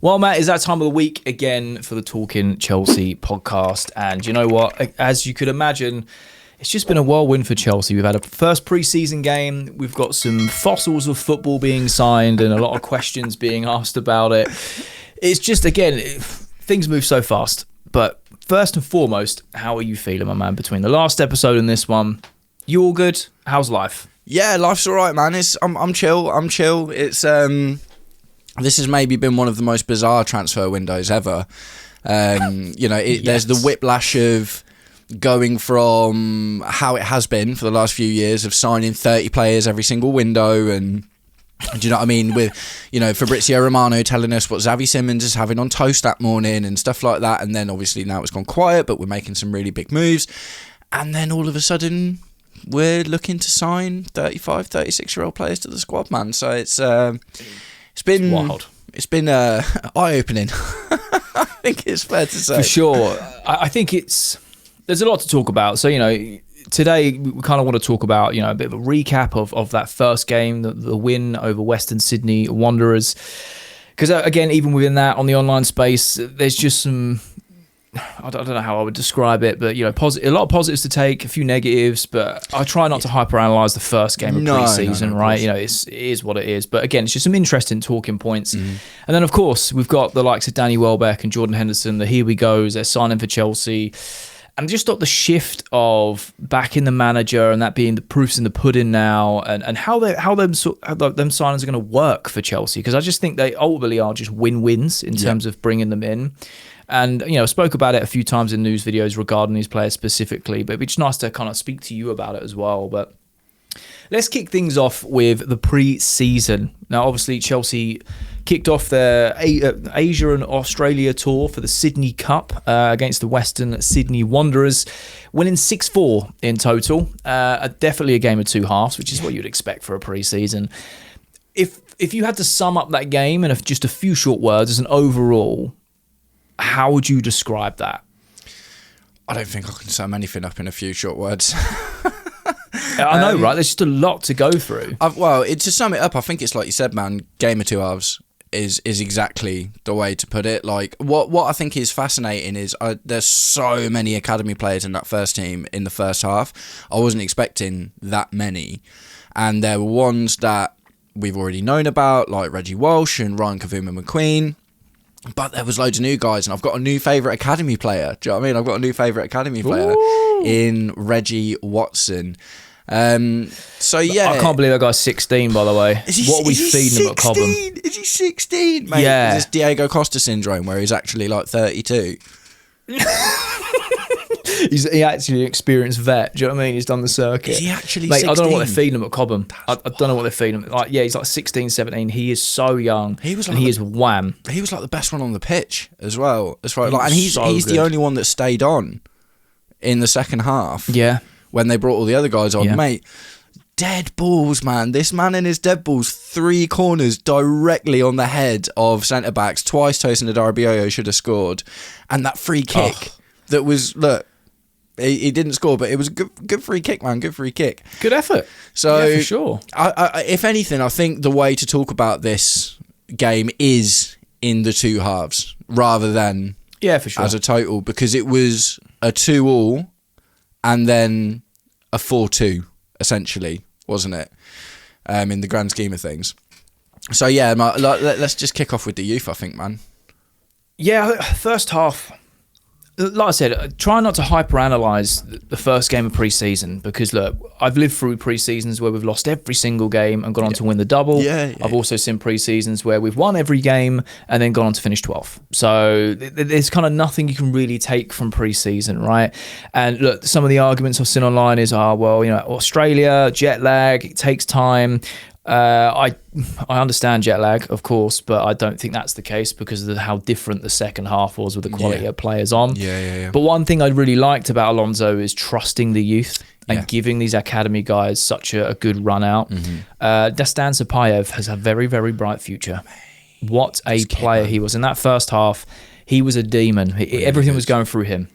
Well, Matt, it's that time of the week again for the Talking Chelsea podcast. And you know what? As you could imagine, it's just been a whirlwind for Chelsea. We've had a first pre-season game. We've got some fossils of football being signed and a lot of questions being asked about it. It's just, again, things move so fast. But first and foremost, how are you feeling, my man, between the last episode and this one? You all good? How's life? Yeah, life's all right, man. I'm chill. It's this has maybe been one of the most bizarre transfer windows ever. Yes. There's the whiplash of going from how it has been for the last few years of signing 30 players every single window, and do you know what I mean? With, Fabrizio Romano telling us what Xavi Simons is having on toast that morning and stuff like that. And then obviously now it's gone quiet, but we're making some really big moves. And then all of a sudden we're looking to sign 35, 36-year-old players to the squad, man. So it's been wild. It's been eye-opening. I think it's fair to say. For sure. I think there's a lot to talk about. So, today we kind of want to talk about, a bit of a recap of that first game, the win over Western Sydney Wanderers. Because again, even within that, on the online space, there's just some, I don't know how I would describe it, but a lot of positives to take, a few negatives, but I try not to hyperanalyze the first game of pre-season, right? It is what it is. But again, it's just some interesting talking points. And then, of course, we've got the likes of Danny Welbeck and Jordan Henderson, the here we goes, they're signing for Chelsea. And just thought the shift of backing the manager and that being the proofs in the pudding now, and how them signings are going to work for Chelsea, because I just think they ultimately are just win-wins in terms of bringing them in. And I spoke about it a few times in news videos regarding these players specifically, but it'd be just nice to kind of speak to you about it as well. But let's kick things off with the pre-season. Now, obviously, Chelsea kicked off their Asia and Australia tour for the Sydney Cup against the Western Sydney Wanderers, winning 6-4 in total. Definitely a game of two halves, which is what you'd expect for a pre-season. If you had to sum up that game in just a few short words as an overall, how would you describe that? I don't think I can sum anything up in a few short words. I know, right? There's just a lot to go through. To sum it up, I think it's like you said, man, game of two halves is exactly the way to put it. Like, what I think is fascinating is there's so many academy players in that first team in the first half. I wasn't expecting that many. And there were ones that we've already known about, like Reggie Walsh and Ryan Kavuma-McQueen. But there was loads of new guys, and I've got a new favourite academy player. Do you know what I mean? I've got a new favourite academy player in Reggie Watson. I can't believe that guy's 16, by the way. What are we feeding him at Cobham? Is he 16? Mate, yeah. Is this Diego Costa syndrome where he's actually like 32? He's actually an experienced vet. Do you know what I mean? He's done the circuit. Is he actually 16? I don't know what they're feeding him at Cobham. I don't know what they're feeding him. He's like 16, 17. He is so young. He is wham. He was like the best one on the pitch as well. That's right. And he's the only one that stayed on in the second half. Yeah. When they brought all the other guys on, mate. Dead balls, man. This man and his dead balls, 3 corners directly on the head of centre backs. Twice Tosin Adarabioyo should have scored, and that free kick that was he didn't score, but it was a good free kick, man. Good free kick. Good effort. So yeah, for sure. I, if anything, I think the way to talk about this game is in the two halves rather than for sure as a total, because it was a 2-2 and then a 4-2 essentially, wasn't it? In the grand scheme of things. So yeah, let's just kick off with the youth, I think, man. Yeah, first half. Like I said, try not to hyperanalyze the first game of pre-season, because look, I've lived through pre-seasons where we've lost every single game and gone on to win the double. I've also seen pre-seasons where we've won every game and then gone on to finish 12th. So there's kind of nothing you can really take from pre-season, right? And look, some of the arguments I've seen online is, Australia, jet lag, it takes time. I understand jet lag, of course, but I don't think that's the case because of how different the second half was with the quality of players on. But one thing I really liked about Alonso is trusting the youth and giving these academy guys such a good run out. Dastan Sapayev has a very, very bright future. What a player he was. In that first half, he was a demon. Everything was going through him.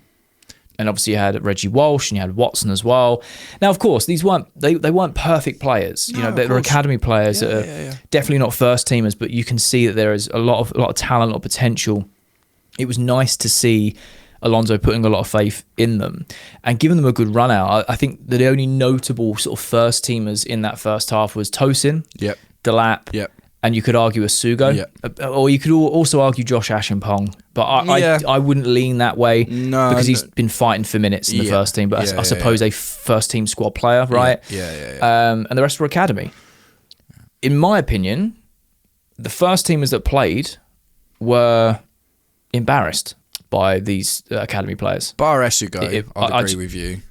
And obviously you had Reggie Walsh and you had Watson as well. Now, of course, these weren't they weren't perfect players. No, you know, they're academy players that are definitely not first teamers, but you can see that there is a lot of talent, a lot of potential. It was nice to see Alonso putting a lot of faith in them and giving them a good run out. I think the only notable sort of first teamers in that first half was Tosin, Delap, and you could argue Asugo, or you could also argue Josh Ashimpong, but I wouldn't lean that way because he's been fighting for minutes in the first team, but I suppose a first team squad player, right? And the rest were academy. In my opinion, the first teamers that played were embarrassed by these academy players. Bar Asugo, I'd agree with you.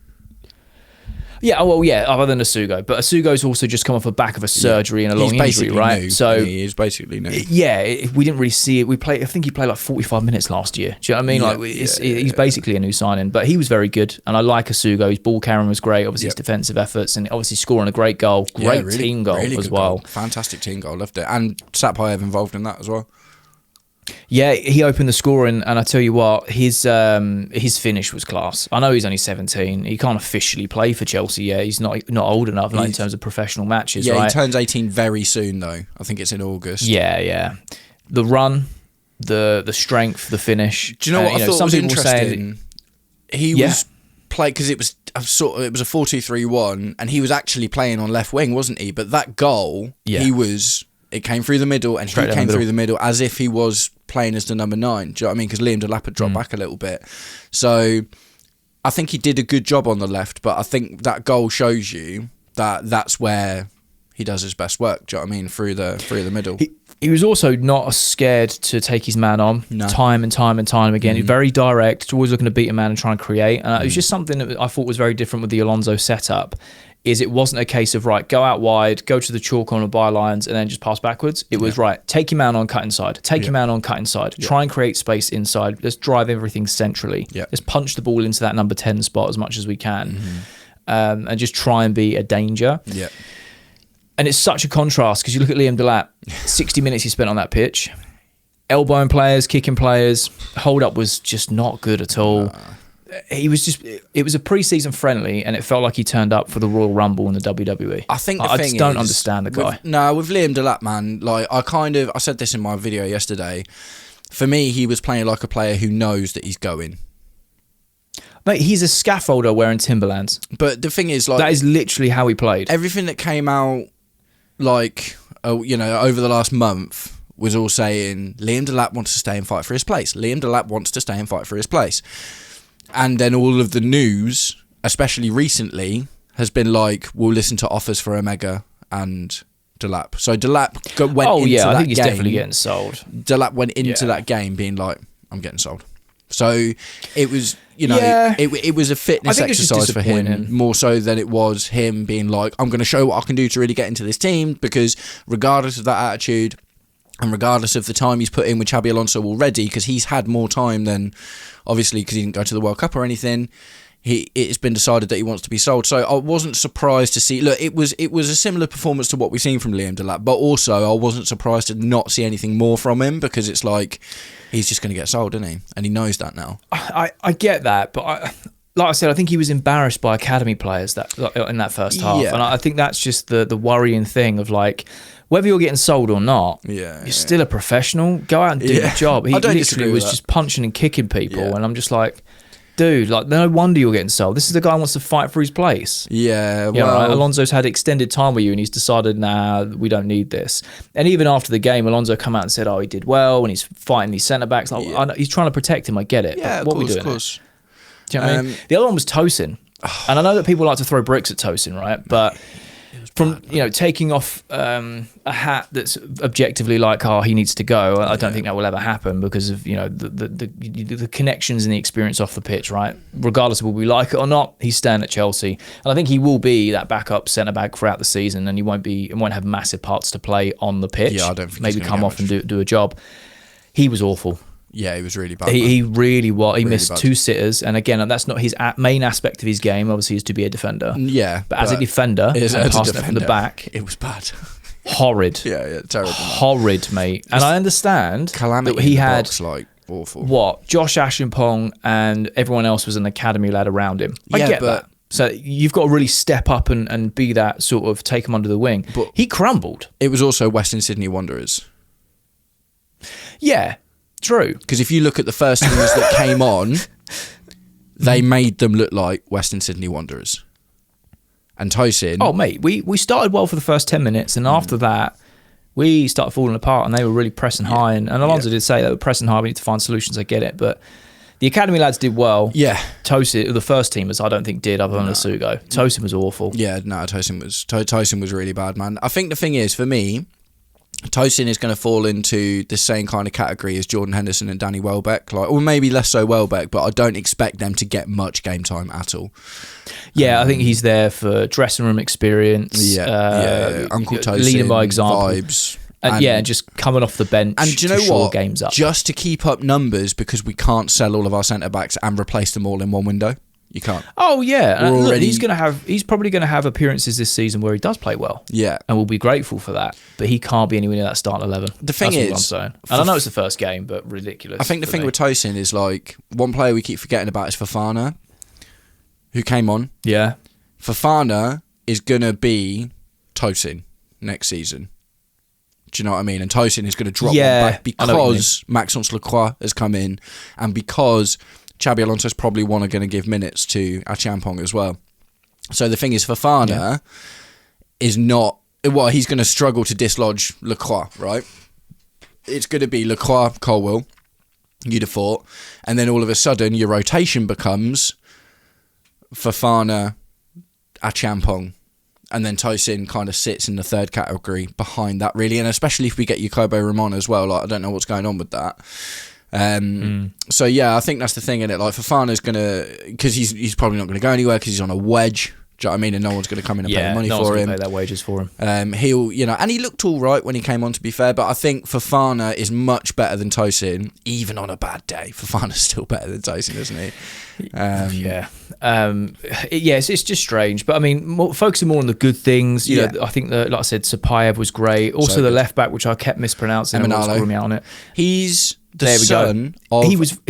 Yeah, well, yeah, other than Asugo. But Asugo's also just come off the back of a surgery and a long injury, right? New. So he's basically new. Yeah, we didn't really see it. I think he played like 45 minutes last year. Do you know what I mean? He's basically a new signing, but he was very good. And I like Asugo. His ball carrying was great. Obviously, his defensive efforts and obviously scoring a great goal. Great team goal as well. Goal. Fantastic team goal. Loved it. And Sapayev involved in that as well. Yeah, he opened the scoring, and I tell you what, his finish was class. I know he's only 17. He can't officially play for Chelsea yet. He's not old enough in terms of professional matches, right? Yeah, he turns 18 very soon, though. I think it's in August. Yeah. The run, the strength, the finish. Do you know what I thought was interesting? He was playing because it was a 4-2-3-1, and he was actually playing on left wing, wasn't he? But that goal, it came through the middle, and he came through the middle as if he was playing as the number 9. Do you know what I mean? Because Liam Delap had dropped back a little bit. So I think he did a good job on the left, but I think that goal shows you that that's where he does his best work. Do you know what I mean? Through the middle. He was also not scared to take his man on time and time again. He's very direct, always looking to beat a man and try and create. And it was just something that I thought was very different with the Alonso setup. Is it wasn't a case of, right, go out wide, go to the chalk on the bylines, and then just pass backwards. It was, right, take your man on, cut inside. Take your man on, cut inside. Try and create space inside. Let's drive everything centrally. Let's punch the ball into that number 10 spot as much as we can. And just try and be a danger. And it's such a contrast, because you look at Liam Delap, 60 minutes he spent on that pitch. Elbowing players, kicking players. Hold-up was just not good at all. It was a pre-season friendly, and it felt like he turned up for the Royal Rumble in the WWE. I think I just don't understand the guy. With Liam Delap, man, like I said this in my video yesterday. For me, he was playing like a player who knows that he's going. Mate, he's a scaffolder wearing Timberlands. But the thing is, like, that is literally how he played. Everything that came out, like, over the last month was all saying Liam Delap wants to stay and fight for his place. Liam Delap wants to stay and fight for his place. And then all of the news, especially recently, has been like, we'll listen to offers for Omega and Delap. So Delap went into that game. I think he's definitely getting sold. Delap went into that game being like, I'm getting sold. So it was, it was a fitness exercise for him, more so than it was him being like, I'm going to show what I can do to really get into this team, because regardless of that attitude, and regardless of the time he's put in with Xabi Alonso already, because he's had more time than, obviously, because he didn't go to the World Cup or anything, it's been decided that he wants to be sold. So I wasn't surprised to see... Look, it was a similar performance to what we've seen from Liam Delap, but also I wasn't surprised to not see anything more from him, because it's like, he's just going to get sold, isn't he? And he knows that now. I get that, but like I said, I think he was embarrassed by academy players in that first half. And I think that's just the worrying thing of, like, whether you're getting sold or not, you're still a professional. Go out and do your job. He literally was just punching and kicking people, and I'm just like, dude, like, no wonder you're getting sold. This is the guy who wants to fight for his place. Alonso's had extended time with you, and he's decided, nah, we don't need this. And even after the game, Alonso come out and said, he did well, and he's fighting these centre backs. Like, I know, he's trying to protect him. I get it. Yeah, but what are we doing? Do you know what I mean? The other one was Tosin, and I know that people like to throw bricks at Tosin, right? But from taking off a hat that's objectively like, he needs to go, I don't think that will ever happen, because of the connections and the experience off the pitch, right? Regardless of whether we like it or not, he's staying at Chelsea, and I think he will be that backup centre back throughout the season, and he won't have massive parts to play on the pitch. I don't think maybe come off and do a job. He was awful. Yeah, he was really bad. He really was. He missed 2 sitters, and again, that's not his main aspect of his game. Obviously, is to be a defender. Yeah, but as a defender, passing it from the back, it was bad. Horrid. Terrible. Horrid, mate. And I understand calamity that he had box, like, Awful. what, Josh Ashimpong and everyone else was an academy lad around him. I get that. So you've got to really step up and be that sort of take him under the wing. But he crumbled. It was also Western Sydney Wanderers. Yeah, true. Because if you look at the first teams that came on, they made them look like Western Sydney Wanderers. And Tosin... Oh, mate, we started well for the first 10 minutes, and after that, we started falling apart, and they were really pressing high. And Alonso did say they were pressing high, we need to find solutions, I get it. But the academy lads did well. Yeah. Tosin, the first teamers, I don't think did, other than Asugo. Tosin was awful. Yeah, no, Tosin was really bad, man. I think the thing is, for me, Tosin is going to fall into the same kind of category as Jordan Henderson and Danny Welbeck, or maybe less so Welbeck, but I don't expect them to get much game time at all. Yeah, I think he's there for dressing room experience. Uncle Tosin, leading by example, vibes, and just coming off the bench. And do you know to shore what? Games up. Just to keep up numbers, because we can't sell all of our centre backs and replace them all in one window. You can't. Oh yeah, and look, he's probably going to have appearances this season where he does play well. Yeah, and we'll be grateful for that. But he can't be anywhere near that starting 11. The thing That's is, what I'm saying. And I know it's the first game, but ridiculous. I think the thing with Tosin is, like, one player we keep forgetting about is Fofana, who came on. Yeah, Fofana is going to be Tosin next season. Do you know what I mean? And Tosin is going to drop one back because Maxence Lacroix has come in, and because Xabi Alonso's probably going to give minutes to Achampong as well. So the thing is, Fofana is not... Well, he's going to struggle to dislodge Lacroix, right? It's going to be Lacroix, Colwell, you'd have thought. And then all of a sudden, your rotation becomes Fofana, Achampong. And then Tosin kind of sits in the third category behind that, really. And especially if we get Jacobo Ramon as well. Like, I don't know what's going on with that. So yeah, I think that's the thing in it. Like, Fofana's gonna, because he's probably not going to go anywhere because he's on a wedge. Do you know what I mean? And no one's going to come in and pay money for him. Pay their wages for him. He'll, and he looked all right when he came on, to be fair. But I think Fofana is much better than Tosin, even on a bad day. Fofana's still better than Tosin, isn't he? It's just strange. But I mean, focusing more on the good things. You know, I think that, like I said, Sapayev was great. Also, the left back, which I kept mispronouncing, and calling me out on it. He's the son of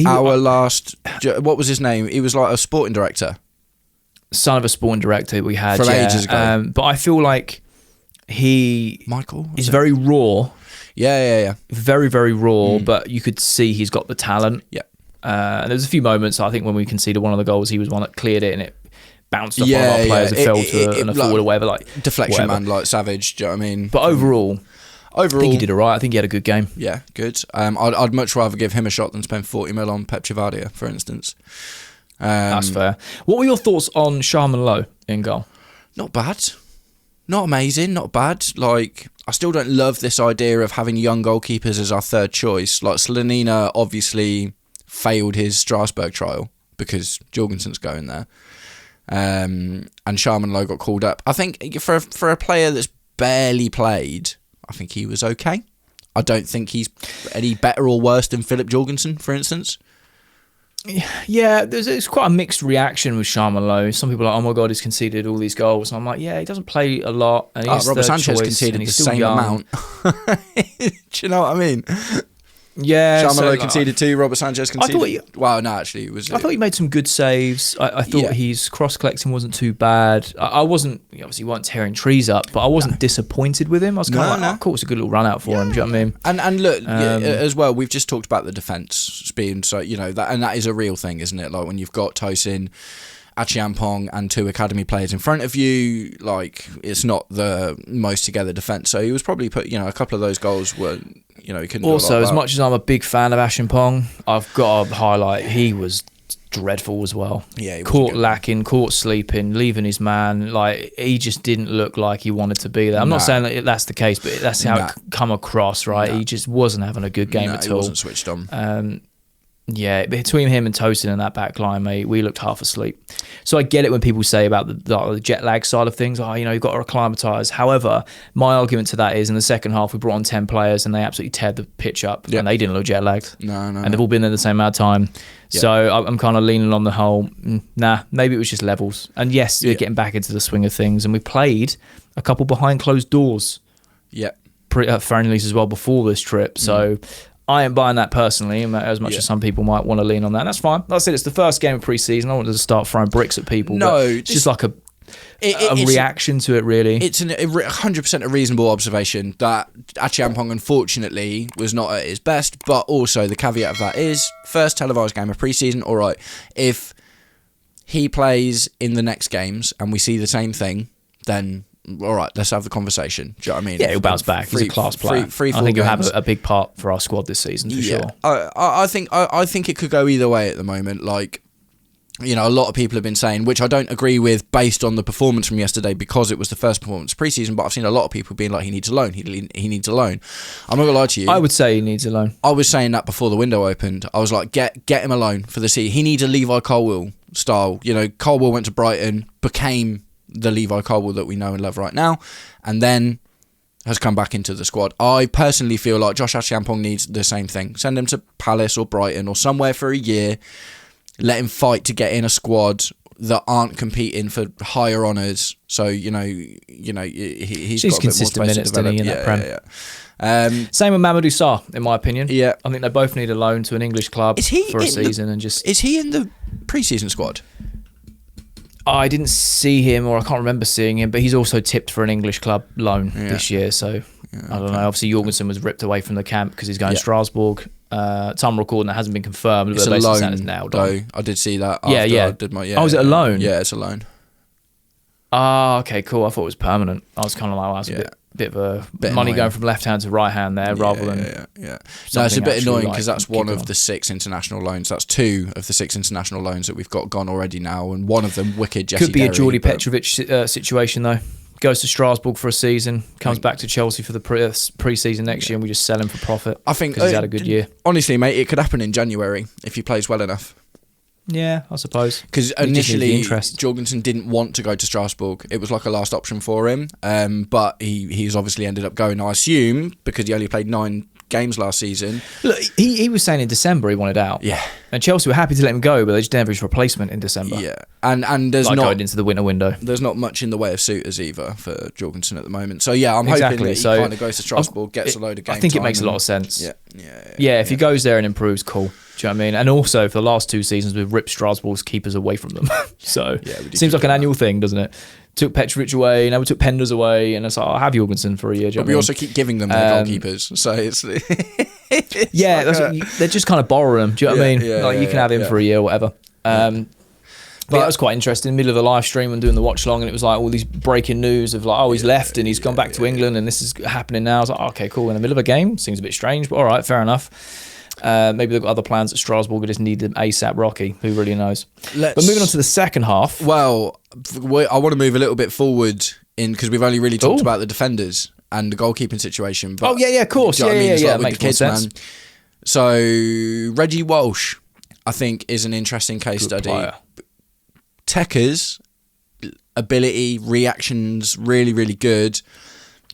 our last. What was his name? He was like a sporting director. Son of a sporting director we had from ages ago. But I feel like Michael is very raw. Yeah. Very, very raw, but you could see he's got the talent. Yeah. And there's a few moments, I think, when we conceded one of the goals, he was one that cleared it and it bounced off one of our players and fell to a forward or whatever. Like, deflection, man, like Savage, do you know what I mean? But overall, I think he did all right. I think he had a good game. Yeah, good. I'd much rather give him a shot than spend 40 mil on Pep Chivadia, for instance. That's fair. What were your thoughts on Sharman Lowe in goal? Not bad. Not amazing, not bad. Like, I still don't love this idea of having young goalkeepers as our third choice. Like, Slanina obviously failed his Strasbourg trial because Jorgensen's going there. And Sharman Lowe got called up. I think for a player that's barely played, I think he was okay. I don't think he's any better or worse than Philip Jorgensen, for instance. Yeah, it's quite a mixed reaction with Sharman Lowe. Some people are like, oh my God, he's conceded all these goals. And I'm like, yeah, he doesn't play a lot. And he's Robert Sanchez conceded the same amount. Do you know what I mean? Yeah. Sharman Lowe conceded 2, Robert Sanchez conceded... I thought he made some good saves. I thought his cross-collecting wasn't too bad. I wasn't... Obviously, he wasn't tearing trees up, but I wasn't disappointed with him. I was kind of like, cool, it's a good little run-out for him. Do you know what I mean? And look, as well, we've just talked about the defence being so... that is a real thing, isn't it? Like, when you've got Tosin, Achampong and 2 academy players in front of you, like, it's not the most together defence. So he was probably put... a couple of those goals were... he couldn't also, as much as I'm a big fan of Achampong, I've got to highlight he was dreadful as well. Yeah, he caught lacking, caught sleeping, leaving his man. Like, he just didn't look like he wanted to be there. I'm not saying that that's the case, but that's how it come across, right? He just wasn't having a good game at all. He wasn't switched on. Yeah, between him and Tosin and that back line, mate, we looked half asleep. So I get it when people say about the jet lag side of things. You've got to acclimatise. However, my argument to that is in the second half, we brought on 10 players and they absolutely teared the pitch up and they didn't look jet lagged. No. And they've all been there the same amount of time. Yeah. So I'm kind of leaning on the whole, maybe it was just levels. And yes, we're getting back into the swing of things. And we played a couple behind closed doors. Yeah. Friendlies as well before this trip. So... I ain't buying that personally, as much as some people might want to lean on that. And that's fine. Like I said, it's the first game of pre-season. I wanted to start throwing bricks at people. No, it's just like a reaction to it, really. It's 100% a reasonable observation that Achiampong, unfortunately, was not at his best. But also, the caveat of that is, first televised game of pre-season, all right, if he plays in the next games and we see the same thing, then all right, let's have the conversation. Do you know what I mean? Yeah, he'll bounce back. He's a class player. I think he'll have a big part for our squad this season, for sure. I think it could go either way at the moment. Like, you know, a lot of people have been saying, which I don't agree with based on the performance from yesterday because it was the first performance pre-season, but I've seen a lot of people being like, he needs a loan. He needs a loan. I'm not going to lie to you. I would say he needs a loan. I was saying that before the window opened. I was like, get him a loan for the season. He needs a Levi Colwill style. You know, Colwill went to Brighton, became the Levi Colwill that we know and love right now, and then has come back into the squad. I personally feel like Josh Achiampong needs the same thing. Send him to Palace or Brighton or somewhere for a year. Let him fight to get in a squad that aren't competing for higher honours. So he's got a bit consistent more minutes, didn't he, in that Prem? Yeah. Same with Mamadou Sarr, in my opinion. Yeah, I think they both need a loan to an English club for a season, is he in the pre-season squad? I didn't see him, or I can't remember seeing him, but he's also tipped for an English club loan this year. So I don't know. Obviously, Jorgensen was ripped away from the camp because he's going to Strasbourg. Time recording that hasn't been confirmed. It's but a loan. It's now though. I did see that. Yeah. I did my, Oh, is it a loan? Yeah, it's a loan. Okay, cool. I thought it was permanent. I was kind of like, well, that's a bit of money annoying. Going from left hand to right hand there, rather than. Yeah. No, it's a bit annoying because like, that's one of the 6 international loans. That's 2 of the 6 international loans that we've got gone already now, and one of them wicked Jesse Could be Derry, a Jordi Petrovic situation though. Goes to Strasbourg for a season, comes back to Chelsea for the pre-season next year, and we just sell him for profit. I think he's had a good year. Honestly, mate, it could happen in January if he plays well enough. Yeah, I suppose. Because initially, Jorgensen didn't want to go to Strasbourg. It was like a last option for him, but he's obviously ended up going. I assume because he only played 9 games last season. Look, he was saying in December he wanted out. Yeah. And Chelsea were happy to let him go, but they just didn't have his replacement in December. Yeah. And there's not going into the winter window. There's not much in the way of suitors either for Jorgensen at the moment. So yeah, I'm hoping that he kind of goes to Strasbourg, gets a load of game time. I think it makes a lot of sense. Yeah. If he goes there and improves, cool. Do you know what I mean? And also for the last 2 seasons we've ripped Strasbourg's keepers away from them. So it seems like an annual thing, doesn't it? Took Petrovic away, now we took Penders away, and it's like, I'll have Jorgensen for a year. But we also keep giving them their goalkeepers, so it's they're just kind of borrowing them. Do you know what I mean? You can have him for a year or whatever. But that was quite interesting. In the middle of the live stream and doing the watch long, and it was like all these breaking news of like, he's left and he's gone back to England, and this is happening now. I was like, okay, cool. In the middle of a game, seems a bit strange, but all right, fair enough. Maybe they've got other plans at Strasbourg. We just need them ASAP Rocky. Who really knows? But moving on to the second half. Well, I want to move a little bit forward because we've only really talked about the defenders and the goalkeeping situation. But, of course. Do you know what I mean? Like makes the kids, more sense. Man. So Reggie Walsh, I think, is an interesting case study. Player. Tekker's ability, reactions, really, really good.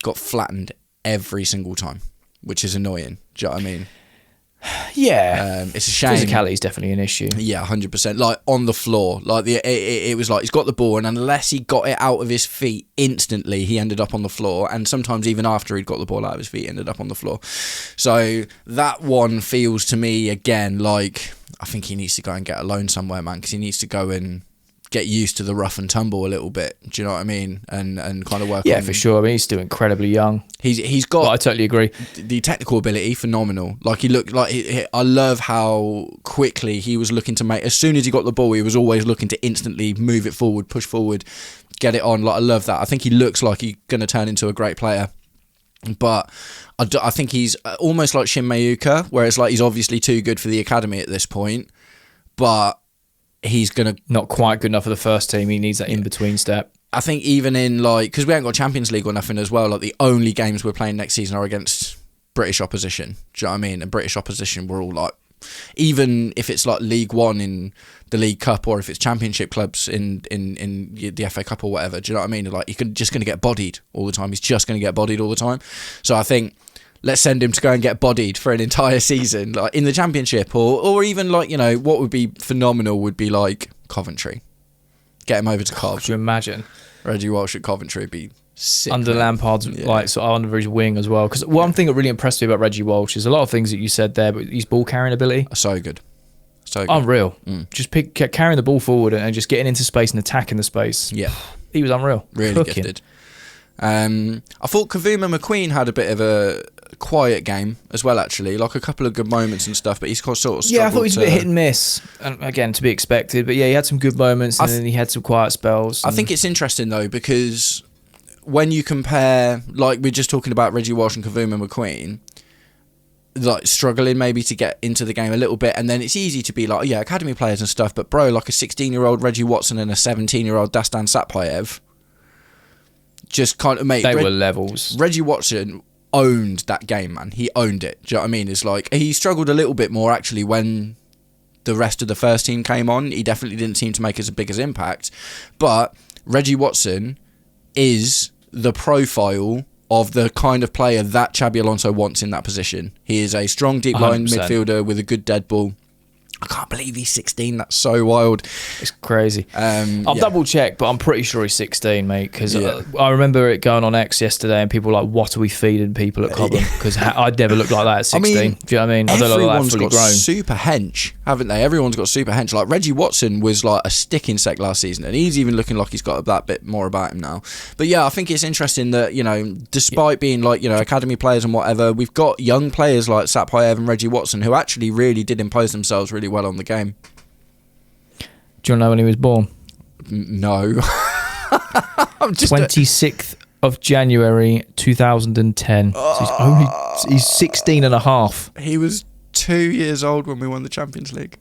Got flattened every single time, which is annoying. Do you know what I mean? Yeah, it's a shame. Physicality is definitely an issue. Yeah, 100%. Like on the floor, like it was like he's got the ball, and unless he got it out of his feet instantly, he ended up on the floor. And sometimes even after he'd got the ball out of his feet, he ended up on the floor. So that one feels to me again like I think he needs to go and get a loan somewhere, man, because he needs to go and get used to the rough and tumble a little bit. Do you know what I mean? And kind of work. Yeah, for sure. I mean, he's still incredibly young. He's got. Well, I totally agree. The technical ability, phenomenal. Like he looked like I love how quickly he was looking to make. As soon as he got the ball, he was always looking to instantly move it forward, push forward, get it on. Like I love that. I think he looks like he's going to turn into a great player. But I think he's almost like Shin Mayuka, where it's like he's obviously too good for the academy at this point, but he's going to... Not quite good enough for the first team. He needs that in-between step. I think even in like... Because we haven't got Champions League or nothing as well. Like the only games we're playing next season are against British opposition. Do you know what I mean? And British opposition, we're all like... Even if it's like League One in the League Cup, or if it's Championship clubs in the FA Cup or whatever, do you know what I mean? Like you're just going to get bodied all the time. He's just going to get bodied all the time. So I think let's send him to go and get bodied for an entire season, like in the Championship, or even like, you know, what would be phenomenal would be like Coventry. Get him over to Cov. Could you imagine? Reggie Walsh at Coventry would be Sick, Lampard's like sort of under his wing as well. Because one thing that really impressed me about Reggie Walsh is a lot of things that you said there, but his ball carrying ability, so good. Unreal. Just carrying the ball forward and just getting into space and attacking the space. Yeah, he was unreal. Really Cooking. gifted. I thought Kavuma McQueen had a bit of a quiet game as well, actually, like a couple of good moments and stuff, but he's sort of struggled. Yeah, I thought he was a bit hit and miss, and again, to be expected, but yeah, he had some good moments and then he had some quiet spells. I think it's interesting though, because when you compare, like we're just talking about Reggie Walsh and Kavuma McQueen, like struggling maybe to get into the game a little bit, and then it's easy to be like, oh, yeah, academy players and stuff, but bro, like a 16-year-old Reggie Watson and a 17-year-old Dastan Satpayev, just kind of, mate, they were levels. Reggie Watson owned that game, man. He owned it. Do you know what I mean? It's like he struggled a little bit more actually when the rest of the first team came on. He definitely didn't seem to make as big an impact, but Reggie Watson is the profile of the kind of player that Xabi Alonso wants in that position. He is a strong deep line 100%. midfielder with a good dead ball. I can't believe he's 16. That's so wild. It's crazy. I'll double check, but I'm pretty sure he's 16, mate. Because I remember it going on X yesterday, and people were like, "What are we feeding people at Cobham?" Because I'd never looked like that at 16. I mean, do you know what I mean? I don't look like that fully grown. Super hench, haven't they? Everyone's got super hench. Like Reggie Watson was like a stick insect last season, and he's even looking like he's got that bit more about him now. But yeah, I think it's interesting that, you know, despite being like, you know, academy players and whatever, we've got young players like Satpayev and Reggie Watson who actually really did impose themselves really well on the game. Do you know when he was born? No. I'm just 26th of January 2010. So he's 16 and a half. He was 2 years old when we won the Champions League.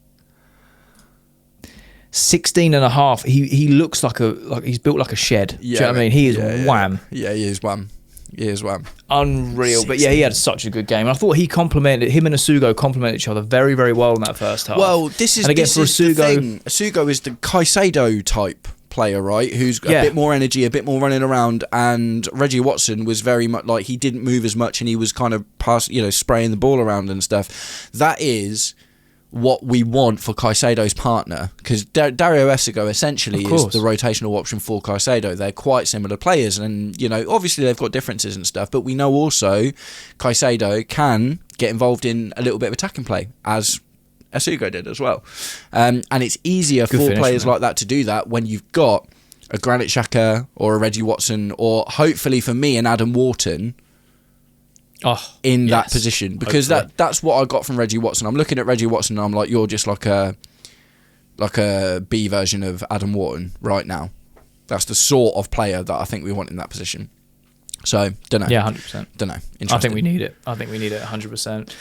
16 and a half. He looks like he's built like a shed. Do you know what I mean? He is wham. Yeah, he is wham. He is wham. Unreal. 16. But yeah, he had such a good game. And I thought him and Asugo complemented each other very, very well in that first half. Well, this is Asugo. The thing. Asugo is the Caicedo type player, right? Who's a bit more energy, a bit more running around, and Reggie Watson was very much like he didn't move as much and he was kind of spraying the ball around and stuff. That is what we want for Caicedo's partner, because Dario Essigo essentially is the rotational option for Caicedo. They're quite similar players, and you know, obviously they've got differences and stuff, but we know also Caicedo can get involved in a little bit of attacking play, as Essigo did as well, and it's easier for players like that to do that when you've got a Granit Xhaka or a Reggie Watson, or hopefully for me an Adam Wharton in that position, because that's what I got from Reggie Watson. I'm looking at Reggie Watson and I'm like, you're just like a B version of Adam Wharton right now. That's the sort of player that I think we want in that position. So, don't know. Yeah, 100%. Don't know. Interesting. I think we need it. 100%.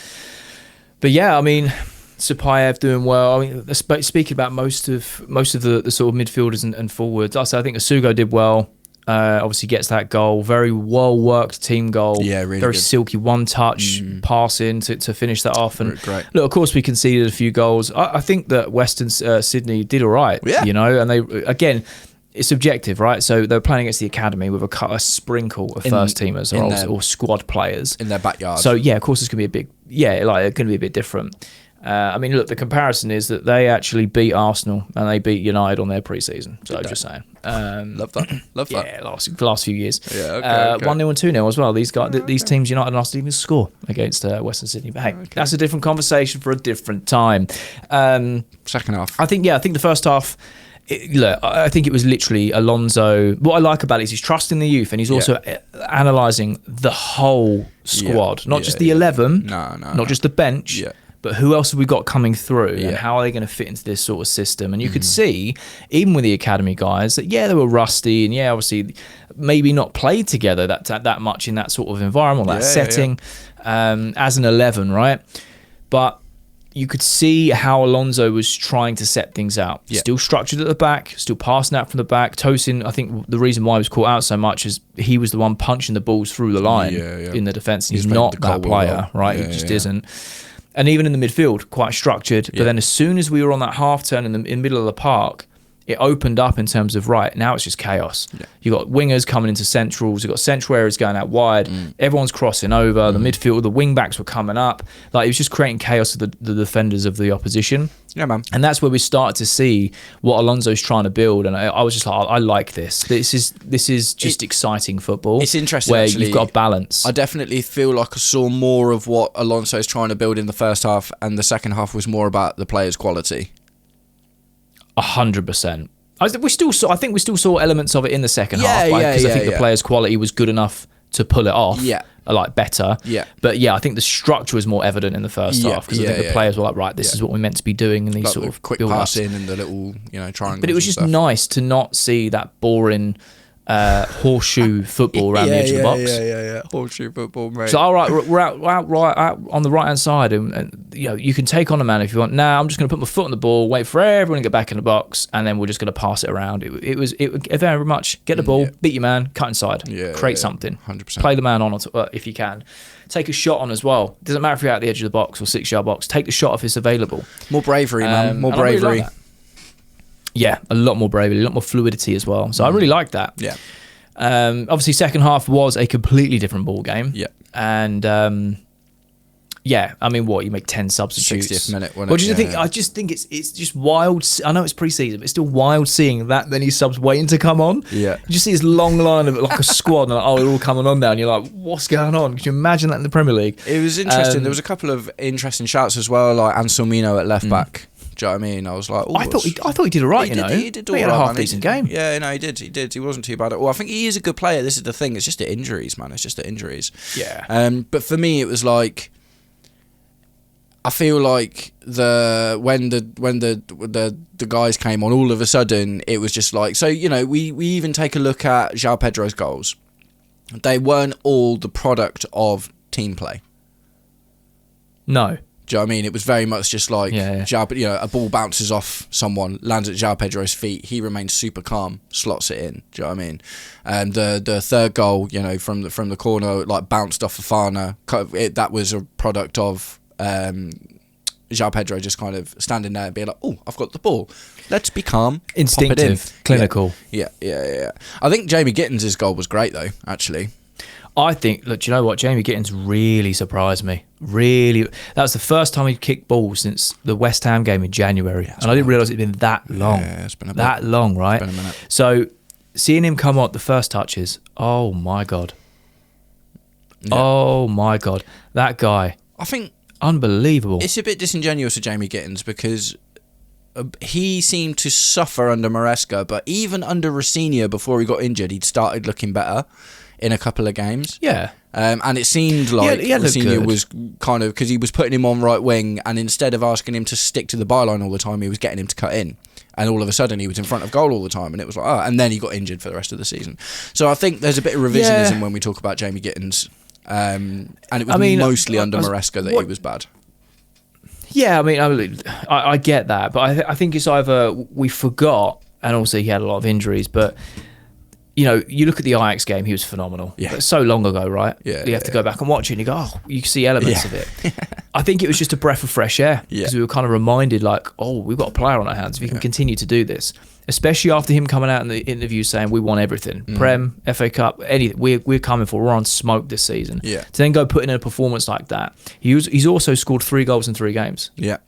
But yeah, I mean, Sapayev doing well. I mean, speaking about most of the sort of midfielders and forwards, I think Asugo did well. Obviously gets that goal, very well worked team goal. Yeah, really very good. Silky one touch passing to finish that off. And great. Look, of course we conceded a few goals. I think that Western Sydney did all right. Yeah. You know, and they, again, it's subjective, right? So they're playing against the academy with a sprinkle of first teamers or squad players in their backyard. So yeah, of course it's going to be going to be a bit different. I mean, look, the comparison is that they actually beat Arsenal and they beat United on their pre-season. So just saying. Love that. Yeah, last few years. Yeah, okay. 1-0 and 2-0 as well. These teams, United and Arsenal, didn't even score against Western Sydney. But hey, that's a different conversation for a different time. Second half. I think the first half, I think it was literally Alonso. What I like about it is he's trusting the youth and he's also analysing the whole squad, not just the 11, not just the bench. Yeah. But who else have we got coming through and how are they going to fit into this sort of system? And you could see, even with the academy guys, that they were rusty and obviously maybe not played together that much in that sort of environment, that setting, as an 11, right? But you could see how Alonso was trying to set things out. Still structured at the back, still passing out from the back. Tosin, I think the reason why he was caught out so much is he was the one punching the balls through the line in the defence. He's not that player, right? He just isn't. And even in the midfield, quite structured. But then as soon as we were on that half turn in the middle of the park, it opened up in terms of, right, now it's just chaos. Yeah. You've got wingers coming into centrals, you've got central areas going out wide, everyone's crossing over, the midfield, the wing backs were coming up. Like, it was just creating chaos for the defenders of the opposition. Yeah, man. And that's where we started to see what Alonso's trying to build. And I was just like, I like this. This is just exciting football. It's interesting, where actually. You've got a balance. I definitely feel like I saw more of what Alonso's trying to build in the first half, and the second half was more about the players' quality. 100%. I think we still saw elements of it in the second half, because I think the players' quality was good enough to pull it off. Yeah. Like better. Yeah. But yeah, I think the structure was more evident in the first half, because I think the players were like, right, this is what we're meant to be doing, and these like sort of quick passing and the little, triangles. But it was just nice to not see that boring horseshoe football around the edge of the box. Yeah. Horseshoe football, mate. So, all right, we're out on the right hand side, and you can take on a man if you want. Now, I'm just going to put my foot on the ball, wait for everyone to get back in the box, and then we're just going to pass it around. It was very much get the ball, beat your man, cut inside, create something, 100%. Play the man on if you can. Take a shot on as well. It doesn't matter if you're at the edge of the box or 6-yard box. Take the shot if it's available. More bravery, man. More bravery. Really like yeah, a lot more bravery, a lot more fluidity as well. So I really like that. Yeah. Obviously, second half was a completely different ball game. Yeah. And I mean, you make 10 substitutes. 60th minute. What do you think? I just think it's just wild. I know it's pre-season, but it's still wild seeing that many subs waiting to come on. Yeah. You just see this long line of like a squad, and they're all coming on now, and you're like, what's going on? Could you imagine that in the Premier League? It was interesting. There was a couple of interesting shouts as well, like Anselmino at left back. Do you know what I mean? I was like, I thought he did all right. He did all right. He had a half decent game. Yeah, no, he did. He wasn't too bad at all. I think he is a good player. This is the thing. It's just the injuries, man. It's just the injuries. Yeah. But for me, it was like, I feel like when the guys came on, all of a sudden it was just like, so we even take a look at João Pedro's goals. They weren't all the product of team play. No. Do you know what I mean? It was very much just like, a ball bounces off someone, lands at João Pedro's feet. He remains super calm, slots it in. Do you know what I mean? And the third goal, from the corner, like bounced off Fofana. That was a product of João Pedro just kind of standing there and being like, "Oh, I've got the ball. Let's be calm, instinctive, clinical." Yeah. I think Jamie Gittins' goal was great though, actually. I think, look, do you know what? Jamie Gittins really surprised me. Really. That was the first time he'd kicked balls since the West Ham game in January. And I didn't realise it'd been that long. Yeah, it's been a bit. That long, right? It's been a minute. So, seeing him come on the first touches, oh my God. Yeah. Oh my God. That guy. I think... Unbelievable. It's a bit disingenuous of Jamie Gittins because he seemed to suffer under Maresca, but even under Rosinha before he got injured, he'd started looking better in a couple of games. Yeah. And it seemed like Rosinha was kind of, because he was putting him on right wing, and instead of asking him to stick to the byline all the time, he was getting him to cut in. And all of a sudden he was in front of goal all the time, and it was like, and then he got injured for the rest of the season. So I think there's a bit of revisionism when we talk about Jamie Gittins. And it was mostly under Maresca that he was bad. Yeah, I get that, but I think it's either we forgot, and also he had a lot of injuries, but you look at the Ajax game, he was phenomenal. Yeah. But so long ago, right? Yeah. You have to go back and watch it and you go, you can see elements of it. I think it was just a breath of fresh air because we were kind of reminded like, we've got a player on our hands. If we can continue to do this, especially after him coming out in the interview saying we want everything. Prem, FA Cup, anything. We're coming for. We're on smoke this season. Yeah. To then go put in a performance like that. He's also scored 3 goals in 3 games. Yeah.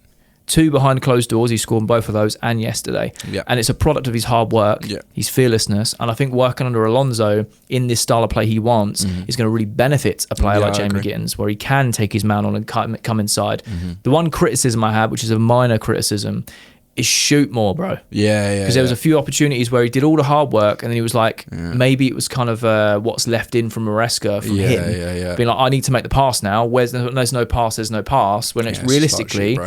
2 behind closed doors. He scored both of those and yesterday. Yeah. And it's a product of his hard work, his fearlessness. And I think working under Alonso in this style of play he wants is going to really benefit a player like Jamie Gittins, where he can take his man on and come inside. The one criticism I had, which is a minor criticism, is shoot more, bro. Yeah. Because there was a few opportunities where he did all the hard work and then he was like, maybe it was kind of what's left in from Maresca from him. Yeah. Being like, I need to make the pass now. There's no pass, there's no pass. When it's realistically...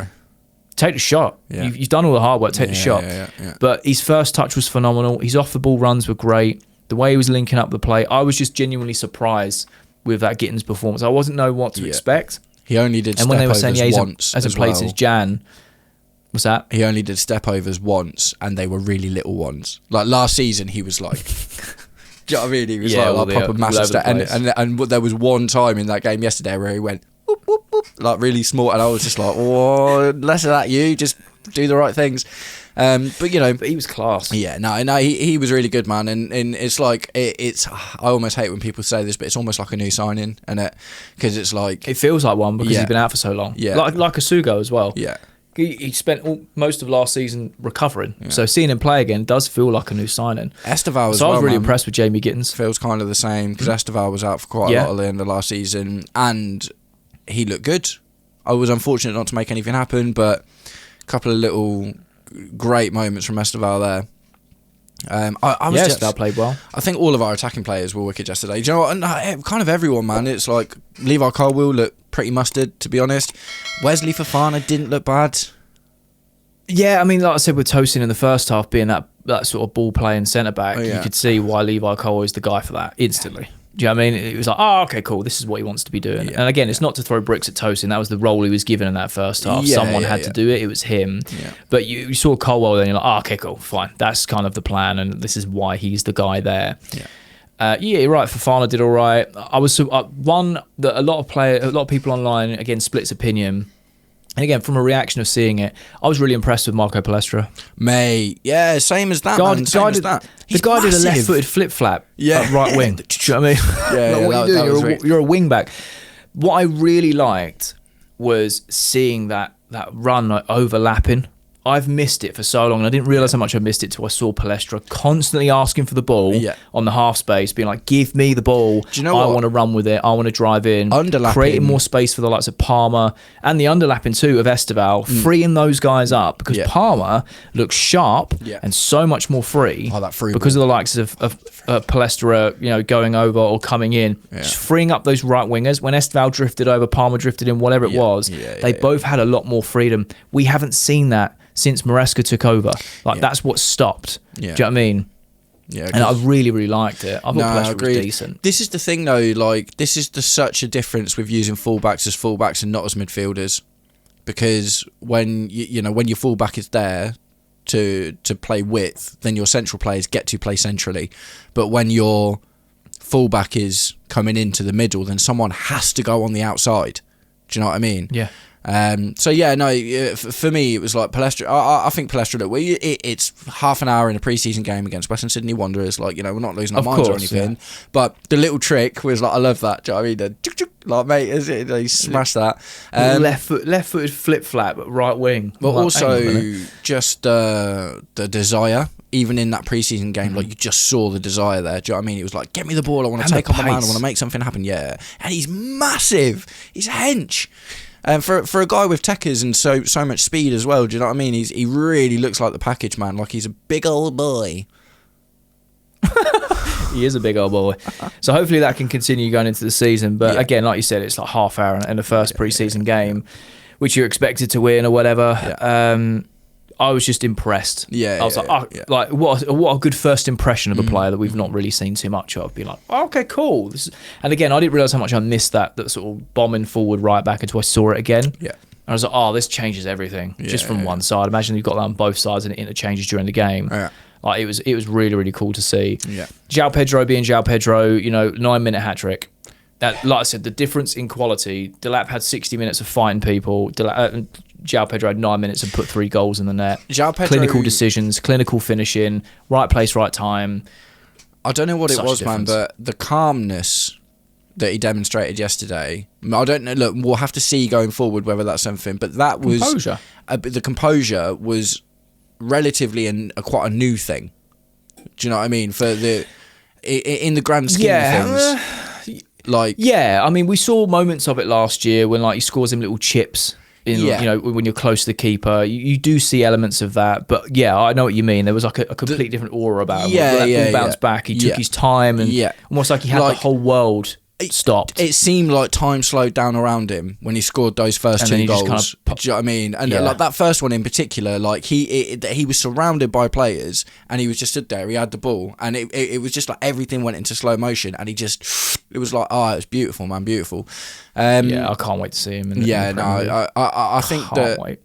Take the shot. Yeah. You've done all the hard work. Take the shot. Yeah. But his first touch was phenomenal. His off the ball runs were great. The way he was linking up the play, I was just genuinely surprised with that Gittins performance. I wasn't know what to expect. He only did and when they were saying once. Hasn't played since Jan. What's that? He only did step overs once, and they were really little ones. Like last season, he was like. Do you know what I mean? He was like a proper massive step. And there was one time in that game yesterday where he went. Whoop, whoop, whoop. like really small, and I was just like, oh, less of that, you just do the right things. But you know, but he was class. Yeah, no, he was really good, man, and it's like it's. I almost hate when people say this, but it's almost like a new signing, and because it's like it feels like one because he's been out for so long. Yeah, like Asugo as well. Yeah. He spent most of last season recovering, so seeing him play again does feel like a new signing. Esteval so I was really impressed with Jamie Gittins. Feels kind of the same because Esteval was out for quite a lot of the end of last season, and he looked good. I was unfortunate not to make anything happen, but a couple of little great moments from Esteval there. Esteval played well. I think all of our attacking players were wicked yesterday. Do you know what? And, kind of everyone, man. It's like Levi Colwill looked pretty mustard, to be honest. Wesley Fofana didn't look bad. Yeah, I mean, like I said, with Tosin in the first half being that sort of ball playing centre back, you could see why Levi Colwill is the guy for that instantly. Do you know what I mean? It was like, oh, okay, cool. This is what he wants to be doing. And again, it's not to throw bricks at Tosin. That was the role he was given in that first half. Someone had to do it. It was him. Yeah. But you saw Colwill, then you're like, oh, okay, cool, fine. That's kind of the plan, and this is why he's the guy there. Yeah. You're right. Fofana did all right. I was one that a lot of people online again splits opinion. And again, from a reaction of seeing it, I was really impressed with Marco Palestra. Mate, yeah, same as that, man. The guy did a left-footed flip-flap at right wing. Do you know what I mean? Yeah, like, what are you doing? You're a wing-back. What I really liked was seeing that run like, overlapping. I've missed it for so long, and I didn't realise how much I missed it till I saw Palestra constantly asking for the ball on the half space, being like, give me the ball. Do you know I want to run with it. I want to drive in. Underlapping. Creating more space for the likes of Palmer and the underlapping too of Esteval, freeing those guys up because Palmer looks sharp and so much more free because of the likes of Palestra, going over or coming in, just freeing up those right wingers. When Esteval drifted over, Palmer drifted in, whatever it was, they both had a lot more freedom. We haven't seen that since Maresca took over. That's what stopped. Do you know what I mean? Yeah. And I really, really liked it. I thought Palestra was decent. This is the thing though, this is such a difference with using fullbacks as fullbacks and not as midfielders. Because when when your fullback is there to play width, then your central players get to play centrally. But when your fullback is coming into the middle, then someone has to go on the outside. Do you know what I mean? Yeah. For me it was like Palestra. I think Palestra. Look, it's half an hour in a pre-season game against Western Sydney Wanderers. We're not losing our minds or anything. Yeah. But the little trick was I love that. Do you know what I mean? Mate, they smashed that. Left-footed flip-flap at right wing. But also just the desire. Even in that pre-season game, you just saw the desire there. Do you know what I mean? It was like, get me the ball. I want to take on the man. I want to make something happen. Yeah, and he's massive. He's hench. For a guy with techers and so much speed as well, do you know what I mean? He really looks like the package, man. Like he's a big old boy. He is a big old boy. So hopefully that can continue going into the season. But again, like you said, it's like half hour in the first pre-season game, which you're expected to win or whatever. Yeah. I was just impressed. I was like, what a good first impression of a player that we've not really seen too much of. Be like, oh, okay, cool. And again, I didn't realise how much I missed that sort of bombing forward right back until I saw it again. Yeah. And I was like, oh, this changes everything just from one side. Imagine you've got that on both sides and it interchanges during the game. Yeah. Like it was really, really cool to see. Yeah. João Pedro being João Pedro, 9-minute hat trick. That, like I said, the difference in quality. Delap had 60 minutes of fighting people. João Pedro had 9 minutes and put 3 goals in the net. Clinical decisions, clinical finishing, right place, right time. I don't know what it was, man, but the calmness that he demonstrated yesterday, I don't know. Look, we'll have to see going forward whether that's something, but that was composure. The composure was relatively quite a new thing. Do you know what I mean? In the grand scheme of things. I mean, we saw moments of it last year when he scores him little chips when you're close to the keeper. You do see elements of that, but I know what you mean. There was a completely different aura about him. That ball bounced back. He took his time and almost like he had the whole world stopped. It seemed like time slowed down around him when he scored those first 2 goals. Do you know what I mean? And that first one in particular, he was surrounded by players and he was just stood there. He had the ball and it was just like everything went into slow motion and it was like, it was beautiful, man, beautiful. I can't wait to see him. I think that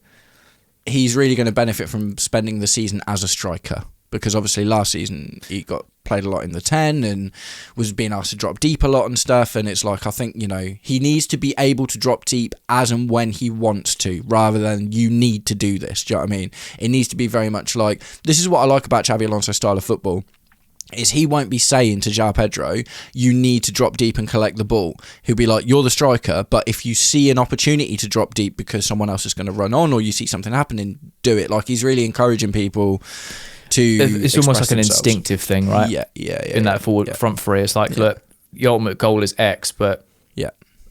he's really going to benefit from spending the season as a striker because obviously last season he got played a lot in the 10 and was being asked to drop deep a lot and stuff. And it's like, I think, you know, he needs to be able to drop deep as and when he wants to, rather than you need to do this. Do you know what I mean? It needs to be very much like, this is what I like about Xabi Alonso's style of football, is he won't be saying to João Pedro, you need to drop deep and collect the ball. He'll be like, you're the striker, but if you see an opportunity to drop deep because someone else is going to run on, or you see something happening, do it. Like, he's really encouraging people to It's almost like an themselves. instinctive thing, right? Yeah. In that front three, it's like, look, your ultimate goal is X, but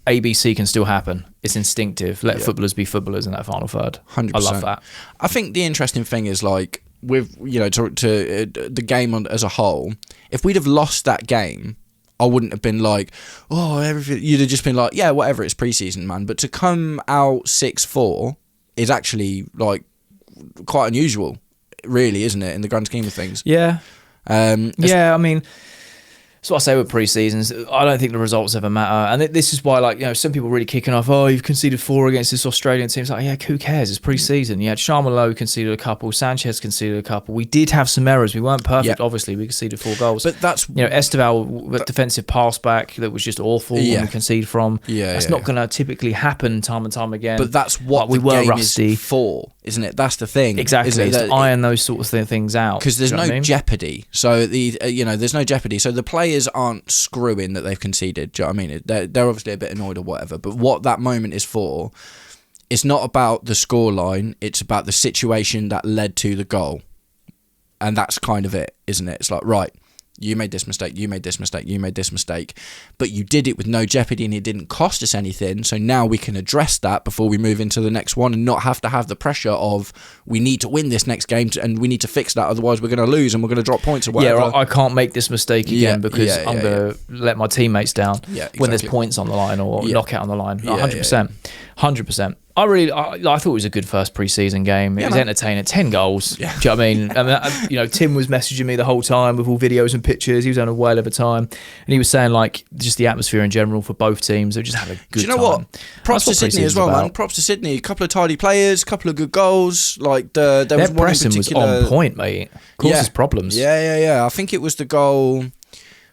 ABC can still happen. It's instinctive. Let footballers be footballers in that final third. 100%. I love that. I think the interesting thing is, like, with, you know, to the game as a whole, if we'd have lost that game, I wouldn't have been like, oh, everything. You'd have just been like, yeah, whatever, it's pre-season, man. But to come out 6-4 is actually, like, quite unusual, really, isn't it, in the grand scheme of things? Yeah. I mean, that's what I say with pre-seasons. I don't think the results ever matter. And this is why, like, you know, some people really kicking off, oh, you've conceded 4 against this Australian team. It's like, yeah, who cares? It's pre-season. You had Sharma conceded a couple. Sanchez conceded a couple. We did have some errors. We weren't perfect, obviously. We conceded 4 goals. But that's... You know, Esteval, defensive pass back that was just awful when we concede from. That's not going to typically happen time and time again. But that's what we the were game rusty is for, isn't it? That's the thing. Exactly. It's to iron those sorts of things out. Because there's no jeopardy. So, there's no jeopardy. So the players aren't screwing that they've conceded. Do you know what I mean? They're obviously a bit annoyed or whatever, but what that moment is for, it's not about the scoreline, it's about the situation that led to the goal. And that's kind of it, isn't it? It's like, right, you made this mistake, you made this mistake, you made this mistake, but you did it with no jeopardy and it didn't cost us anything, so now we can address that before we move into the next one and not have to have the pressure of, we need to win this next game and we need to fix that, otherwise we're going to lose and we're going to drop points or whatever. Yeah, I can't make this mistake again because I'm going to let my teammates down when there's points on the line or knockout on the line. 100%. 100%. I thought it was a good first pre-season game. It was entertaining. 10 goals. Yeah. Do you know what I mean? You know, Tim was messaging me the whole time with all videos and pictures. He was on a whale of a time, and he was saying, like, just the atmosphere in general for both teams. They just had a good time. Do you know what? Props to Sydney as well, man. Props to Sydney. A couple of tidy players, a couple of good goals. Like their pressing was on point, mate. Causes problems. Yeah. I think it was the goal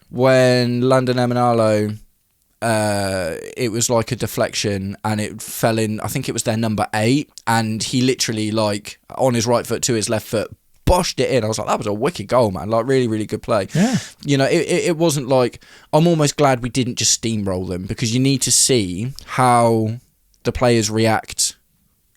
when London Emanalo. It was like a deflection and it fell in, I think it was their number 8, and he literally, like, on his right foot to his left foot, boshed it in. I was like, that was a wicked goal, man. Like, really, really good play. Yeah. You know, it wasn't like, I'm almost glad we didn't just steamroll them, because you need to see how the players react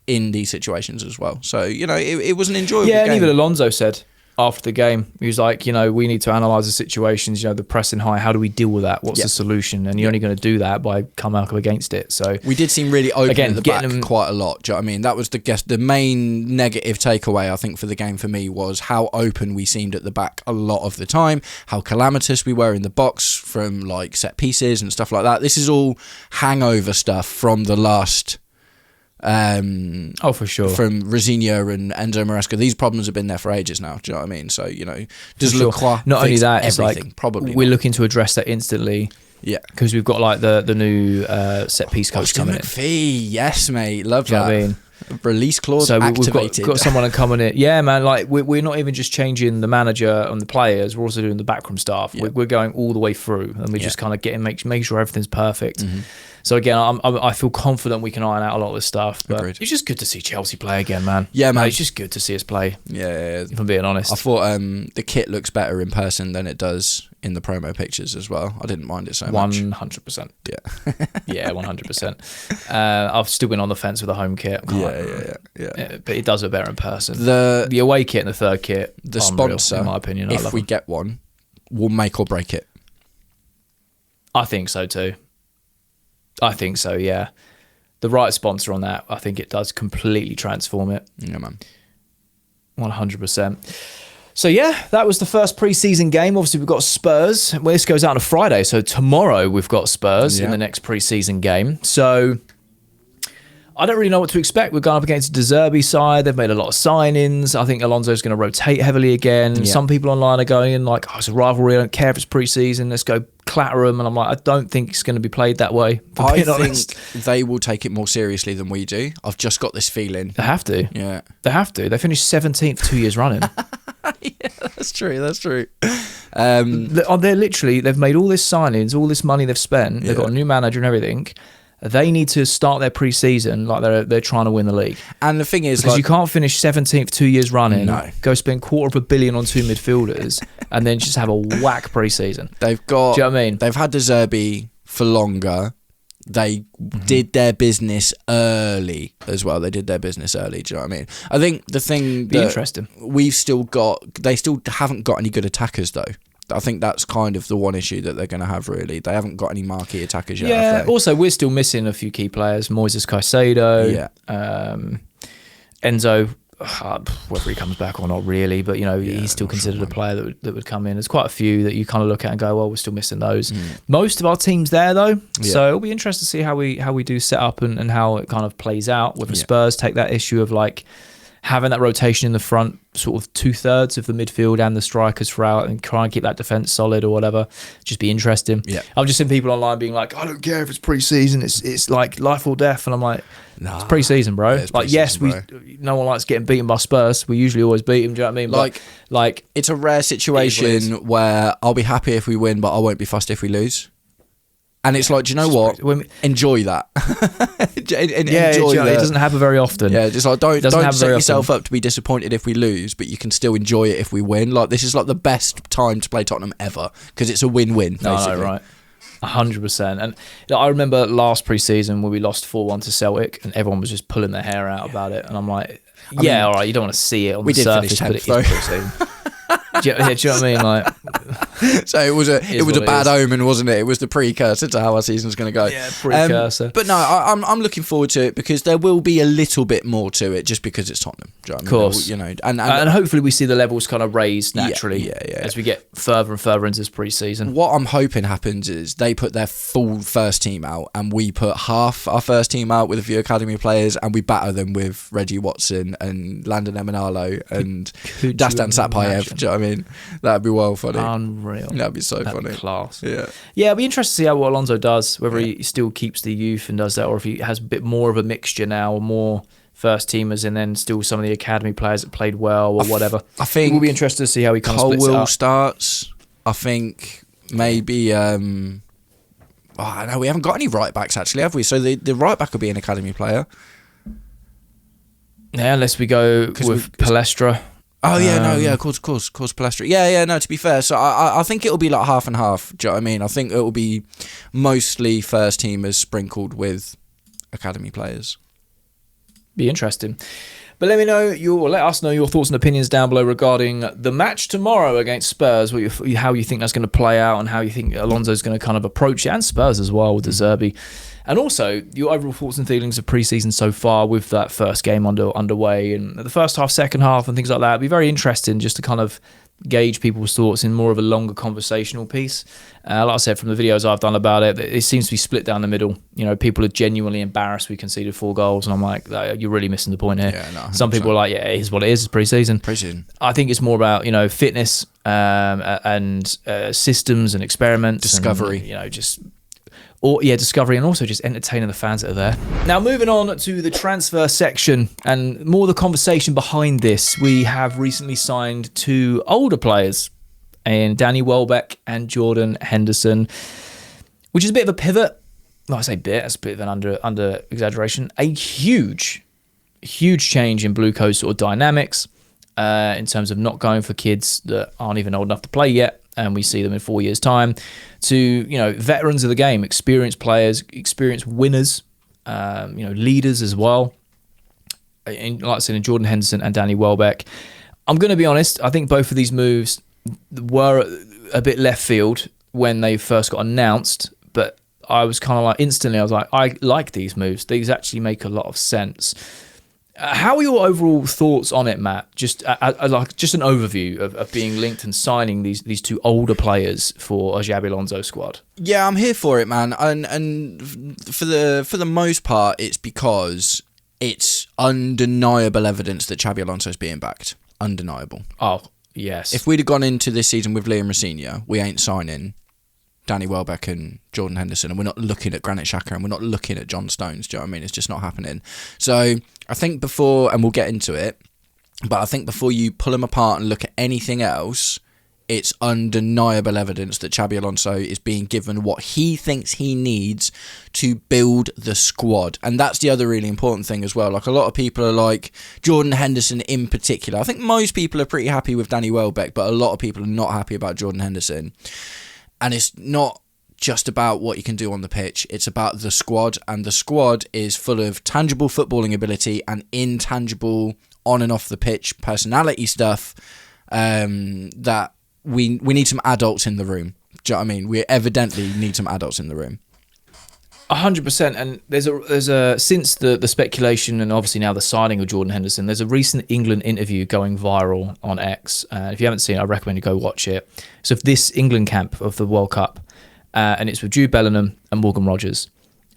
in these situations as well. So, you know, it was an enjoyable game. Yeah, and even Alonso said after the game, he was like, you know, we need to analyse the situations, you know, the pressing high, how do we deal with that? What's the solution? And you're only going to do that by coming up against it. So we did seem really open at the back quite a lot. Do you know what I mean? That was the main negative takeaway, I think, for the game for me, was how open we seemed at the back a lot of the time, how calamitous we were in the box from, like, set pieces and stuff like that. This is all hangover stuff from the last... for sure. From Rosiño and Enzo Maresca. These problems have been there for ages now. Do you know what I mean? So, you know, does Lacroix not only that, it's like probably we're looking to address that instantly. Yeah, because we've got, like, the new set piece coach coming in. McPhee, yes, mate, love that. You know what I mean? Release clause activated. We've got someone coming in. Yeah, man. Like, we're not even just changing the manager and the players. We're also doing the backroom staff. Yeah. We're going all the way through, and we're just kind of making sure everything's perfect. Mm-hmm. So again, I feel confident we can iron out a lot of this stuff. But Agreed. It's just good to see Chelsea play again, man. Yeah, man. It's just good to see us play. Yeah. If I'm being honest. I thought the kit looks better in person than it does in the promo pictures as well. I didn't mind it so much. 100%. Yeah. Yeah, 100%. I've still been on the fence with the home kit. Yeah. But it does look better in person. The away kit and the third kit, the sponsor, in my opinion, if we get one, will make or break it. I think so too. I think so, yeah. The right sponsor on that, I think it does completely transform it. Yeah, man. 100%. So, yeah, that was the first pre-season game. Obviously, we've got Spurs. Well, this goes out on a Friday, so tomorrow we've got Spurs in the next pre-season game. So, I don't really know what to expect. We're going up against De Zerbi side. They've made a lot of signings. I think Alonso's going to rotate heavily again. Yeah. Some people online are going in like, oh, it's a rivalry. I don't care if it's pre-season. Let's go clatter them. And I'm like, I don't think it's going to be played that way. I think they will take it more seriously than we do. I've just got this feeling. They have to. Yeah. They have to. They finished 17th 2 years running. Yeah, that's true. They're literally, they've made all this signings, all this money they've spent. They've got a new manager and everything. They need to start their pre-season like they're trying to win the league. And the thing is, because you can't finish 17th 2 years running, go spend $250 million on 2 midfielders, and then just have a whack pre-season. They've got. Do you know what I mean? They've had De Zerbi for longer. They did their business early as well. They did their business early. Do you know what I mean? I think the thing that interesting. We've still got. They still haven't got any good attackers though. I think that's kind of the one issue that they're going to have, really. They haven't got any marquee attackers yet. Yeah, also, we're still missing a few key players. Moises Caicedo, Enzo, whether he comes back or not, really. But, he's still considered a player that would come in. There's quite a few that you kind of look at and go, well, we're still missing those. Most of our team's there, though. Yeah. So it'll be interesting to see how we do set up and how it kind of plays out. Whether Spurs take that issue of, having that rotation in the front, sort of 2/3 of the midfield and the strikers throughout, and try and keep that defence solid or whatever. Just be interesting. Yeah. I've just seen people online being like, I don't care if it's pre-season, it's like life or death. And I'm like, it's pre-season, bro. Yeah, no one likes getting beaten by Spurs. We usually always beat them, do you know what I mean? Like it's a rare situation where I'll be happy if we win, but I won't be fussed if we lose. And it's like, do you know what? Enjoy that. Enjoy that. It doesn't happen very often. Yeah, just like don't set yourself up to be disappointed if we lose, but you can still enjoy it if we win. Like, this is like the best time to play Tottenham ever because it's a win-win. Basically. No, right. 100%. And I remember last pre-season when we lost 4-1 to Celtic, and everyone was just pulling their hair out about it. And I'm like, all right, you don't want to see it on the surface, but it is pre-season. Do you know what I mean? So it was a bad omen, wasn't it? It was the precursor to how our season's going to go. Yeah, precursor. But no, I'm looking forward to it because there will be a little bit more to it just because it's Tottenham. Do you know what I mean? Of course. And hopefully we see the levels kind of raised naturally as we get further and further into this pre-season. What I'm hoping happens is they put their full first team out and we put half our first team out with a few academy players and we batter them with Reggie Watson and Landon Emanalo and Dastan Satpayev. Do you know what I mean? That'd be well funny. Unreal. That'd be so funny. Be class. Yeah. Yeah, it'll be interesting to see how Alonso does, whether he still keeps the youth and does that, or if he has a bit more of a mixture now, or more first teamers and then still some of the academy players that played well or whatever. I think we'll be interested to see how he kind of splits it up. Starts. I think maybe no, we haven't got any right backs actually, have we? So the right back will be an academy player. Yeah, unless we go with Palestra. Oh yeah, of course, Palestra. Yeah, no, to be fair, so I think it'll be like half and half. Do you know what I mean? I think it will be mostly first teamers sprinkled with academy players. Be interesting. But let us know your thoughts and opinions down below regarding the match tomorrow against Spurs, how you think that's going to play out and how you think Alonso's going to kind of approach it, and Spurs as well with De Zerbi. And also, your overall thoughts and feelings of pre-season so far with that first game underway and the first half, second half and things like that. It'd be very interesting just to kind of gauge people's thoughts in more of a longer conversational piece. Like I said, from the videos I've done about it, it seems to be split down the middle. People are genuinely embarrassed we conceded 4 goals. And I'm like, you're really missing the point here. Yeah, no, some people are like, it is what it is. It's pre-season. I think it's more about, fitness and systems and experiments. Discovery. And, discovery, and also just entertaining the fans that are there. Now, moving on to the transfer section and more the conversation behind this, we have recently signed 2 older players, in Danny Welbeck and Jordan Henderson, which is a bit of a pivot. Well, I say bit, that's a bit of an under exaggeration. A huge change in Blue Coat's sort of dynamics in terms of not going for kids that aren't even old enough to play yet, and we see them in 4 years' time, to veterans of the game, experienced players, experienced winners, leaders as well. Like I said, in Jordan Henderson and Danny Welbeck. I'm going to be honest, I think both of these moves were a bit left field when they first got announced, but I was kind of like, instantly, I was like, I like these moves. These actually make a lot of sense. How are your overall thoughts on it, Matt? Just an overview of being linked and signing these 2 older players for a Xabi Alonso squad. Yeah, I'm here for it, man. And for the most part, it's because it's undeniable evidence that Xabi Alonso's being backed. Undeniable. Oh, yes. If we'd have gone into this season with Liam Rosenior, we ain't signing Danny Welbeck and Jordan Henderson, and we're not looking at Granit Xhaka, and we're not looking at John Stones. Do you know what I mean? It's just not happening. So I think before, and we'll get into it, but I think before you pull them apart and look at anything else, it's undeniable evidence that Xabi Alonso is being given what he thinks he needs to build the squad. And that's the other really important thing as well. Like, a lot of people are like, Jordan Henderson in particular. I think most people are pretty happy with Danny Welbeck, but a lot of people are not happy about Jordan Henderson. And it's not just about what you can do on the pitch, it's about the squad, and the squad is full of tangible footballing ability and intangible on and off the pitch personality stuff that we need some adults in the room. Do you know what I mean? We evidently need some adults in the room. 100%. And there's a since the speculation and obviously now the signing of Jordan Henderson, there's a recent England interview going viral on X. If you haven't seen it, I recommend you go watch it. So this England camp of the World Cup, and it's with Jude Bellingham and Morgan Rogers.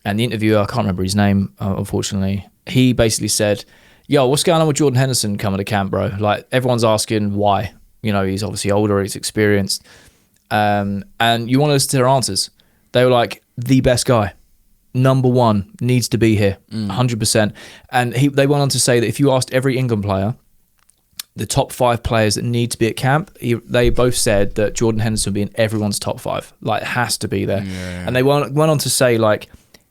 And the interviewer, I can't remember his name, unfortunately, he basically said, yo, what's going on with Jordan Henderson coming to camp, bro? Like, everyone's asking why. You know, he's obviously older, he's experienced. And you want to listen to their answers. They were like, the best guy. Number one, needs to be here, 100%. And they went on to say that if you asked every England player, the top 5 players that need to be at camp, they both said that Jordan Henderson would be in everyone's top 5. Like, it has to be there. Yeah. And they went on to say, like,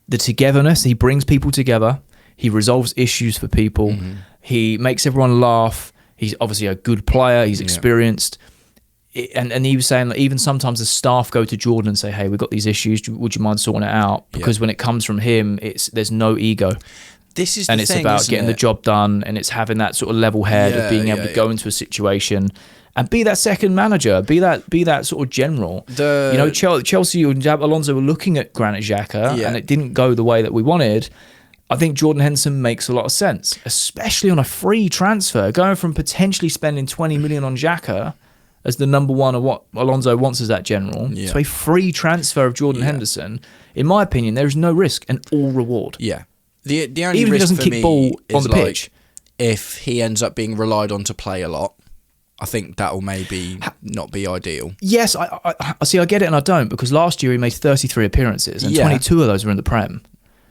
the togetherness, he brings people together, he resolves issues for people, he makes everyone laugh. He's obviously a good player. He's experienced. And he was saying that even sometimes the staff go to Jordan and say, hey, we've got these issues. Would you mind sorting it out? Because when it comes from him, there's no ego. This is and the it's thing, about getting the job done, and it's having that sort of level head of being able to go into a situation and be that second manager, be that sort of general. Chelsea and Alonso were looking at Granit Xhaka, and it didn't go the way that we wanted. I think Jordan Henderson makes a lot of sense, especially on a free transfer. Going from potentially spending 20 million on Xhaka as the number one of what Alonso wants as that general, to a free transfer of Jordan Henderson, in my opinion, there is no risk and all reward. Yeah. The only even if he risk doesn't for kick me ball on is the like, pitch. if he ends up being relied on to play a lot, I think that will maybe not be ideal. Yes, I see. I get it and I don't, because last year he made 33 appearances and 22 of those were in the Prem.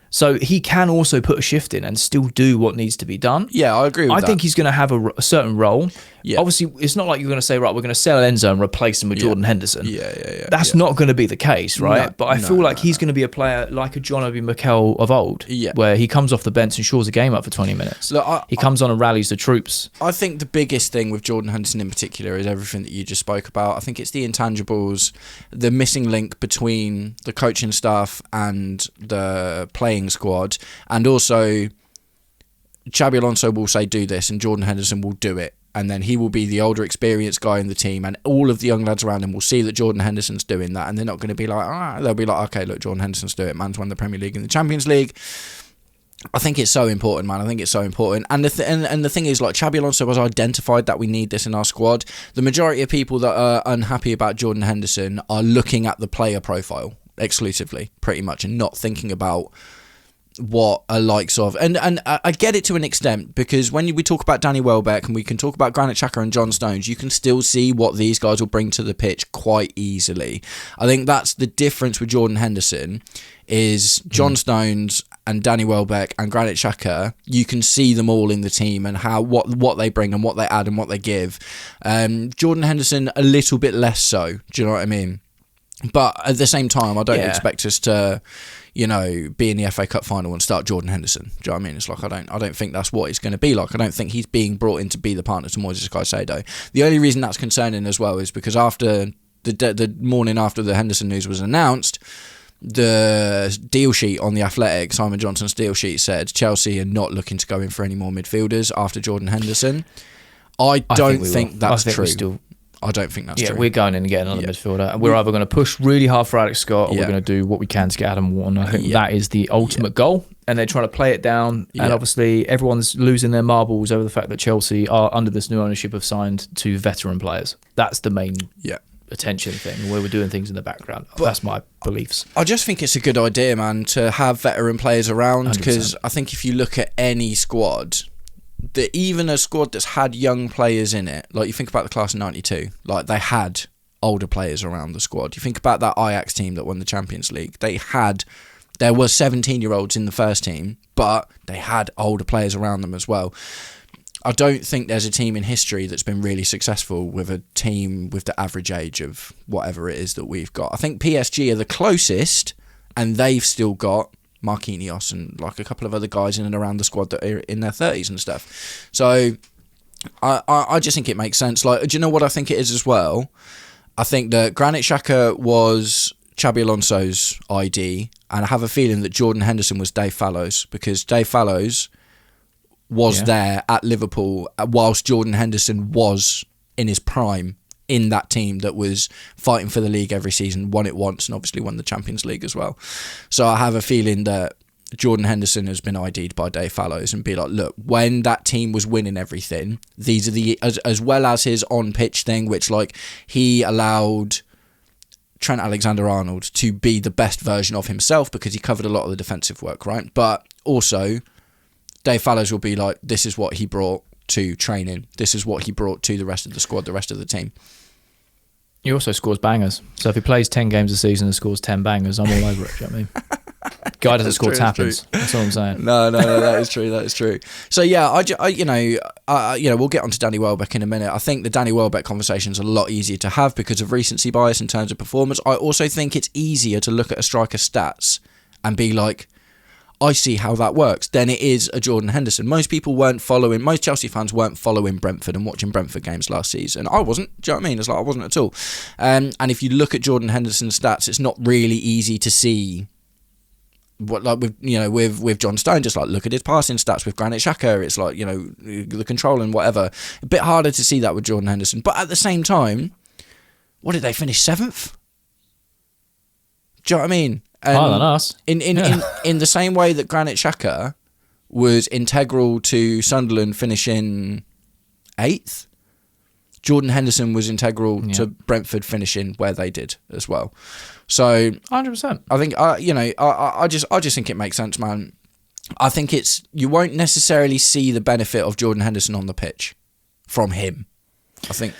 So he can also put a shift in and still do what needs to be done. Yeah, I agree with that. I think he's going to have a certain role. Yeah. Obviously, it's not like you're going to say, right, we're going to sell Enzo and replace him with Jordan Henderson. That's not going to be the case, right? No, but I feel like he's going to be a player like a John Obi Mikel of old, where he comes off the bench and shores a game up for 20 minutes. Look, he comes on and rallies the troops. I think the biggest thing with Jordan Henderson in particular is everything that you just spoke about. I think it's the intangibles, the missing link between the coaching staff and the playing squad. And also, Xabi Alonso will say do this and Jordan Henderson will do it. And then he will be the older, experienced guy in the team, and all of the young lads around him will see that Jordan Henderson's doing that, and they're not going to be like, they'll be like, okay, look, Jordan Henderson's doing it. Man's won the Premier League and the Champions League. I think it's so important, man. I think it's so important. And the thing is, like, Xabi Alonso has identified that we need this in our squad. The majority of people that are unhappy about Jordan Henderson are looking at the player profile exclusively, pretty much, and not thinking about what are likes of, and I get it to an extent, because when we talk about Danny Welbeck and we can talk about Granit Xhaka and John Stones, you can still see what these guys will bring to the pitch quite easily. I think that's the difference with Jordan Henderson, is John Stones and Danny Welbeck and Granit Xhaka, you can see them all in the team and how what they bring and what they add and what they give. Jordan Henderson a little bit less so, do you know what I mean? But at the same time, I don't expect us to, be in the FA Cup final and start Jordan Henderson. Do you know what I mean? It's like, I don't think that's what it's going to be like. I don't think he's being brought in to be the partner to Moises Caicedo. The only reason that's concerning as well is because after the morning after the Henderson news was announced, the deal sheet on The Athletic, Simon Johnson's deal sheet, said Chelsea are not looking to go in for any more midfielders after Jordan Henderson. I don't think that's true. I don't think that's true. We're going in and getting another midfielder. And we're either going to push really hard for Alex Scott, or we're going to do what we can to get Adam Wharton. I think that is the ultimate goal. And they're trying to play it down. And obviously, everyone's losing their marbles over the fact that Chelsea are, under this new ownership, have signed 2 veteran players. That's the main attention thing, where we're doing things in the background. But that's my beliefs. I just think it's a good idea, man, to have veteran players around, because I think if you look at any squad, that even a squad that's had young players in it, like you think about the class of 92, like they had older players around the squad. You think about that Ajax team that won the Champions League, there were 17-year-olds in the first team, but they had older players around them as well. I don't think there's a team in history that's been really successful with a team with the average age of whatever it is that we've got. I think PSG are the closest, and they've still got Marquinhos and like a couple of other guys in and around the squad that are in their 30s and stuff. So I just think it makes sense. Like, do you know what I think it is as well? I think that Granit Xhaka was Xabi Alonso's ID, and I have a feeling that Jordan Henderson was Dave Fallows, because Dave Fallows was there at Liverpool whilst Jordan Henderson was in his prime in that team that was fighting for the league every season, won it once, and obviously won the Champions League as well. So I have a feeling that Jordan Henderson has been ID'd by Dave Fallows and be like, look, when that team was winning everything, these are the, as well as his on-pitch thing, which like he allowed Trent Alexander-Arnold to be the best version of himself because he covered a lot of the defensive work, right? But also, Dave Fallows will be like, this is what he brought to training. This is what he brought to the rest of the squad, the rest of the team. He also scores bangers. So if he plays 10 games a season and scores 10 bangers, I'm all over it. Do you know what I mean? Guy doesn't score tappers. That's all I'm saying. No, that is true. That is true. So yeah, we'll get on to Danny Welbeck in a minute. I think the Danny Welbeck conversation is a lot easier to have because of recency bias in terms of performance. I also think it's easier to look at a striker's stats and be like, I see how that works, than it is a Jordan Henderson. Most Chelsea fans weren't following Brentford and watching Brentford games last season. I wasn't. Do you know what I mean? It's like I wasn't at all. And if you look at Jordan Henderson's stats, it's not really easy to see what, like with John Stone, just like look at his passing stats. With Granit Xhaka, it's like, the control and whatever. A bit harder to see that with Jordan Henderson. But at the same time, what did they finish 7th? Do you know what I mean? Higher than us. In the same way that Granit Xhaka was integral to Sunderland finishing 8th, Jordan Henderson was integral to Brentford finishing where they did as well. So 100%. I think I just think it makes sense, man. I think you won't necessarily see the benefit of Jordan Henderson on the pitch from him, I think.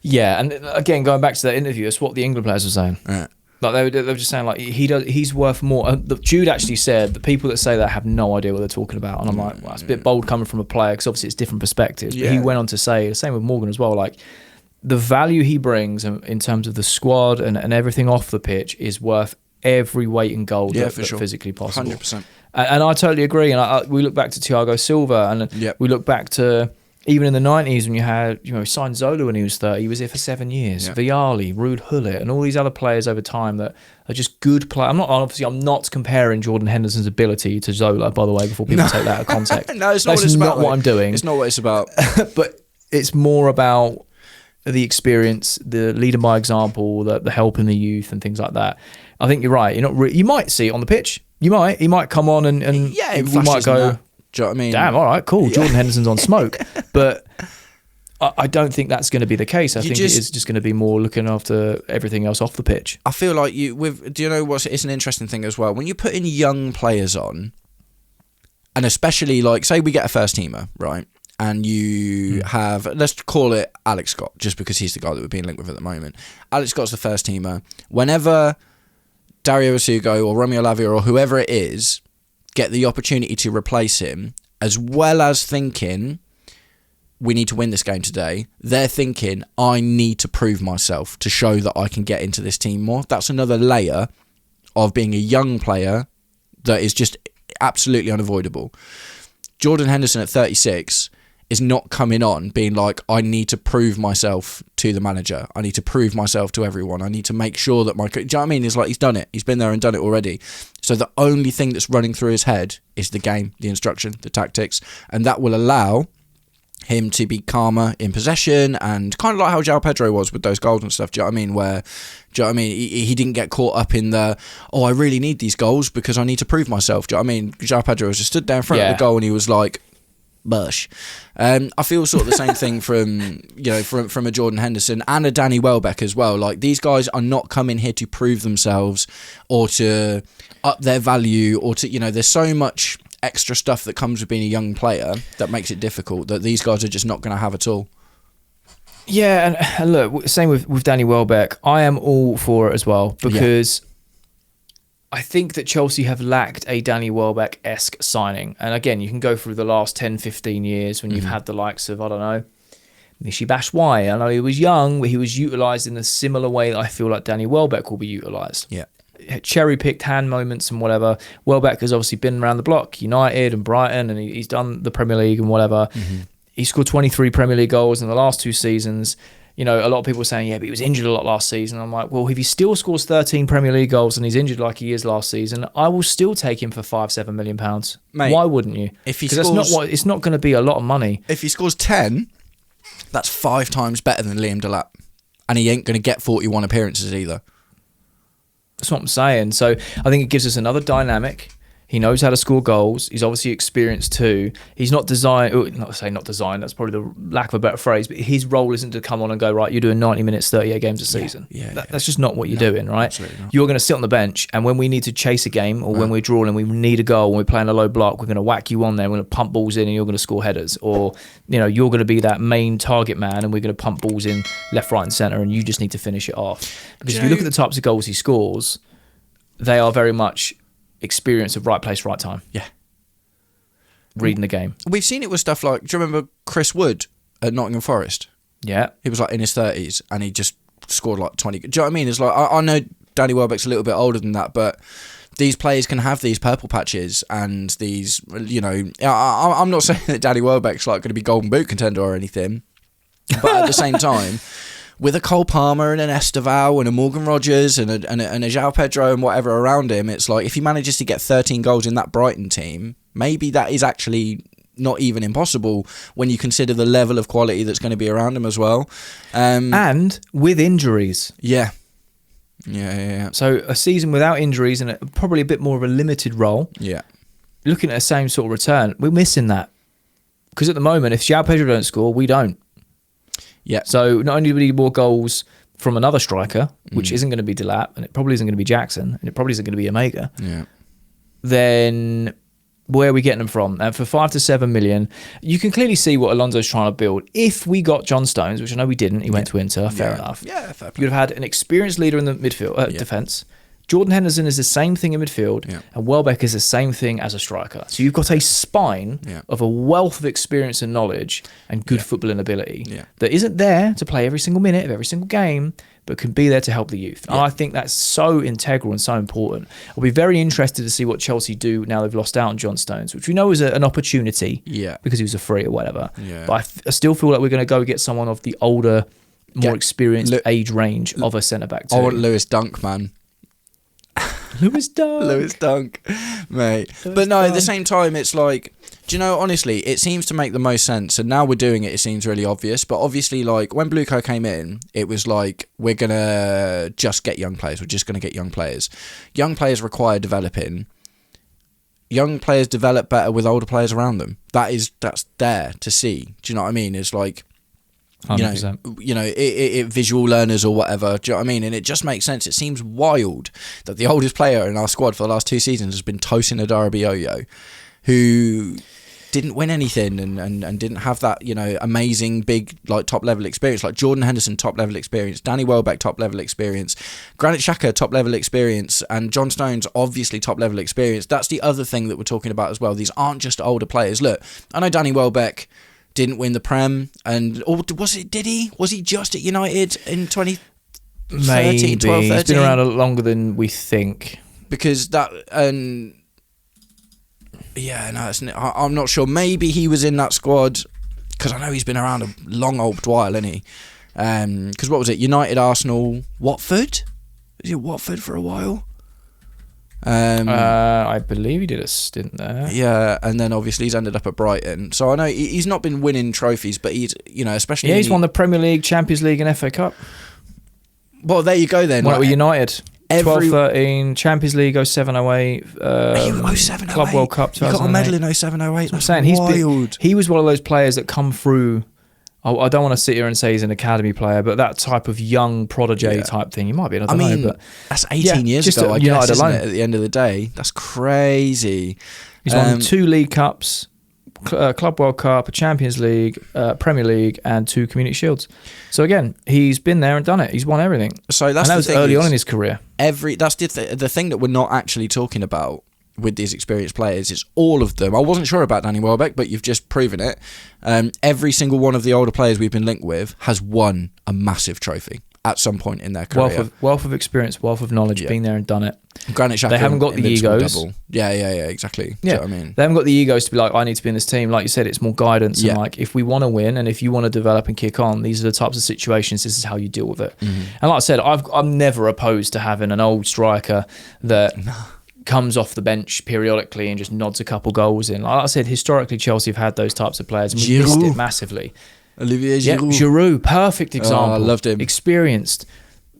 Yeah, and again, going back to that interview, it's what the England players were saying. Right. Like they were just saying, like, he's worth more. Jude actually said the people that say that have no idea what they're talking about, and I'm like, well, it's a bit bold coming from a player because obviously it's different perspectives. But he went on to say the same with Morgan as well. Like, the value he brings in terms of the squad and everything off the pitch is worth every weight in gold that's physically possible. 100%. And I totally agree. And we look back to Thiago Silva, and we look back to even in the 90s when you had, signed Zola when he was 30, he was here for 7 years. Yeah. Vialli, Ruud Gullit, and all these other players over time that are just good players. I'm not comparing Jordan Henderson's ability to Zola, by the way, before people take that out of context. No, it's not what it's about. That's not what I'm doing. It's not what it's about. But it's more about the experience, the leading by example, the help in the youth and things like that. I think you're right. You might see it on the pitch. He might come on and we might go, do you know what I mean? Damn, all right, cool. Jordan Henderson's on smoke. But I don't think that's going to be the case. I think it is just going to be more looking after everything else off the pitch. I feel like do you know what? It's an interesting thing as well. When you put in young players on, and especially like, say we get a first teamer, right? And you have, let's call it Alex Scott, just because he's the guy that we're being linked with at the moment. Alex Scott's the first teamer. Whenever Dario Asugo or Romeo Lavia or whoever it is get the opportunity to replace him, as well as thinking, we need to win this game today, they're thinking, I need to prove myself to show that I can get into this team more. That's another layer of being a young player that is just absolutely unavoidable. Jordan Henderson at 36 is not coming on being like, I need to prove myself to the manager. I need to prove myself to everyone. I need to make sure that do you know what I mean? It's like he's done it. He's been there and done it already. So the only thing that's running through his head is the game, the instruction, the tactics, and that will allow him to be calmer in possession and kind of like how João Pedro was with those goals and stuff. Do you know what I mean? Where, do you know what I mean? He didn't get caught up in I really need these goals because I need to prove myself. Do you know what I mean? João Pedro was just stood there in front of the goal and he was like, bush. I feel sort of the same thing from a Jordan Henderson and a Danny Welbeck as well. Like, these guys are not coming here to prove themselves or to up their value or to, there's so much extra stuff that comes with being a young player that makes it difficult that these guys are just not going to have at all. Yeah, and look, same with Danny Welbeck. I am all for it as well because I think that Chelsea have lacked a Danny Welbeck-esque signing. And again, you can go through the last 10, 15 years when you've had the likes of, I don't know, Michy Batshuayi. I know he was young, but he was utilised in a similar way that I feel like Danny Welbeck will be utilised. Yeah. Cherry-picked hand moments and whatever. Welbeck has obviously been around the block, United and Brighton, and he's done the Premier League and whatever. He scored 23 Premier League goals in the last 2 seasons. You know, a lot of people are saying, yeah, but he was injured a lot last season. I'm like, well, if he still scores 13 Premier League goals and he's injured like he is last season, I will still take him for £5-7 million. Mate, why wouldn't you? Because it's not going to be a lot of money. If he scores 10, that's 5 times better than Liam Delap. And he ain't going to get 41 appearances either. That's what I'm saying. So I think it gives us another dynamic. He knows how to score goals. He's obviously experienced too. He's not designed, not designed, that's probably the lack of a better phrase, but his role isn't to come on and go, right, you're doing 90 minutes, 38 games a season. That's just not what you're doing, right? You're going to sit on the bench, and when we need to chase a game or when we're drawing and we need a goal and we're playing a low block, we're going to whack you on there, we're going to pump balls in and you're going to score headers. Or, you know, you're going to be that main target man and we're going to pump balls in left, right and centre and you just need to finish it off. Because if you look at the types of goals he scores, they are very much experience of right place, right time. Yeah. Reading the game. We've seen it with stuff like, do you remember Chris Wood at Nottingham Forest? Yeah. He was like in his 30s and he just scored like 20. Do you know what I mean? It's like, I know Danny Welbeck's a little bit older than that, but these players can have these purple patches and these, you know, I'm not saying that Danny Welbeck's like going to be Golden Boot contender or anything, but at the same time, with a Cole Palmer and an Esteval and a Morgan Rogers and a João Pedro and whatever around him, it's like if he manages to get 13 goals in that Brighton team, maybe that is actually not even impossible when you consider the level of quality that's going to be around him as well. And with injuries. Yeah. So a season without injuries and probably a bit more of a limited role. Yeah. Looking at the same sort of return, we're missing that. Because at the moment, if João Pedro don't score, we don't. Yeah. So not only do we need more goals from another striker, which isn't going to be Delap, and it probably isn't going to be Jackson, and it probably isn't going to be Omega. Yeah. Then where are we getting them from? And for £5 to £7 million, you can clearly see what Alonso's trying to build. If we got John Stones, which I know we didn't, he went to Inter, fair enough. Yeah, fair play. You'd have had an experienced leader in the midfield defence. Jordan Henderson is the same thing in midfield, and Welbeck is the same thing as a striker. So you've got a spine of a wealth of experience and knowledge and good footballing ability that isn't there to play every single minute of every single game, but can be there to help the youth. And I think that's so integral and so important. I'll be very interested to see what Chelsea do now they've lost out on John Stones, which we know is an opportunity because he was a free or whatever. But I still feel like we're going to go get someone of the older, more experienced age range of a centre-back too. I want Lewis Dunk, man. Lewis Dunk, mate. But no, at the same time, it's like, do you know, honestly, it seems to make the most sense. And now we're doing it, it seems really obvious. But obviously, like, when Blueco came in, it was like, we're going to just get young players. We're just going to get young players. Young players require developing. Young players develop better with older players around them. That's there to see. Do you know what I mean? It's like, 100%. You know, it visual learners or whatever. Do you know what I mean? And it just makes sense. It seems wild that the oldest player in our squad for the last 2 seasons has been Tosin Adarabioyo, who didn't win anything and didn't have that, you know, amazing big like top level experience. Like Jordan Henderson, top level experience. Danny Welbeck, top level experience. Granit Xhaka, top level experience. And John Stones, obviously top level experience. That's the other thing that we're talking about as well. These aren't just older players. Look, I know Danny Welbeck didn't win the Prem, was he just at United in 2013, 12, 13? He's been around longer than we think. Because that, I'm not sure. Maybe he was in that squad, because I know he's been around a long old while, isn't he? Because what was it? United, Arsenal, Watford? Was it Watford for a while? I believe he did a stint there. Yeah, and then obviously he's ended up at Brighton. So I know he's not been winning trophies, but he's, you know, especially... Yeah, he's won the Premier League, Champions League and FA Cup. Well, there you go then. Won it with United. 12-13, Champions League 07-08, 07-08. Club World Cup 2008. He got a medal in 07-08. I'm saying he was one of those players that come through... I don't want to sit here and say he's an academy player, but that type of young prodigy type thing, he might be. I don't know, but that's 18 years ago. I guess, isn't it, at the end of the day, that's crazy. He's won 2 League Cups, Club World Cup, a Champions League, Premier League, and 2 Community Shields. So again, he's been there and done it. He's won everything. So that was early on in his career. That's the thing that we're not actually talking about with these experienced players. Is all of them. I wasn't sure about Danny Welbeck, but you've just proven it. Every single one of the older players we've been linked with has won a massive trophy at some point in their career. Wealth of experience, wealth of knowledge, been there and done it. Granit Xhaka, they haven't got the egos. Double. Yeah, exactly. Yeah, you know what I mean, they haven't got the egos to be like, I need to be in this team. Like you said, it's more guidance. Yeah. And like, if we want to win and if you want to develop and kick on, these are the types of situations. This is how you deal with it. Mm-hmm. And like I said, I'm never opposed to having an old striker that comes off the bench periodically and just nods a couple goals in. Like I said, historically, Chelsea have had those types of players, and we missed it massively. Olivier Giroud. Giroud, perfect example. I loved him. Experienced.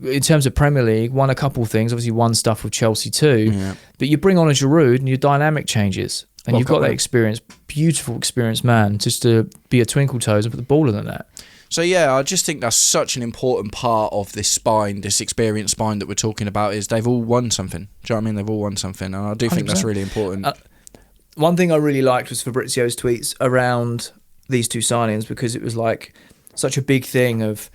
In terms of Premier League, won a couple of things. Obviously, won stuff with Chelsea too. Yeah. But you bring on a Giroud and your dynamic changes. And you've got that experience, beautiful experienced man, just to be a twinkle toes and put the ball in the net. So yeah, I just think that's such an important part of this spine, this experienced spine that we're talking about, is they've all won something. Do you know what I mean? They've all won something. And I do think 100%. That's really important. One thing I really liked was Fabrizio's tweets around these 2 signings, because it was like such a big thing of,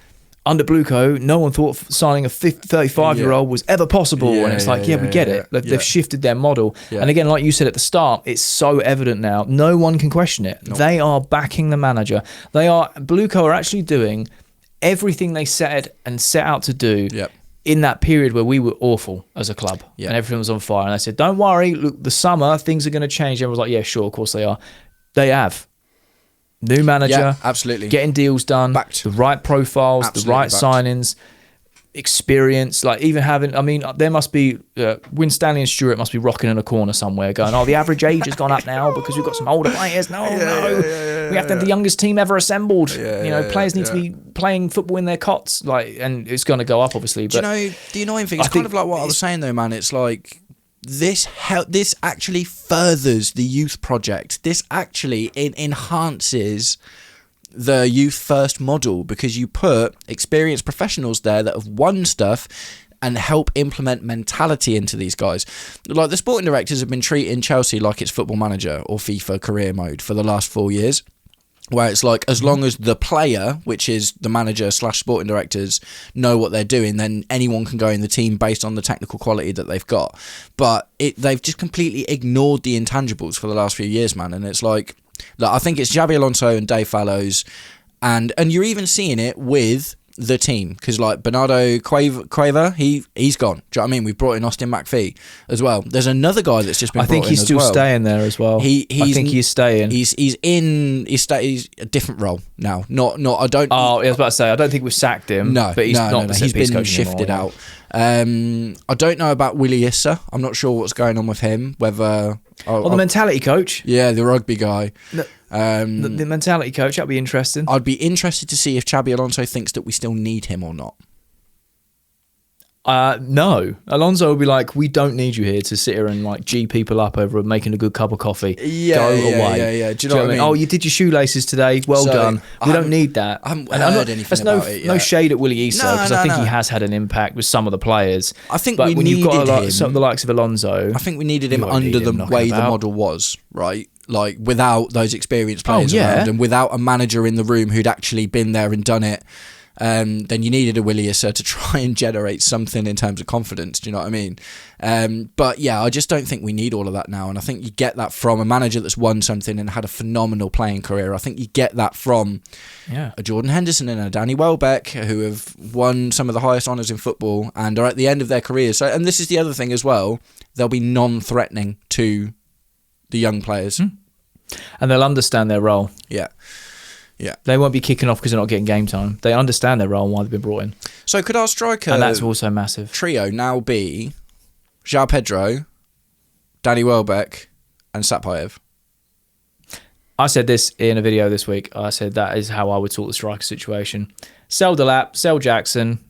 under Bluco, no one thought signing a 35-year-old was ever possible. And it's like, we get it. They've shifted their model. Yeah. And again, like you said at the start, it's so evident now. No one can question it. Nope. They are backing the manager. Bluco are actually doing everything they said and set out to do in that period where we were awful as a club and everything was on fire. And they said, don't worry, look, the summer, things are going to change. Everyone was like, yeah, sure, of course they are. They have. New manager, absolutely, getting deals done, the right profiles, the right signings, experience. Like even having, I mean, there must be Win Stanley and Stewart must be rocking in a corner somewhere, going, "Oh, the average age has gone up now because we've got some older players." No, we have to have the youngest team ever assembled. Players need to be playing football in their cots, and it's going to go up, obviously. But the annoying thing? It's kind of like what I was saying, though, man. It's like, this actually furthers the youth project. This actually enhances the youth first model, because you put experienced professionals there that have won stuff and help implement mentality into these guys. Like, the sporting directors have been treating Chelsea like it's Football Manager or FIFA career mode for the last 4 years, where it's like, as long as the player, which is the manager / sporting directors, know what they're doing, then anyone can go in the team based on the technical quality that they've got. But they've just completely ignored the intangibles for the last few years, man. And it's like I think it's Xabi Alonso and Dave Fallows, and you're even seeing it with the team, because like Bernardo Cueva, he's gone. Do you know what I mean? We've brought in Austin McPhee as well. There's another guy that's just been. I think he's still staying there as well. I think he's staying. He's a different role now. Not. I don't. Oh, I was about to say, I don't think we've sacked him. No, but he's not. No. He's been shifted out. I don't know about Willie Issa. I'm not sure what's going on with him. Whether the mentality coach. Yeah, the rugby guy. The mentality coach, that'd be interesting. I'd be interested to see if Xabi Alonso thinks that we still need him or not. No. Alonso will be like, we don't need you here to sit here and like G people up over making a good cup of coffee. Go away. Yeah. Do you know what I mean? Oh, you did your shoelaces today. Well done. We don't need that. I haven't heard anything about it yet. No shade at Willie Issa, because I think he has had an impact with some of the players. I think when you've got some of the likes of Alonso, I think we needed him under the way the model was, right? Like, without those experienced players around, and without a manager in the room who'd actually been there and done it. Then you needed a Willie Issa to try and generate something in terms of confidence. Do you know what I mean? But yeah, I just don't think we need all of that now. And I think you get that from a manager that's won something and had a phenomenal playing career. I think you get that from a Jordan Henderson and a Danny Welbeck, who have won some of the highest honours in football and are at the end of their careers. So, and this is the other thing as well, they'll be non-threatening to the young players. And they'll understand their role. Yeah. They won't be kicking off because they're not getting game time. They understand their role and why they've been brought in. So could our striker... And that's also massive. ...trio now be João Pedro, Danny Welbeck and Sapaev? I said this in a video this week. I said that is how I would sort the striker situation. Sell Delap, sell Jackson,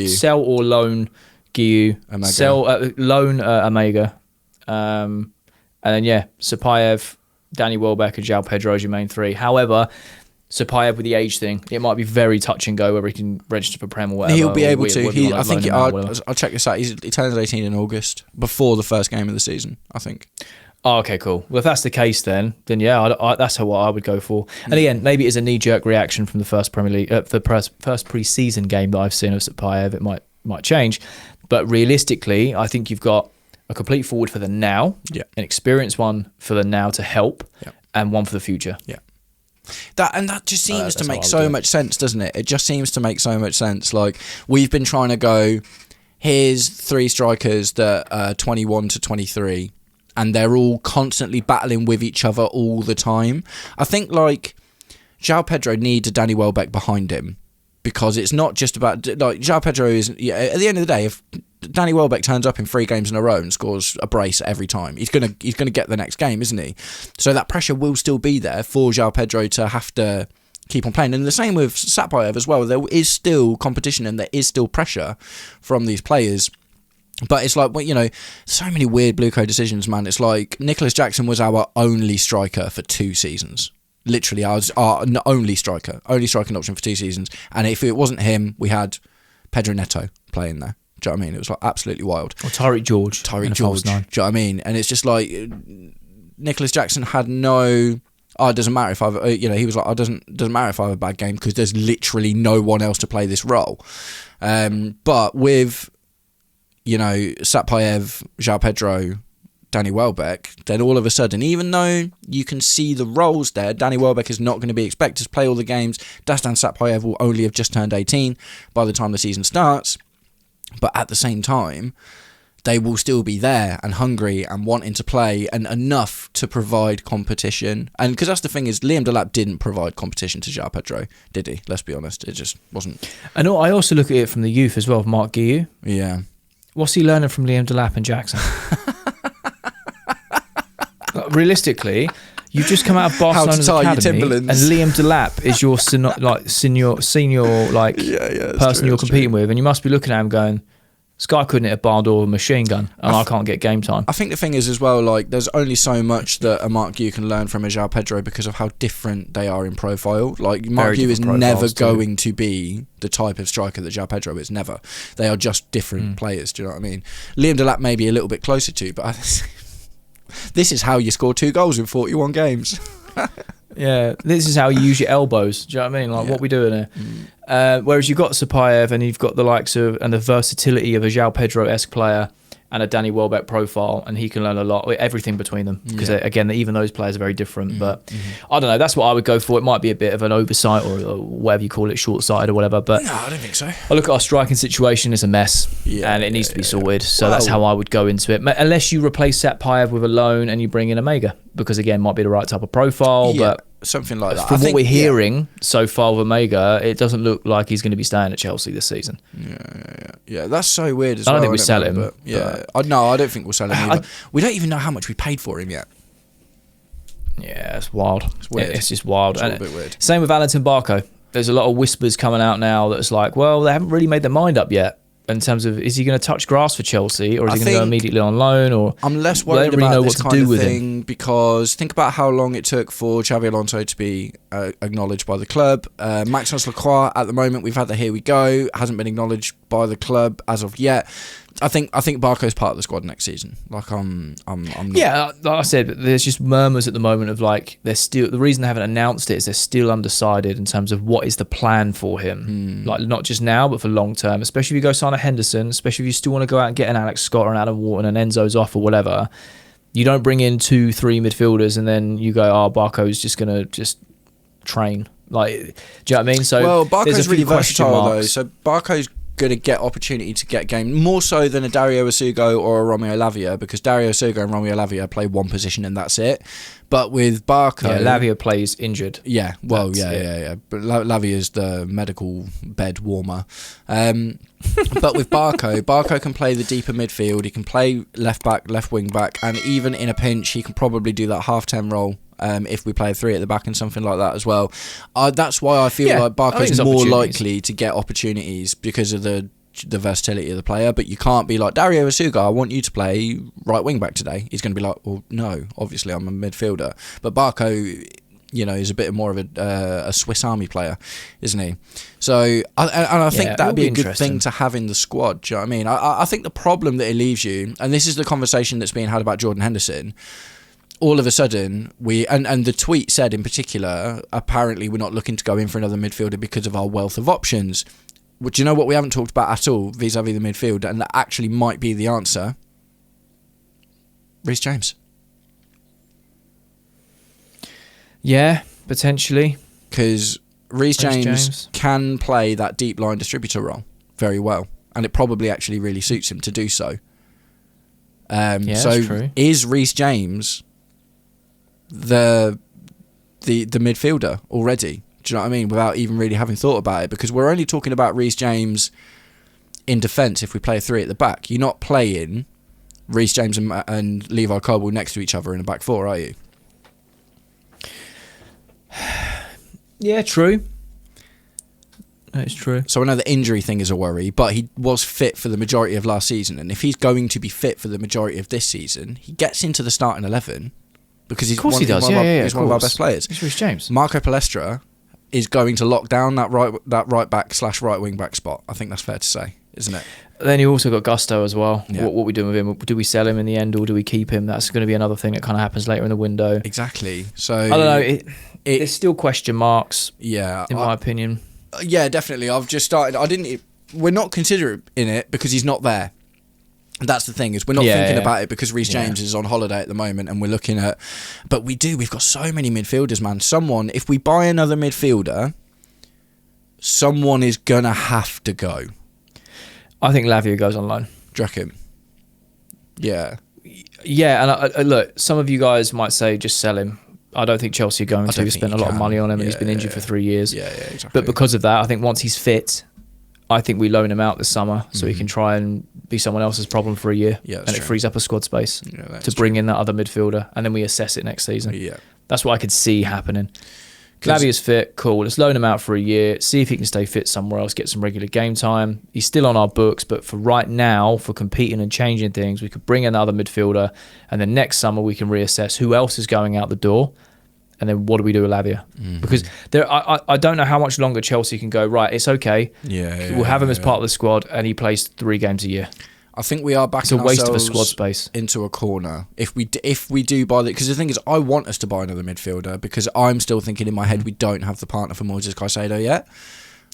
sell or loan Guiu, sell loan Omega. And then, Sapaev, Danny Welbeck and João Pedro as your main three. However... Sapaev with the age thing, it might be very touch and go whether he can register for Prem or whatever. He'll be able to. I think I'll check this out. He turns 18 in August, before the first game of the season, I think. Oh, okay, cool. Well, if that's the case, then yeah, that's what I would go for. And again, maybe it's a knee-jerk reaction from the first Premier League, first pre-season game that I've seen of Sapayev. It might change, but realistically, I think you've got a complete forward for the now, an experienced one for the now to help, and one for the future. Yeah. That just seems to make so much sense, doesn't it? It just seems to make so much sense. Like, we've been trying to go, here's 3 strikers that are 21 to 23, and they're all constantly battling with each other all the time. I think, like, João Pedro needs a Danny Welbeck behind him, because it's not just about, like, João Pedro is, at the end of the day, if Danny Welbeck turns up in 3 games in a row and scores a brace every time, he's gonna get the next game, isn't he? So that pressure will still be there for João Pedro to have to keep on playing. And the same with Sapayev as well. There is still competition and there is still pressure from these players. But it's like, well, so many weird Blueco decisions, man. It's like Nicholas Jackson was our only striker for 2 seasons. Literally, our only striking option for 2 seasons. And if it wasn't him, we had Pedro Neto playing there. Do you know what I mean? It was like absolutely wild. Or Tyreek George. Do you know what I mean? And it's just like Nicholas Jackson had no... it doesn't matter if I've... he was like, doesn't matter if I have a bad game because there's literally no one else to play this role. But with... Sapayev, João Pedro, Danny Welbeck, then all of a sudden, even though you can see the roles there, Danny Welbeck is not going to be expected to play all the games. Dastan Sapayev will only have just turned 18 by the time the season starts. But at the same time, they will still be there and hungry and wanting to play and enough to provide competition. And because that's the thing is, Liam Delap didn't provide competition to João Pedro, did he? Let's be honest. It just wasn't. And I also look at it from the youth as well, Mark Guiu. Yeah. What's he learning from Liam Delap and Jackson? Realistically, you've just come out of Barcelona's academy, and Liam Delap is your senior person you're competing with, and you must be looking at him going, this guy couldn't hit a barn door with a machine gun, and I can't get game time. I think the thing is as well, like, there's only so much that a Mark Guiu can learn from a João Pedro because of how different they are in profile. Like, Mark Guiu is never going to be the type of striker that João Pedro is, never. They are just different players, do you know what I mean? Liam Delap may be a little bit closer to, but this is how you score 2 goals in 41 games. Yeah, this is how you use your elbows. Do you know what I mean? Like, what we doing here? Whereas you've got Sapayev and you've got the likes of and the versatility of a João Pedro-esque player and a Danny Welbeck profile, and he can learn a lot, everything between them. Because again, even those players are very different. But I don't know. That's what I would go for. It might be a bit of an oversight or whatever you call it, short-sighted or whatever. But no, I don't think so. I look at our striking situation; it's a mess, and it needs to be sorted. So that's how I would go into it. Unless you replace Sapayev with a loan and you bring in Omega, because again, might be the right type of profile, but. Something like that. From what we're hearing so far with Omega, it doesn't look like he's going to be staying at Chelsea this season. Yeah. That's so weird as well. I don't think we sell him. But I don't think we'll sell him either. We don't even know how much we paid for him yet. Yeah, it's wild. It's weird. It's just wild. It's a bit weird. Same with Valentin Barco. There's a lot of whispers coming out now that's like, well, they haven't really made their mind up yet. In terms of, is he going to touch grass for Chelsea, or is he going to go immediately on loan? Or I'm less worried about this kind of thing because think about how long it took for Xabi Alonso to be acknowledged by the club. Maxence Lacroix, at the moment, we've had the here we go, hasn't been acknowledged by the club as of yet. I think Barco's part of the squad next season. Like I'm not. Yeah, like I said, there's just murmurs at the moment of like they're still. The reason they haven't announced it is they're still undecided in terms of what is the plan for him. Like not just now, but for long term. Especially if you go sign a Henderson. Especially if you still want to go out and get an Alex Scott or an Adam Wharton and Enzo's off or whatever. You don't bring in 2-3 midfielders and then you go, Barco's just gonna train. Like, do you know what I mean? So Barco's really versatile though. So Barco's going to get opportunity to get game more so than a Dario Asugo or a Romeo Lavia, because Dario Asugo and Romeo Lavia play one position and that's it. But with Barco, Lavia plays injured. Yeah, well, yeah. But Lavia is the medical bed warmer. But with Barco can play the deeper midfield. He can play left back, left wing back, and even in a pinch, he can probably do that half-10 role. If we play 3 at the back and something like that as well. That's why I feel like Barco's more likely to get opportunities because of the versatility of the player. But you can't be like, Dario Asuga, I want you to play right wing back today. He's going to be like, well, no, obviously I'm a midfielder. But Barco, is a bit more of a Swiss Army player, isn't he? So, I think that'd be a good thing to have in the squad. Do you know what I mean? I think the problem that it leaves you, and this is the conversation that's being had about Jordan Henderson, all of a sudden, and the tweet said in particular, apparently we're not looking to go in for another midfielder because of our wealth of options. But do you know what we haven't talked about at all vis-a-vis the midfield, and that actually might be the answer? Reece James. Yeah, potentially. Because Reece James can play that deep line distributor role very well, and it probably actually really suits him to do so. That's true. Is Reece James the midfielder already? Do you know what I mean? Without even really having thought about it, because we're only talking about Reece James in defence if we play a 3 at the back. You're not playing Reece James and Levi Colwill next to each other in a back 4, are you? Yeah, true. That's true. So I know the injury thing is a worry, but he was fit for the majority of last season, and if he's going to be fit for the majority of this season, he gets into the starting 11 because he's one of our best players. It's Reece James. Marco Palestra is going to lock down that right back / right wing back spot. I think that's fair to say, isn't it? Then you also got Gusto as well. Yeah. What we doing with him? Do we sell him in the end, or do we keep him? That's going to be another thing that kind of happens later in the window. Exactly. So I don't know. There's still question marks. Yeah, in my opinion. Yeah, definitely. I've just started. We're not considering it because he's not there. That's the thing, is we're not thinking about it because Reece James is on holiday at the moment, and we're looking at. But we've got so many midfielders, man. If we buy another midfielder, someone is gonna have to go. I think Lavia goes on loan. Do you reckon? Yeah. Yeah, and look, some of you guys might say just sell him. I don't think Chelsea are going to. We've spent a lot of money on him, and he's been injured for 3 years. Yeah, exactly. But because of that, I think once he's fit, I think we loan him out this summer so he can try and be someone else's problem for a year. Yeah, and it frees up a squad space to bring in that other midfielder, and then we assess it next season. Yeah. That's what I could see happening. Lavia's fit, cool. Let's loan him out for a year, see if he can stay fit somewhere else, get some regular game time. He's still on our books, but for right now, for competing and changing things, we could bring in another midfielder, and then next summer we can reassess who else is going out the door, and then what do we do with Lavia? Because I don't know how much longer Chelsea can go, right, it's okay. We'll have him as part of the squad, and he plays 3 games a year. I think we are backing it's a waste of a squad space into a corner if we do buy it. Because the thing is, I want us to buy another midfielder because I'm still thinking in my head we don't have the partner for Moises Caicedo yet.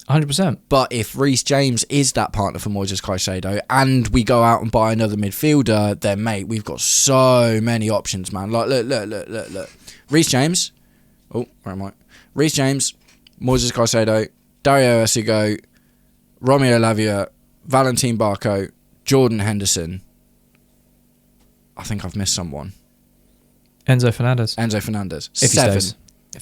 100%. But if Reece James is that partner for Moises Caicedo and we go out and buy another midfielder, then mate, we've got so many options, man. Like look. Reece James. Oh, where am I? Reece James, Moises Caicedo, Dario Esigo, Romeo Lavia, Valentin Barco, Jordan Henderson. I think I've missed someone. Enzo Fernandez.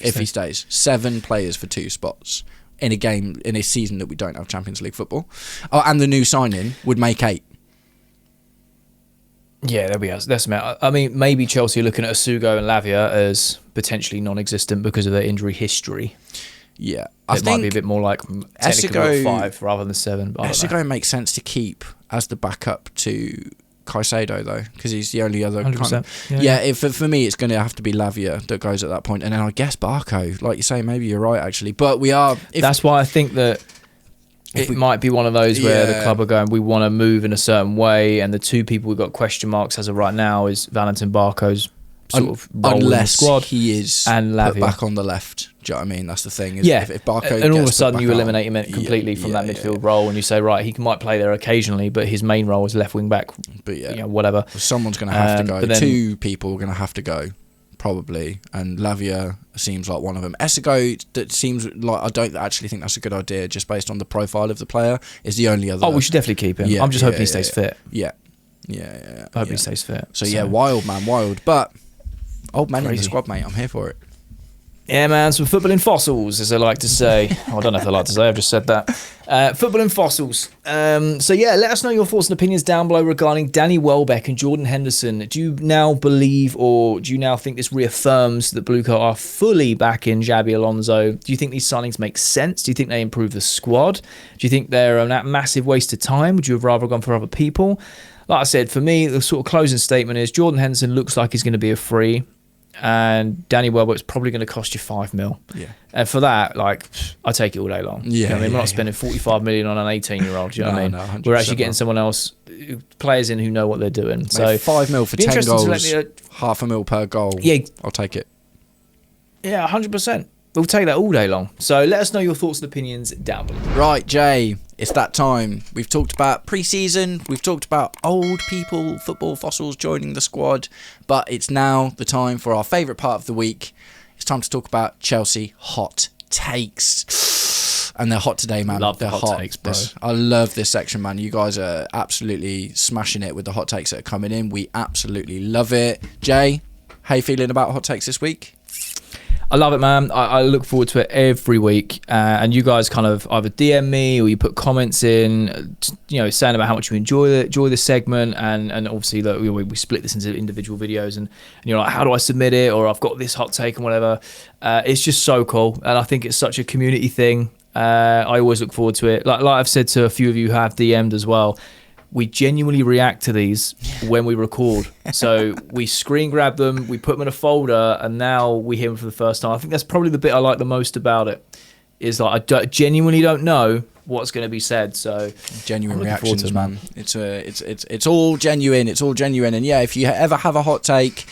If he stays. 7 players for 2 spots in a season that we don't have Champions League football. Oh, and the new signing would make 8. Yeah, there we are. That's I mean, maybe Chelsea are looking at Asugo and Lavia as potentially non-existent because of their injury history. Yeah, it might be a bit more like technically 5 rather than 7. Esigo makes sense to keep as the backup to Caicedo though, because he's the only other. 100%. For me, it's going to have to be Lavia that goes at that point, and then I guess Barco. Like you say, maybe you're right actually, but we are. That's why I think that it might be one of those where the club are going, we want to move in a certain way, and the 2 people we've got question marks as of right now is Valentin Barco's sort of role in the squad, he is and put back on the left. Do you know what I mean? That's the thing. If Barco and all of a sudden you eliminate him completely from that midfield role, and you say, right, he might play there occasionally, but his main role is left wing back. But whatever. Well, someone's going to have to go. But then, 2 people are going to have to go, probably, and Lavia seems like one of them. Esigo, that seems like I don't actually think that's a good idea, just based on the profile of the player. Is the only other. Oh, we should definitely keep him. I'm just hoping he stays fit. Yeah. I hope he stays fit. So wild, but. Old man in the squad, mate. I'm here for it. Yeah, man. Some footballing fossils, as I like to say. I don't know if I like to say. I've just said that. Footballing fossils. Let us know your thoughts and opinions down below regarding Danny Welbeck and Jordan Henderson. Do you now believe, or do you now think this reaffirms that Blue Coat are fully back in Xabi Alonso? Do you think these signings make sense? Do you think they improve the squad? Do you think they're a massive waste of time? Would you have rather gone for other people? Like I said, for me, the sort of closing statement is Jordan Henderson looks like he's going to be a free. and Danny Welbeck's probably going to cost you 5 mil. Yeah. And for that, like, I take it all day long. Yeah. You know what I mean? We're not spending 45 million on an 18-year-old. Do you know what I mean? No, we're actually getting someone else, players in who know what they're doing. Mate, so 5 mil for 10 goals, $500,000 per goal. Yeah. I'll take it. Yeah, 100%. We'll take that all day long. So let us know your thoughts and opinions down below. Right, Jay, it's that time. We've talked about pre-season. We've talked about old people, football fossils joining the squad. But it's now the time for our favourite part of the week. It's time to talk about Chelsea hot takes. And they're hot today, man. Love they're the hot takes, bro. I love this section, man. You guys are absolutely smashing it with the hot takes that are coming in. We absolutely love it. Jay, how you feeling about hot takes this week? I love it, man. I look forward to it every week. And you guys kind of either DM me or you put comments in, you know, saying about how much you enjoy this segment. And obviously, look, we split this into individual videos. And you're like, how do I submit it? Or I've got this hot take and whatever. It's just so cool. And I think it's such a community thing. I always look forward to it. Like I've said to a few of you who have DM'd as well, we genuinely react to these when we record. So we screen grab them, we put them in a folder, and now we hear them for the first time. I think that's probably the bit I like the most about it, is like I genuinely don't know what's going to be said. So genuine reactions, man. It's all genuine. It's all genuine. And yeah, if you ever have a hot take,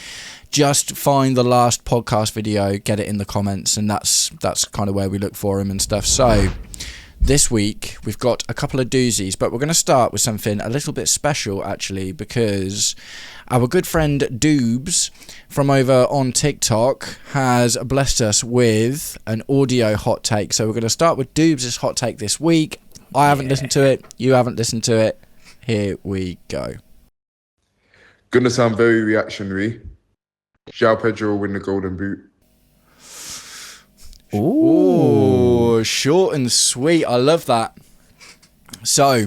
just find the last podcast video, get it in the comments, and that's kind of where we look for them and stuff. So this week, we've got a couple of doozies, but we're going to start with something a little bit special, actually, because our good friend Doobs from over on TikTok has blessed us with an audio hot take. So we're going to start with Doobs' hot take this week. I haven't listened to it. You haven't listened to it. Here we go. Gonna sound very reactionary. João Pedro will win the Golden Boot. Ooh, short and sweet. I love that. So,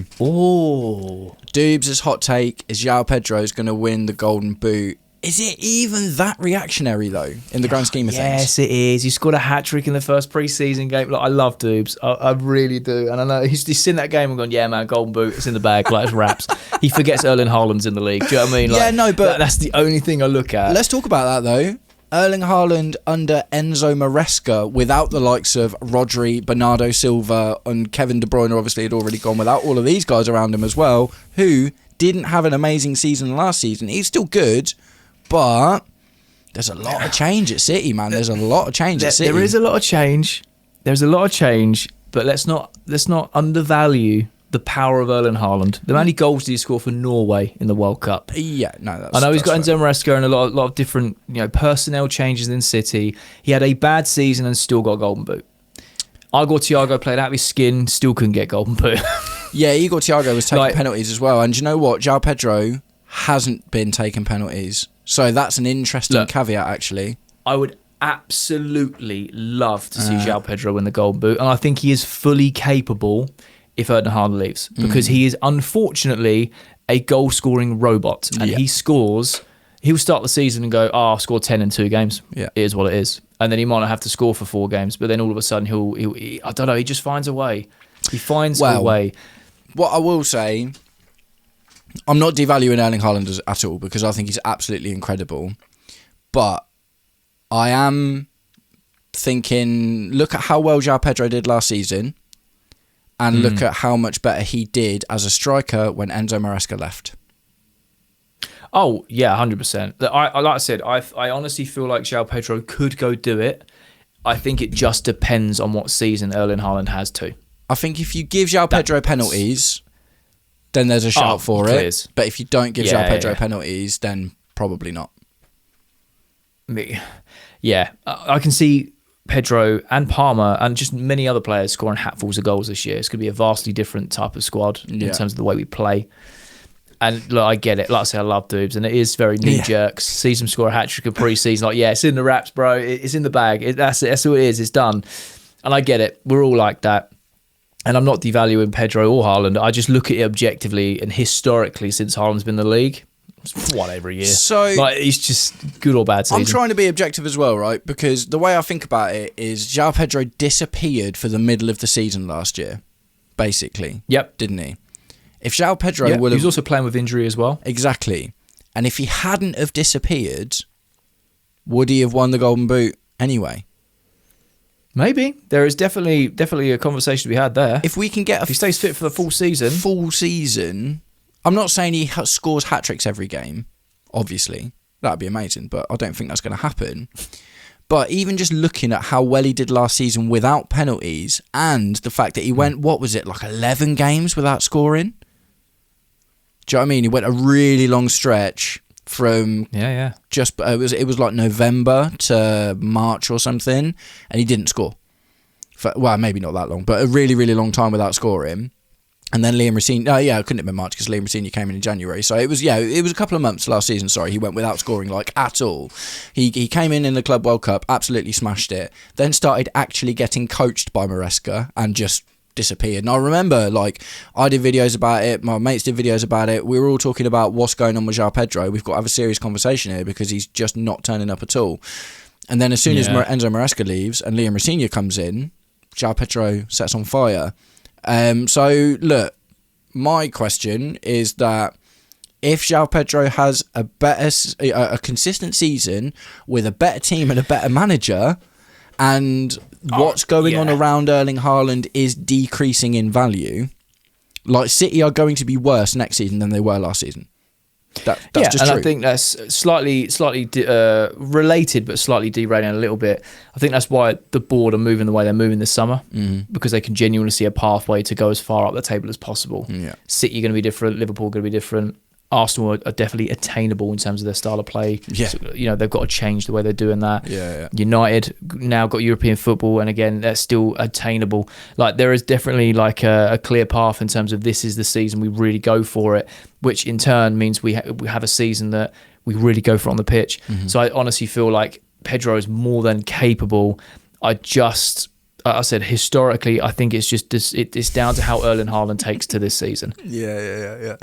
Doobs' hot take is João Pedro is going to win the Golden Boot. Is it even that reactionary, though, in the grand scheme of things? Yes, it is. He scored a hat-trick in the first pre-season game. Like, I love Doobs. I really do. And I know he's seen that game and gone, yeah, man, Golden Boot, it's in the bag, like it's wraps. He forgets Erling Haaland's in the league. Do you know what I mean? Like, yeah, no, but that's the only thing I look at. Let's talk about that, though. Erling Haaland under Enzo Maresca, without the likes of Rodri, Bernardo Silva, and Kevin De Bruyne obviously had already gone, without all of these guys around him as well, who didn't have an amazing season last season. He's still good, but there's a lot of change at City, man. There's a lot of change at City. There is a lot of change. There's a lot of change, but let's not undervalue the power of Erling Haaland. The many goals did he score for Norway in the World Cup? Yeah, no, that's I know he's got fair. Enzo Maresca and a lot of different, personnel changes in City. He had a bad season and still got Golden Boot. Igor Thiago played out of his skin, still couldn't get Golden Boot. Yeah, Igor Thiago was taking penalties as well. And do you know what? João Pedro hasn't been taking penalties. So that's an interesting caveat, actually. I would absolutely love to see João Pedro win the Golden Boot. And I think he is fully capable if Erling Haaland leaves, because he is unfortunately a goal-scoring robot, and he scores. He'll start the season and go, I'll score 10 in 2 games. Yeah, it is what it is, and then he might not have to score for 4 games, but then all of a sudden he'll I don't know. He just finds a way. He finds a way. What I will say, I'm not devaluing Erling Haaland at all, because I think he's absolutely incredible, but I am thinking, look at how well João Pedro did last season. And look at how much better he did as a striker when Enzo Maresca left. Oh, yeah, 100%. Like I said, I honestly feel like João Pedro could go do it. I think it just depends on what season Erling Haaland has too. I think if you give João Pedro penalties, then there's a shout for it. But if you don't give João Pedro penalties, then probably not. Yeah, I can see Pedro and Palmer and just many other players scoring hatfuls of goals this year. It's going to be a vastly different type of squad in terms of the way we play. And look, I get it. Like I say, I love Doobs, and it is very knee-jerks. Sees him score a hat-trick in pre-season. Like, yeah, it's in the wraps, bro. It's in the bag. That's it. That's all it is. It's done. And I get it. We're all like that. And I'm not devaluing Pedro or Haaland. I just look at it objectively and historically since Haaland's been in the league. One every year. So it's just good or bad season. I'm trying to be objective as well, right? Because the way I think about it is João Pedro disappeared for the middle of the season last year, basically. Yep. Didn't he? If João Pedro he was also playing with injury as well. Exactly. And if he hadn't have disappeared, would he have won the Golden Boot anyway? Maybe. There is definitely a conversation to be had there. If we can get if he stays fit for the full season, I'm not saying he scores hat-tricks every game, obviously. That'd be amazing, but I don't think that's going to happen. But even just looking at how well he did last season without penalties, and the fact that he went, 11 games without scoring? Do you know what I mean? He went a really long stretch from just it was like November to March or something, and he didn't score. Maybe not that long, but a really, really long time without scoring. And then Liam Racine, it couldn't have been March because Liam Racine came in January. So it was a couple of months last season, he went without scoring at all. He came in the Club World Cup, absolutely smashed it, then started actually getting coached by Maresca and just disappeared. And I remember, I did videos about it, my mates did videos about it, we were all talking about what's going on with João Pedro. We've got to have a serious conversation here because he's just not turning up at all. And then as soon as Enzo Maresca leaves and Liam Racine comes in, João Pedro sets on fire. So look, my question is that if João Pedro has a consistent season with a better team and a better manager, and what's going on around Erling Haaland is decreasing in value, City are going to be worse next season than they were last season. That's just true. I think that's slightly related, but slightly derailing a little bit. I think that's why the board are moving the way they're moving this summer, because they can genuinely see a pathway to go as far up the table as possible. Yeah. City are going to be different, Liverpool are going to be different. Arsenal are definitely attainable in terms of their style of play. Yeah. So, they've got to change the way they're doing that. Yeah. United now got European football, and again, they're still attainable. There is definitely a clear path in terms of this is the season we really go for it, which in turn means we have a season that we really go for on the pitch. Mm-hmm. So I honestly feel like Pedro is more than capable. I said historically, I think it's just it's down to how Erling Haaland takes to this season. Yeah.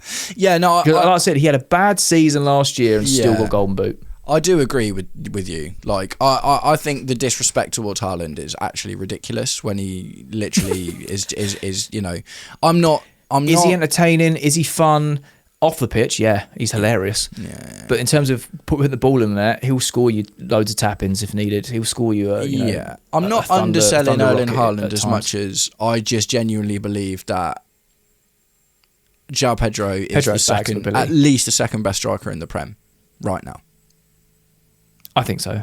No, like I said, he had a bad season last year and still got Golden Boot. I do agree with you. I think the disrespect towards Haaland is actually ridiculous when he literally is. I'm not. Is he entertaining? Is he fun? Off the pitch, he's hilarious. Yeah. But in terms of putting the ball in there, he'll score you loads of tap-ins if needed. He'll score you I'm not underselling Erling Haaland as much as I just genuinely believe that João Pedro is at least the second best striker in the Prem right now. I think so.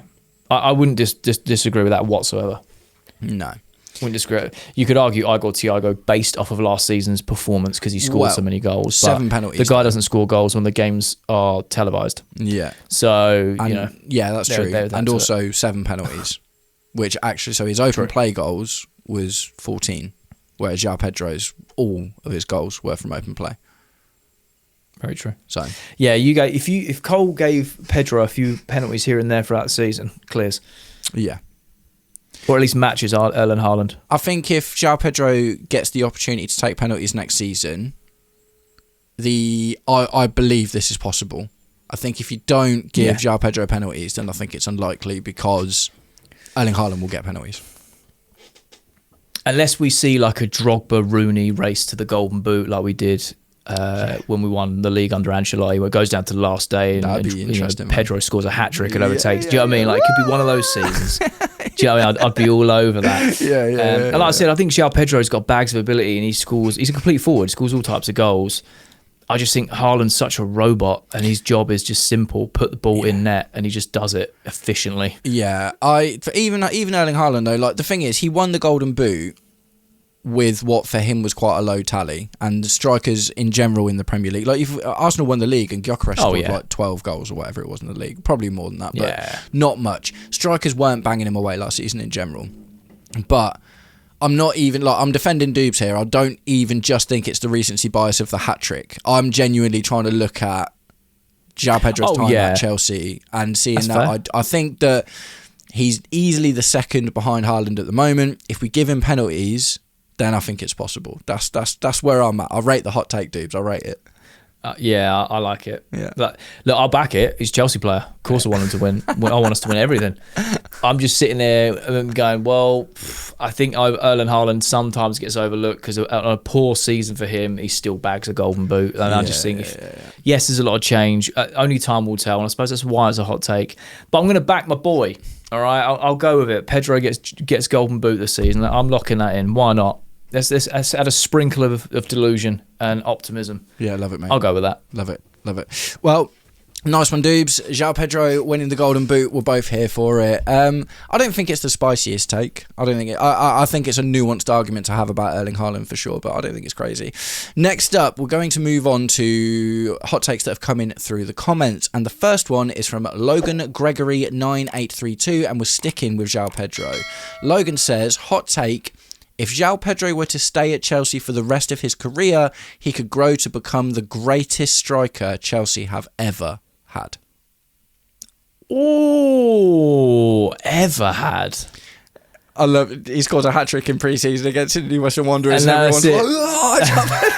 I wouldn't just disagree with that whatsoever. No. Wouldn't disagree. You could argue Igor Thiago based off of last season's performance because he scored so many goals. 7 penalties. The guy doesn't score goals when the games are televised. Yeah. So, yeah, that's true. And also 7 penalties, which actually, so his open play goals was 14, whereas João Pedro's, all of his goals were from open play. Very true. So, yeah, if Cole gave Pedro a few penalties here and there throughout the season, clears. Yeah. Or at least matches Erling Haaland. I think if João Pedro gets the opportunity to take penalties next season, I believe this is possible. I think if you don't give João Pedro penalties, then I think it's unlikely because Erling Haaland will get penalties. Unless we see a Drogba-Rooney race to the Golden Boot like we did when we won the league under Ancelotti, where it goes down to the last day and be interesting, Pedro scores a hat-trick and overtakes. Do you know what I mean? It could be one of those seasons. Do you know what I mean? I'd be all over that. And like I said, I think João Pedro's got bags of ability and he's a complete forward, scores all types of goals. I just think Haaland's such a robot and his job is just simple, put the ball in net, and he just does it efficiently. Yeah, even Erling Haaland though, the thing is, he won the Golden Boot with what for him was quite a low tally, and strikers in general in the Premier League, if Arsenal won the league and Gyökeres scored 12 goals or whatever it was in the league, probably more than that, but not much. Strikers weren't banging him away last season in general. But I'm not even I'm defending Dubes here. I don't even just think it's the recency bias of the hat trick. I'm genuinely trying to look at João Pedro's time at Chelsea and seeing that. I think that he's easily the second behind Haaland at the moment. If we give him penalties, then I think it's possible. That's where I'm at. I rate the hot take, Dubes. I rate it. Yeah, I like it. Yeah. Look, I'll back it. He's a Chelsea player. Of course I want him to win. I want us to win everything. I'm just sitting there going, well, I think Erling Haaland sometimes gets overlooked because on a poor season for him, he still bags a golden boot. And I just think, yes, there's a lot of change. Only time will tell. And I suppose that's why it's a hot take. But I'm going to back my boy. All right, I'll go with it. Pedro gets golden boot this season. I'm locking that in. Why not? Let's add a sprinkle of delusion and optimism. Yeah, love it, mate. I'll go with that. Love it. Well, nice one, Doobs. João Pedro winning the golden boot. We're both here for it. I don't think it's the spiciest take. I think it's a nuanced argument to have about Erling Haaland for sure, but I don't think it's crazy. Next up, we're going to move on to hot takes that have come in through the comments, and the first one is from Logan Gregory 9832, and we're sticking with João Pedro. Logan says, hot take: if João Pedro were to stay at Chelsea for the rest of his career, he could grow to become the greatest striker Chelsea have ever had. Oh, ever had. I love it. He scored a hat-trick in pre-season against Newcastle Wanderers. And everyone's like,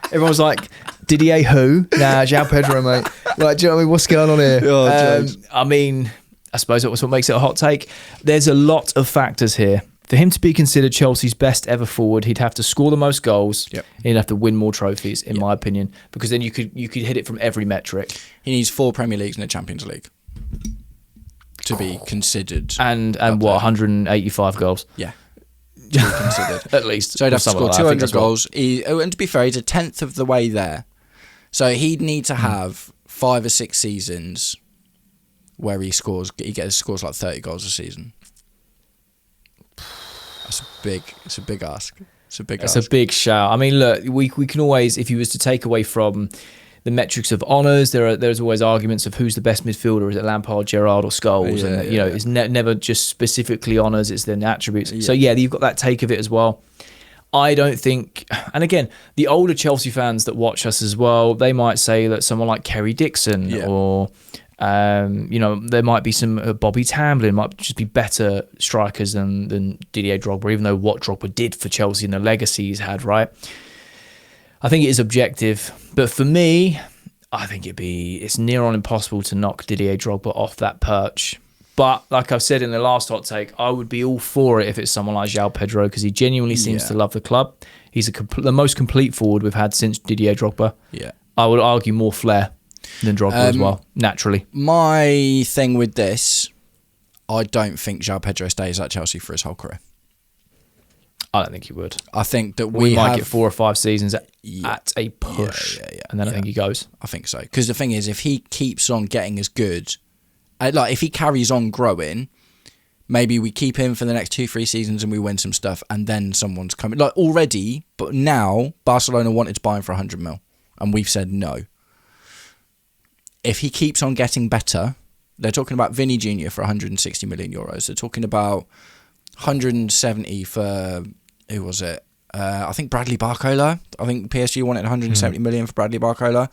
everyone's like, Didier who? Nah, João Pedro, mate. Like, do you know what I mean? What's going on here? I mean, I suppose that's what makes it a hot take. There's a lot of factors here. For him to be considered Chelsea's best ever forward, he'd have to score the most goals. Yep. He'd have to win more trophies, in my opinion, because then you could hit it from every metric. He needs 4 Premier Leagues and a Champions League to be considered. And what, 185 goals? Yeah. To be considered. At least. So he'd have to score like 200 goals. And to be fair, he's a tenth of the way there. So he'd need to have 5 or 6 seasons where he scores like 30 goals a season. It's a big ask. It's a big shout. I mean, look, we can always, if you was to take away from the metrics of honours, there's always arguments of who's the best midfielder. Is it Lampard, Gerrard, or Scholes? It's never just specifically honours. It's then attributes. Yeah. So you've got that take of it as well. I don't think, and again, the older Chelsea fans that watch us as well, they might say that someone like Kerry Dixon or there might be some Bobby Tamblyn might just be better strikers than Didier Drogba, even though what Drogba did for Chelsea and the legacy he's had, right? I think it is objective, but for me, I think it's near on impossible to knock Didier Drogba off that perch. But like I've said in the last hot take, I would be all for it if it's someone like João Pedro, because he genuinely seems to love the club. He's the most complete forward we've had since Didier Drogba. Yeah, I would argue more flair than Drogba as well, naturally. My thing with this, I don't think João Pedro stays at Chelsea for his whole career. I don't think he would. I think that we might get 4 or 5 seasons at a push, and then I think he goes. I think so. Because the thing is, if he keeps on getting as good, if he carries on growing, maybe we keep him for the next 2-3 seasons and we win some stuff, and then someone's coming. Like already, but now Barcelona wanted to buy him for 100 mil, and we've said no. If he keeps on getting better, they're talking about Vinny Jr. for 160 million euros. They're talking about 170 for, who was it? I think Bradley Barcola. I think PSG wanted 170 million for Bradley Barcola.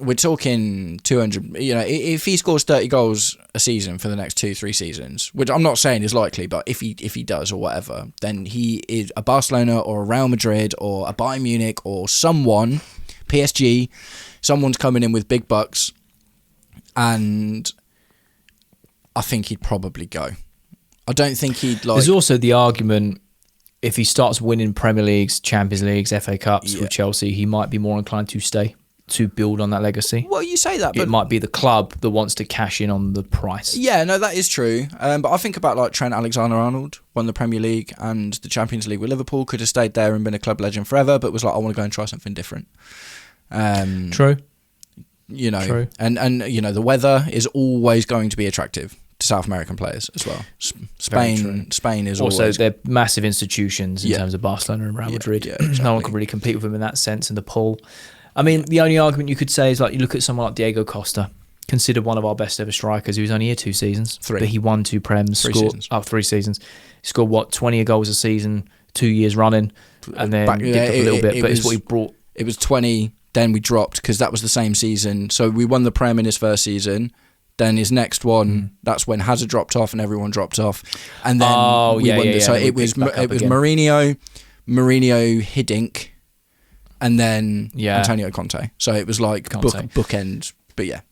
We're talking 200. If he scores 30 goals a season for the next 2-3 seasons, which I'm not saying is likely, but if he does or whatever, then he is a Barcelona or a Real Madrid or a Bayern Munich or someone, PSG. Someone's coming in with big bucks, and I think he'd probably go. I don't think he'd like... There's also the argument, if he starts winning Premier Leagues, Champions Leagues, FA Cups with Chelsea, he might be more inclined to stay, to build on that legacy. Well, you say that, but... It might be the club that wants to cash in on the price. Yeah, no, that is true. But I think about like Trent Alexander-Arnold, won the Premier League and the Champions League with Liverpool, could have stayed there and been a club legend forever, but was like, I want to go and try something different. True. True. And the weather is always going to be attractive to South American players as well. Spain is also always... they're massive institutions in terms of Barcelona and Real Madrid. Exactly. No one can really compete with them in that sense in the pool. I mean, the only argument you could say is like you look at someone like Diego Costa, considered one of our best ever strikers, who was only here 2 seasons. 3. But he won 2 Prems. 3 seasons. 3 seasons. He scored 20 goals a season, 2 years running, and then dipped up a little bit. But it's what he brought. It was 20. Then we dropped because that was the same season. So we won the Prem in his first season. Then his next one, that's when Hazard dropped off and everyone dropped off. And then we won. So it was Mourinho, Hiddink, and then Antonio Conte. So it was like bookend, but yeah.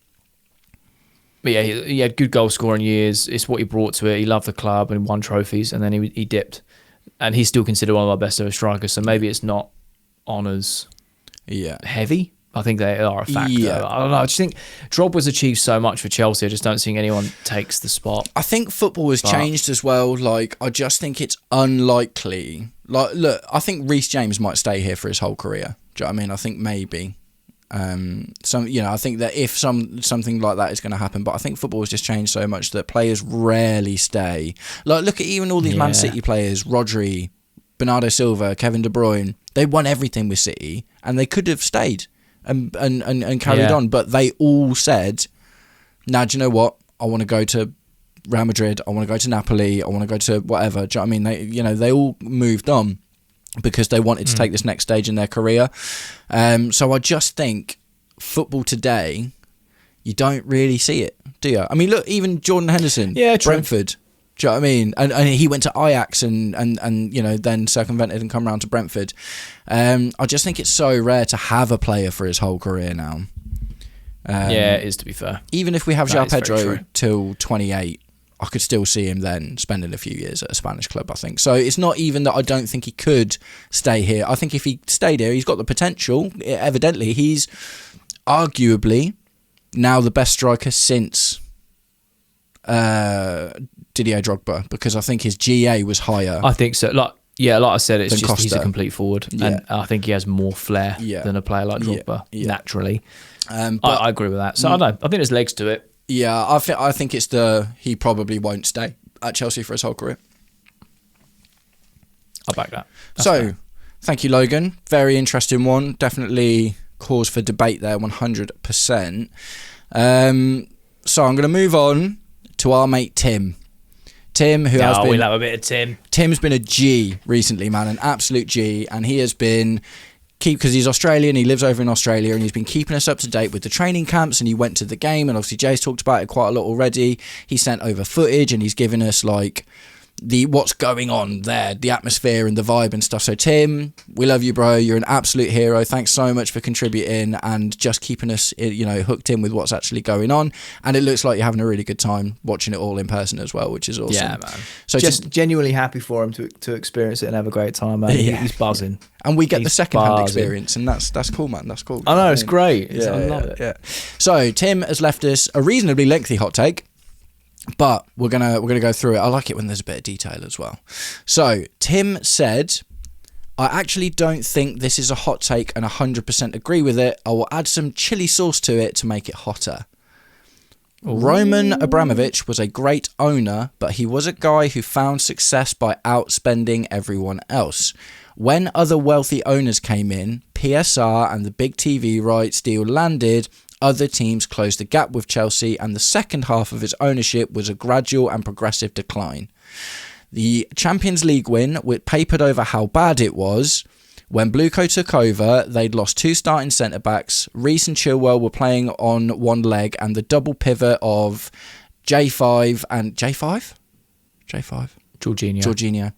But yeah, he had good goal scoring years. It's what he brought to it. He loved the club and won trophies, and then he dipped. And he's still considered one of our best ever strikers, so maybe it's not honours heavy. I think they are a factor. Yeah. I don't know. I just think Drogba's achieved so much for Chelsea. I just don't think anyone takes the spot. I think football has changed as well. Like, I just think it's unlikely. Like, look, I think Reece James might stay here for his whole career. Do you know what I mean? I think maybe. I think that if something like that is going to happen, but I think football has just changed so much that players rarely stay. Like, look at even all these Man City players, Rodri, Bernardo Silva, Kevin De Bruyne. They won everything with City, and they could have stayed and carried on, but they all said, "Nah, do you know what? I want to go to Real Madrid. I want to go to Napoli. I want to go to whatever." Do you know what I mean? They all moved on because they wanted to take this next stage in their career. So I just think football today, you don't really see it, do you? I mean, look, even Jordan Henderson, Brentford. Do you know what I mean? And he went to Ajax and then circumvented and come round to Brentford. I just think it's so rare to have a player for his whole career now. It is, to be fair. Even if we have João Pedro till 28, I could still see him then spending a few years at a Spanish club, I think. So it's not even that I don't think he could stay here. I think if he stayed here, he's got the potential. Evidently, he's arguably now the best striker since Didier Drogba, because I think his GA was higher. I think so. Like I said, it's just Costa. He's a complete forward, and I think he has more flair than a player like Drogba naturally. But I agree with that. So I don't know. I think there's legs to it. Yeah, I think it's he probably won't stay at Chelsea for his whole career. I'll back that. That's fair. Thank you, Logan. Very interesting one. Definitely cause for debate there, 100%. So I'm going to move on to our mate Tim. Tim, who has been... we'll have a bit of Tim. Tim's been a G recently, man, an absolute G, and he has been... because he's Australian, he lives over in Australia, and he's been keeping us up to date with the training camps, and he went to the game, and obviously Jay's talked about it quite a lot already. He sent over footage, and he's given us like what's going on there, the atmosphere and the vibe and stuff. So Tim, we love you, bro. You're an absolute hero. Thanks so much for contributing and just keeping us, hooked in with what's actually going on. And it looks like you're having a really good time watching it all in person as well, which is awesome. Yeah, man. So just genuinely happy for him to experience it and have a great time, man. Yeah. He's buzzing. And we get the second-hand experience, and that's cool, man. That's cool. I know, it's great. I love it. Yeah. So Tim has left us a reasonably lengthy hot take, but we're gonna go through it. I like it when there's a bit of detail as well. So Tim said, "I actually don't think this is a hot take, and 100% agree with it. I will add some chili sauce to it to make it hotter. Ooh. Roman Abramovich was a great owner, but he was a guy who found success by outspending everyone else. When other wealthy owners came in, PSR and the big TV rights deal landed, other teams closed the gap with Chelsea, and the second half of his ownership was a gradual and progressive decline. The Champions League win papered over how bad it was. When Bluco took over, they'd lost two starting centre-backs. Reece and Chilwell were playing on one leg, and the double pivot of J5 and... J5? Jorginho.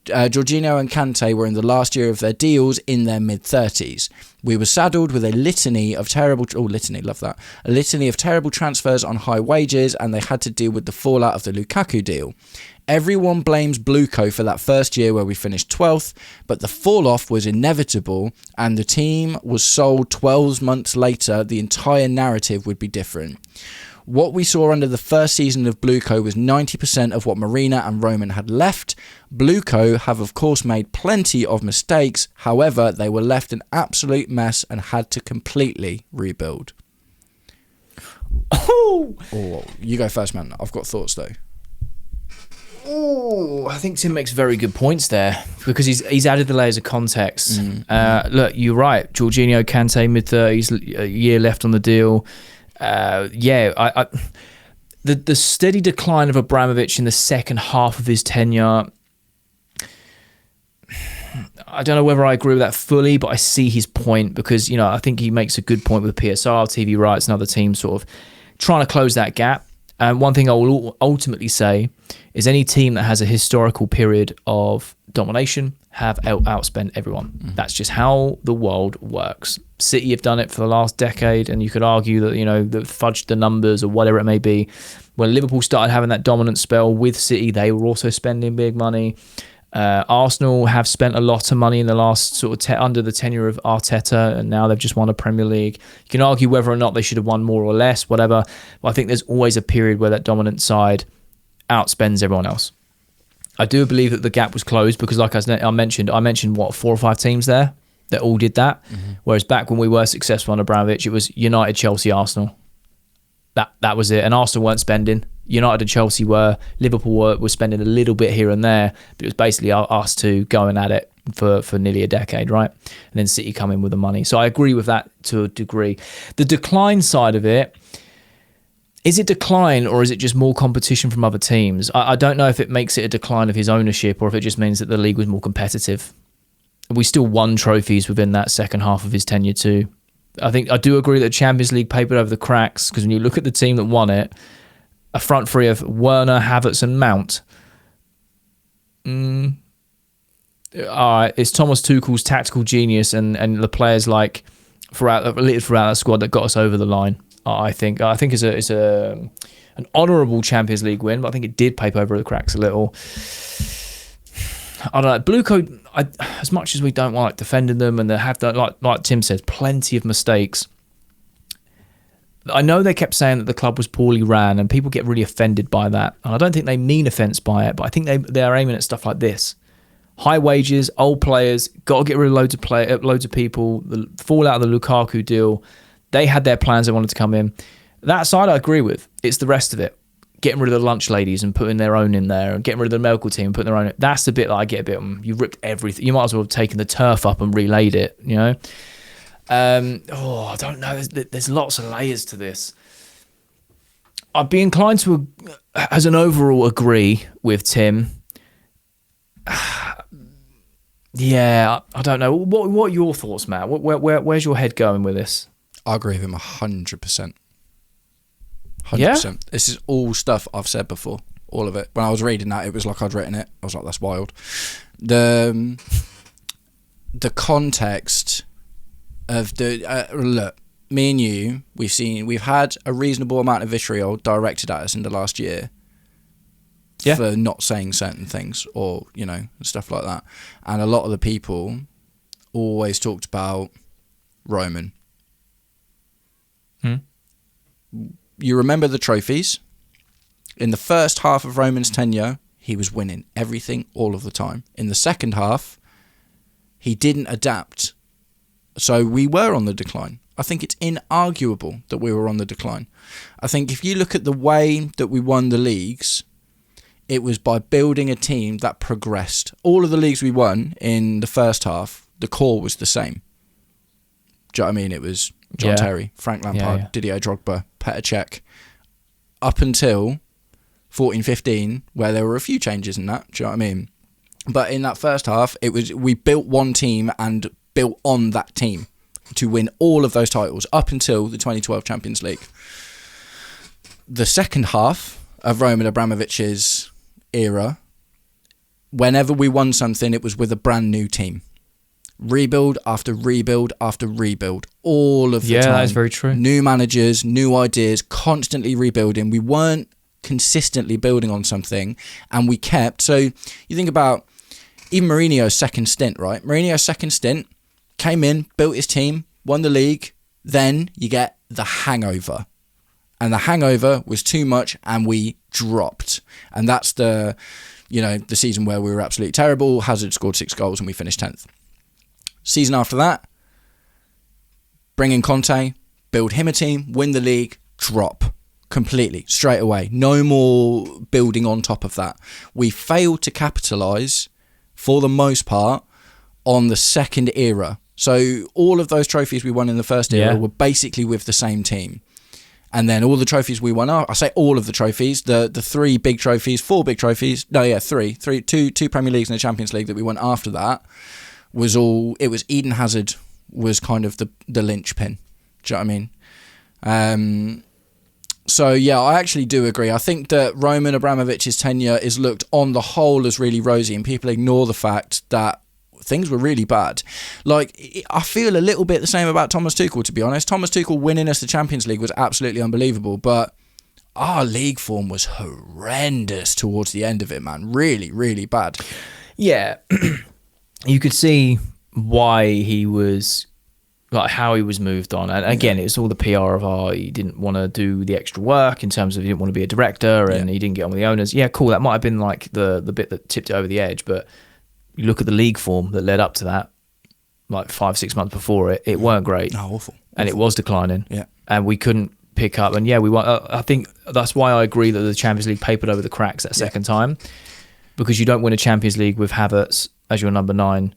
Jorginho and Kante were in the last year of their deals in their mid-30s. We were saddled with a litany of terrible... Oh, litany, love that. A litany of terrible transfers on high wages, and they had to deal with the fallout of the Lukaku deal. Everyone blames Bluco for that first year where we finished 12th, but the fall-off was inevitable, and the team was sold 12 months later. The entire narrative would be different. What we saw under the first season of Bluco was 90% of what Marina and Roman had left. Bluco have of course made plenty of mistakes, however they were left an absolute mess and had to completely rebuild." Oh, you go first, man. I've got thoughts though. Oh, I think Tim makes very good points there because he's added the layers of context. Look, you're right. Jorginho, Kante, mid-30s, a year left on the deal. The steady decline of Abramovich in the second half of his tenure, I don't know whether I agree with that fully, but I see his point because, I think he makes a good point with PSR, TV rights and other teams sort of trying to close that gap. And one thing I will ultimately say is any team that has a historical period of domination, have outspent everyone. That's just how the world works. City have done it for the last decade, and you could argue that, that fudged the numbers or whatever it may be. When Liverpool started having that dominant spell with City, they were also spending big money. Arsenal have spent a lot of money in the last sort of under the tenure of Arteta, and now they've just won a Premier League. You can argue whether or not they should have won more or less, whatever. But I think there's always a period where that dominant side outspends everyone else. I do believe that the gap was closed because, like I mentioned, 4 or 5 teams there that all did that. Whereas back when we were successful under Abramovich, it was United, Chelsea, Arsenal. That was it. And Arsenal weren't spending. United and Chelsea were. Liverpool were spending a little bit here and there, but it was basically us two going at it for nearly a decade, right? And then City come in with the money. So I agree with that to a degree. The decline side of it, is it decline or is it just more competition from other teams? I don't know if it makes it a decline of his ownership or if it just means that the league was more competitive. We still won trophies within that second half of his tenure too. I do agree that the Champions League papered over the cracks, because when you look at the team that won it, a front three of Werner, Havertz and Mount. All right, it's Thomas Tuchel's tactical genius and the players like throughout that squad that got us over the line. I think it's an honourable Champions League win, but I think it did paper over the cracks a little. I don't know. Blue Coat, as much as we don't like defending them, and they have done, like Tim said, plenty of mistakes. I know they kept saying that the club was poorly ran, and people get really offended by that. And I don't think they mean offence by it, but I think they are aiming at stuff like this: high wages, old players, got to get rid of loads of people. The fallout of the Lukaku deal. They had their plans. They wanted to come in. That side I agree with. It's the rest of it. Getting rid of the lunch ladies and putting their own in there, and getting rid of the medical team and putting their own in. That's the bit that I get a bit, you ripped everything. You might as well have taken the turf up and relayed it, I don't know. There's lots of layers to this. I'd be inclined to, as an overall, agree with Tim. Yeah, I don't know. What are your thoughts, Matt? Where's your head going with this? I agree with him 100%. 100%. Yeah? This is all stuff I've said before. All of it. When I was reading that, it was like I'd written it. I was like, that's wild. The context of the... look, me and you, we've had a reasonable amount of vitriol directed at us in the last year for not saying certain things or, stuff like that. And a lot of the people always talked about Roman. You remember the trophies? In the first half of Roman's tenure, he was winning everything all of the time. In the second half, he didn't adapt. So we were on the decline. I think it's inarguable that we were on the decline. I think if you look at the way that we won the leagues, it was by building a team that progressed. All of the leagues we won in the first half, the core was the same. Do you know what I mean? It was John Terry, Frank Lampard, Didier Drogba, Petr Cech, up until 14-15, where there were a few changes in that. Do you know what I mean? But in that first half, we built one team and built on that team to win all of those titles up until the 2012 Champions League. The second half of Roman Abramovich's era, whenever we won something, it was with a brand new team. Rebuild after rebuild after rebuild, all of the time. Yeah, that's very true. New managers, new ideas, constantly rebuilding. We weren't consistently building on something, and we kept. So you think about even Mourinho's second stint, right? Mourinho's second stint came in, built his team, won the league. Then you get the hangover, and the hangover was too much, and we dropped. And that's the season where we were absolutely terrible. Hazard scored 6 goals, and we finished 10th. Season after that, bring in Conte, build him a team, win the league, drop completely, straight away. No more building on top of that. We failed to capitalise, for the most part, on the second era. So all of those trophies we won in the first era were basically with the same team. And then all the trophies we won, I say all of the trophies, the 3 big trophies, 4 big trophies, two Premier Leagues and a Champions League that we won after that, it was Eden Hazard was kind of the linchpin. Do you know what I mean? So, yeah, I actually do agree. I think that Roman Abramovich's tenure is looked on the whole as really rosy, and people ignore the fact that things were really bad. Like, I feel a little bit the same about Thomas Tuchel, to be honest. Thomas Tuchel winning us the Champions League was absolutely unbelievable, but our league form was horrendous towards the end of it, man. Really, really bad. Yeah. You could see why he was... like how he was moved on, and again, it's all the PR of he didn't want to do the extra work in terms of he didn't want to be a director, and he didn't get on with the owners. Yeah, cool. That might have been like the bit that tipped it over the edge, but you look at the league form that led up to that, like 5-6 months before it weren't great. No, awful. And it was declining. Yeah, and we couldn't pick up. And yeah, we won. I think that's why I agree that the Champions League papered over the cracks that second time, because you don't win a Champions League with Havertz as your number 9.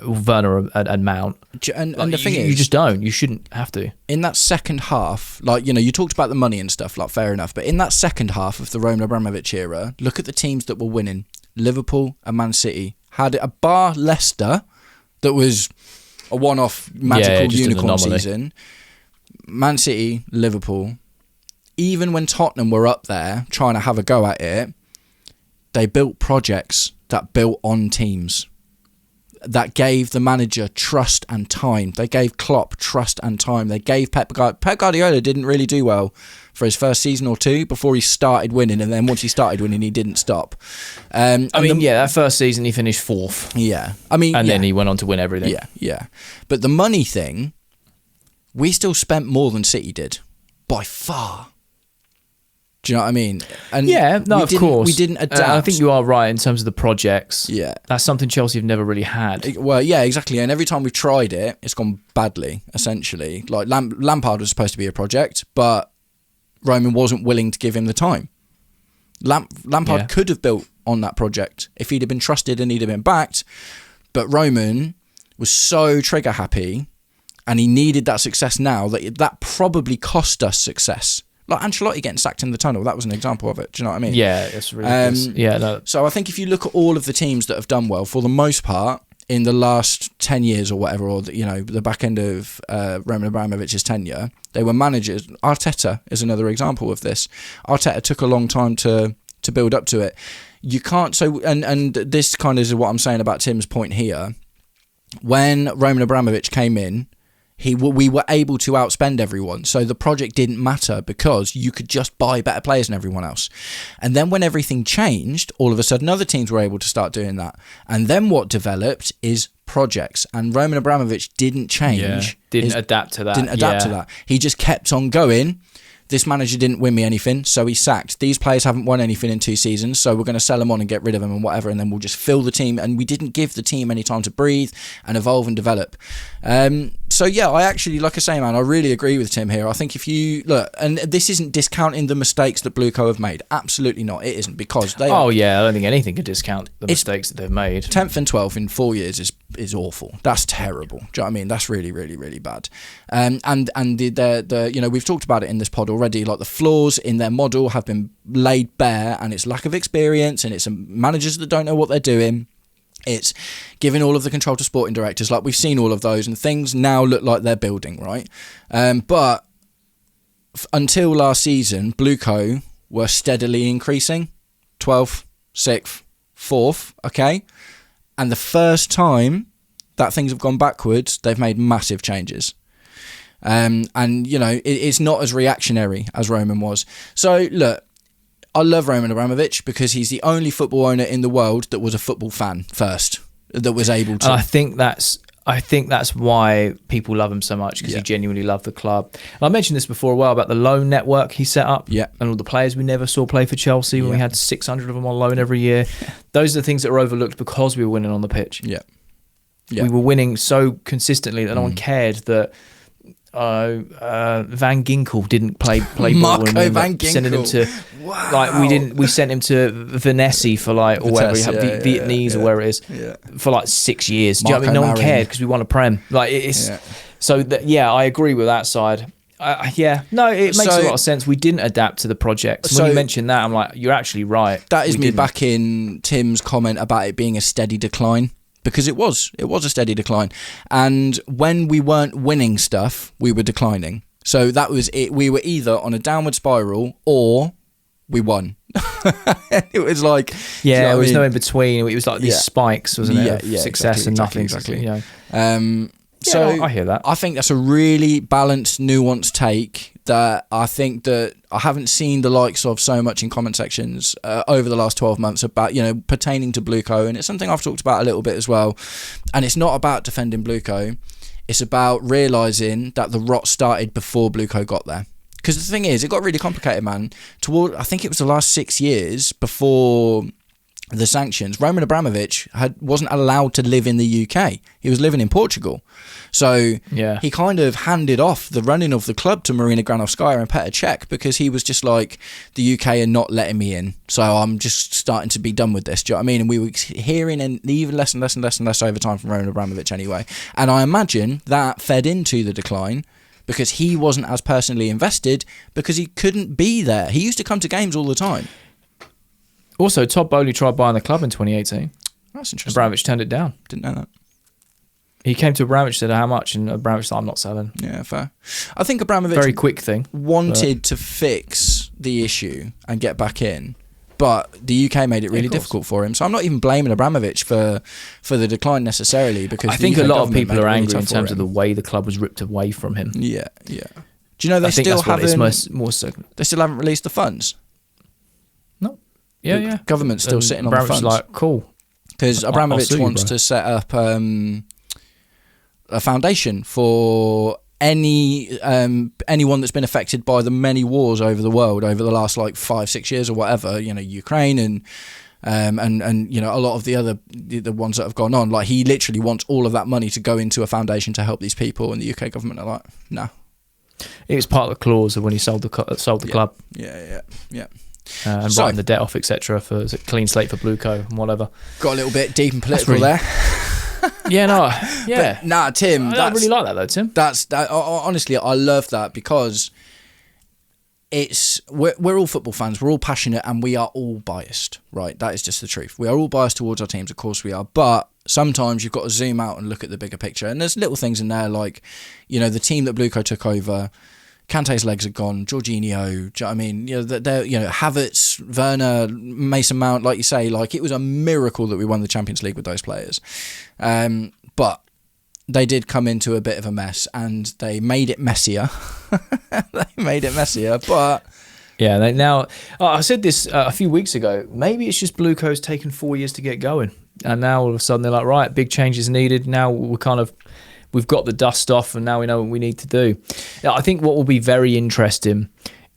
Werner and Mount, and the thing is, you just don't. You shouldn't have to. In that second half, like, you know, you talked about the money and stuff, like, fair enough, but in that second half of the Roman Abramovich era, look at the teams that were winning. Liverpool and Man City had a bar Leicester that was a one-off magical unicorn season. Man City, Liverpool, even when Tottenham were up there trying to have a go at it, they built projects that built on teams, that gave the manager trust and time. They gave Klopp trust and time. They gave Pep Guardiola didn't really do well for his first season or two before he started winning, and then once he started winning, he didn't stop. That first season he finished 4th. Yeah. Then he went on to win everything. Yeah. But the money thing, we still spent more than City did, by far. Do you know what I mean? And of course. We didn't adapt. I think you are right in terms of the projects. Yeah. That's something Chelsea have never really had. Well, yeah, exactly. And every time we've tried it, it's gone badly, essentially. Like, Lampard was supposed to be a project, but Roman wasn't willing to give him the time. Lampard could have built on that project if he'd have been trusted and he'd have been backed, but Roman was so trigger happy and he needed that success now that probably cost us success. Like Ancelotti getting sacked in the tunnel, that was an example of it. Do you know what I mean? Yeah, it's really So I think if you look at all of the teams that have done well, for the most part, in the last 10 years or whatever, or the back end of Roman Abramovich's tenure, they were managers. Arteta is another example of this. Arteta took a long time to build up to it. You can't. So and this kind of is what I'm saying about Tim's point here. When Roman Abramovich came in, we were able to outspend everyone. So the project didn't matter because you could just buy better players than everyone else. And then when everything changed, all of a sudden other teams were able to start doing that. And then what developed is projects. And Roman Abramovich didn't change. Didn't adapt to that. He just kept on going. This manager didn't win me anything, so he's sacked. These players haven't won anything in 2 seasons, so we're going to sell them on and get rid of them and whatever, and then we'll just fill the team. And we didn't give the team any time to breathe and evolve and develop. So yeah, I actually, like I say, man, I really agree with Tim here. I think if you look, and this isn't discounting the mistakes that Blueco have made. Absolutely not. It isn't, because they. I don't think anything could discount the mistakes that they've made. 10th and 12th in 4 years is awful. That's terrible. Do you know what I mean? That's really, really, really bad. And the we've talked about it in this pod already. Like, the flaws in their model have been laid bare, and it's lack of experience, and it's managers that don't know what they're doing. It's giving all of the control to sporting directors. Like, we've seen all of those, and things now look like they're building, right? But until last season, Blueco were steadily increasing. 12th, 6th, 4th, okay? And the first time that things have gone backwards, they've made massive changes. It's not as reactionary as Roman was. So, look, I love Roman Abramovich because he's the only football owner in the world that was a football fan first, that was able to. And I think that's why people love him so much, because he genuinely loved the club. And I mentioned this before a while about the loan network he set up, and all the players we never saw play for Chelsea when we had 600 of them on loan every year. Those are the things that were overlooked because we were winning on the pitch. We were winning so consistently that no one cared that Van Ginkel didn't play ball. Marco Van Ginkel. Sending him to we sent him to Vanessa for or whatever, Vietnamese or wherever it is, for 6 years. Do you know what I mean? No one cared because we won a Prem. I agree with that side. It makes a lot of sense. We didn't adapt to the project. When you mentioned that, I'm like, you're actually right. That is me back in Tim's comment about it being a steady decline. Because it was a steady decline. And when we weren't winning stuff, we were declining. So that was it. We were either on a downward spiral or we won. It was like, yeah, there was no no in between. It was like these spikes, wasn't it? Of success and nothing. Exactly. I hear that. I think that's a really balanced, nuanced take that I think that I haven't seen the likes of so much in comment sections over the last 12 months about, pertaining to Blueco. And it's something I've talked about a little bit as well. And it's not about defending Blueco. It's about realising that the rot started before Blueco got there. Because the thing is, it got really complicated, man. I think it was the last 6 years before the sanctions, Roman Abramovich wasn't allowed to live in the UK. He was living in Portugal. So he kind of handed off the running of the club to Marina Granovskaya and Petr Cech because he was just like, the UK are not letting me in. So I'm just starting to be done with this. Do you know what I mean? And we were hearing even less and less over time from Roman Abramovich anyway. And I imagine that fed into the decline because he wasn't as personally invested because he couldn't be there. He used to come to games all the time. Also, Todd Bowley tried buying the club in 2018. That's interesting. Abramovich turned it down. Didn't know that. He came to Abramovich, said, how much? And Abramovich said, I'm not selling. Yeah, fair. I think Abramovich... Very quick thing. ...wanted to fix the issue and get back in, but the UK made it really difficult for him. So I'm not even blaming Abramovich for the decline necessarily because I think a lot of people are angry in terms of the way the club was ripped away from him. Yeah. Do you know they still haven't... more so. They still haven't released the funds? No. Yeah. Government's still sitting on the funds. Like, cool. Because Abramovich wants to set up a foundation for anyone that's been affected by the many wars over the world over the last 5-6 years or whatever. Ukraine and a lot of the ones that have gone on. Like, he literally wants all of that money to go into a foundation to help these people, and the UK government are like, no. It was part of the clause of when he sold the club. Yeah. And writing the debt off, etc. for a clean slate for Blueco and whatever. Got a little bit deep and political there. Yeah. But, Tim. I really like that though, Tim. Honestly, I love that because we're all football fans. We're all passionate and we are all biased, right? That is just the truth. We are all biased towards our teams, of course we are. But sometimes you've got to zoom out and look at the bigger picture. And there's little things in there like, the team that Blueco took over. Kante's legs are gone. Jorginho, do you know what I mean? Havertz, Werner, Mason Mount, like you say, it was a miracle that we won the Champions League with those players. But they did come into a bit of a mess, and they made it messier. But yeah, I said this a few weeks ago. Maybe it's just Blueco's taken 4 years to get going, and now all of a sudden they're like, right, big changes needed. Now we've got the dust off and now we know what we need to do. Now, I think what will be very interesting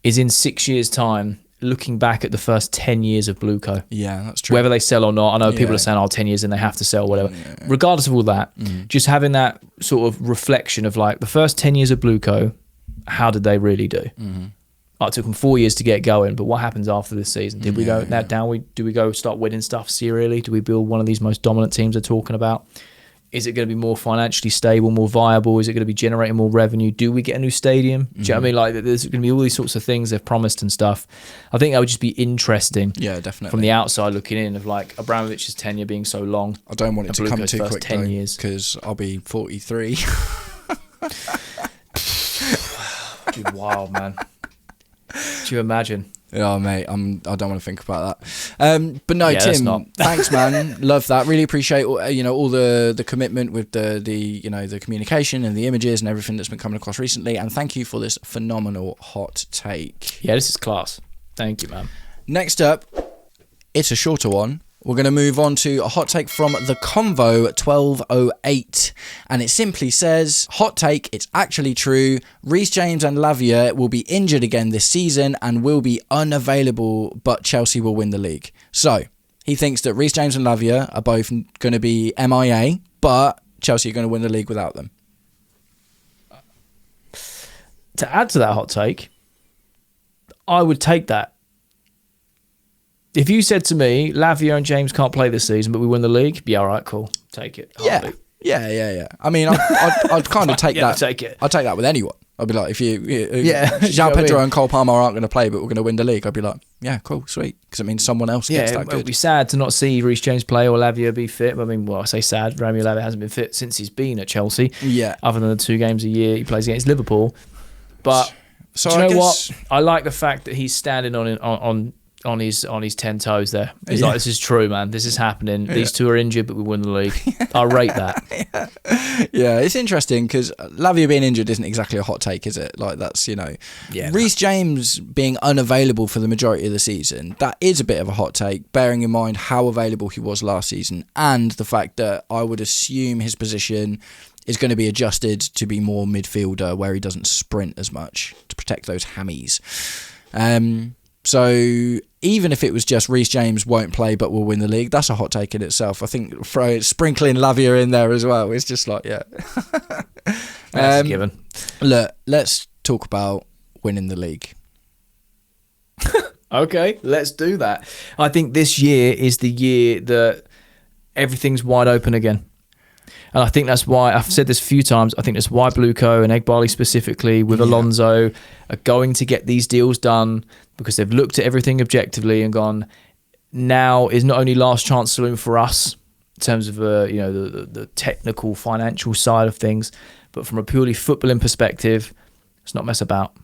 is in 6 years' time, looking back at the first 10 years of Blueco. Yeah, that's true. Whether they sell or not. I know people are saying, 10 years and they have to sell, whatever. Yeah. Regardless of all that, just having that sort of reflection of the first 10 years of Blueco, how did they really do? Mm-hmm. It took them 4 years to get going, but what happens after this season? Did we go down? Do we go start winning stuff serially? Do we build one of these most dominant teams they're talking about? Is it going to be more financially stable, more viable? Is it going to be generating more revenue? Do we get a new stadium? Do you know what I mean? There's going to be all these sorts of things they've promised and stuff. I think that would just be interesting. Yeah, definitely. From the outside looking in of Abramovich's tenure being so long. I don't want it to come too quick 10 years because I'll be 43. Dude, wild, man. Do you imagine? Oh, mate, I don't want to think about that. But no, Tim, thanks, man. Love that. Really appreciate all the commitment with the communication and the images and everything that's been coming across recently. And thank you for this phenomenal hot take. Yeah, this is class. Thank you, man. Next up, it's a shorter one. We're going to move on to a hot take from the Convo 1208. And it simply says, hot take, it's actually true. Reece James and Lavia will be injured again this season and will be unavailable, but Chelsea will win the league. So, he thinks that Reece James and Lavia are both going to be MIA, but Chelsea are going to win the league without them. To add to that hot take, I would take that. If you said to me, Lavia and James can't play this season, but we win the league, yeah, all right, cool. Take it. Yeah. I mean, I'd kind of take that. Take it. I'd take that with anyone. I'd be like, if João Pedro and Cole Palmer aren't going to play, but we're going to win the league, I'd be like, yeah, cool, sweet. Because it means someone else gets that good. It would be sad to not see Reece James play or Lavia be fit. I mean, I say sad, Romeo Lavia hasn't been fit since he's been at Chelsea. Yeah. Other than the 2 games a year he plays against Liverpool. But So do you I know guess, what? I like the fact that he's standing on his 10 toes there. He's like, this is true, man. This is happening. These two are injured, but we win the league. I rate that. Yeah, it's interesting because Lavia being injured isn't exactly a hot take, is it? Like, that's, Reece James being unavailable for the majority of the season, that is a bit of a hot take, bearing in mind how available he was last season and the fact that I would assume his position is going to be adjusted to be more midfielder where he doesn't sprint as much to protect those hammies. So even if it was just Reece James won't play but will win the league, that's a hot take in itself. I think sprinkling Lavia in there as well, it's just like, That's a given. Look, let's talk about winning the league. Okay, let's do that. I think this year is the year that everything's wide open again. And I think that's why, I've said this a few times, I think that's why Bluco and Egbali specifically with Alonso are going to get these deals done, because they've looked at everything objectively and gone, now is not only last chance saloon for us in terms of the technical financial side of things, but from a purely footballing perspective, let's not mess about.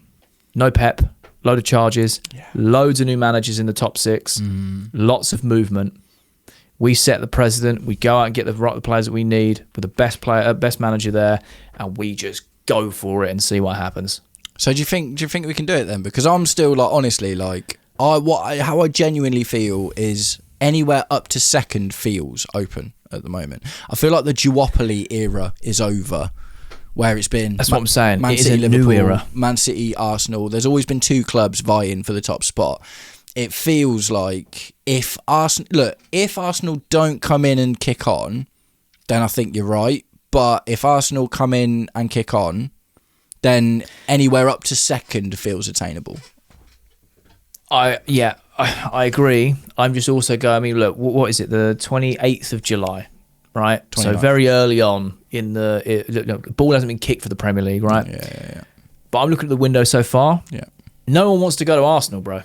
No Pep, load of charges, loads of new managers in the top 6, lots of movement. We set the precedent. We go out and get the players that we need with the best manager there, and we just go for it and see what happens. So do you think we can do it then? Because I'm still honestly, how I genuinely feel is anywhere up to second feels open at the moment. I feel like the duopoly era is over, where it's been. That's what I'm saying. Man It is City, a Liverpool, new era. Man City, Arsenal. There's always been 2 clubs vying for the top spot. It feels like if Arsenal don't come in and kick on, then I think you're right. But if Arsenal come in and kick on, then anywhere up to second feels attainable. I agree. I'm just also going, I mean, look, what is it? The 28th of July, right? 29th. So very early on in the ball hasn't been kicked for the Premier League, right? Yeah. But I'm looking at the window so far. Yeah. No one wants to go to Arsenal, bro.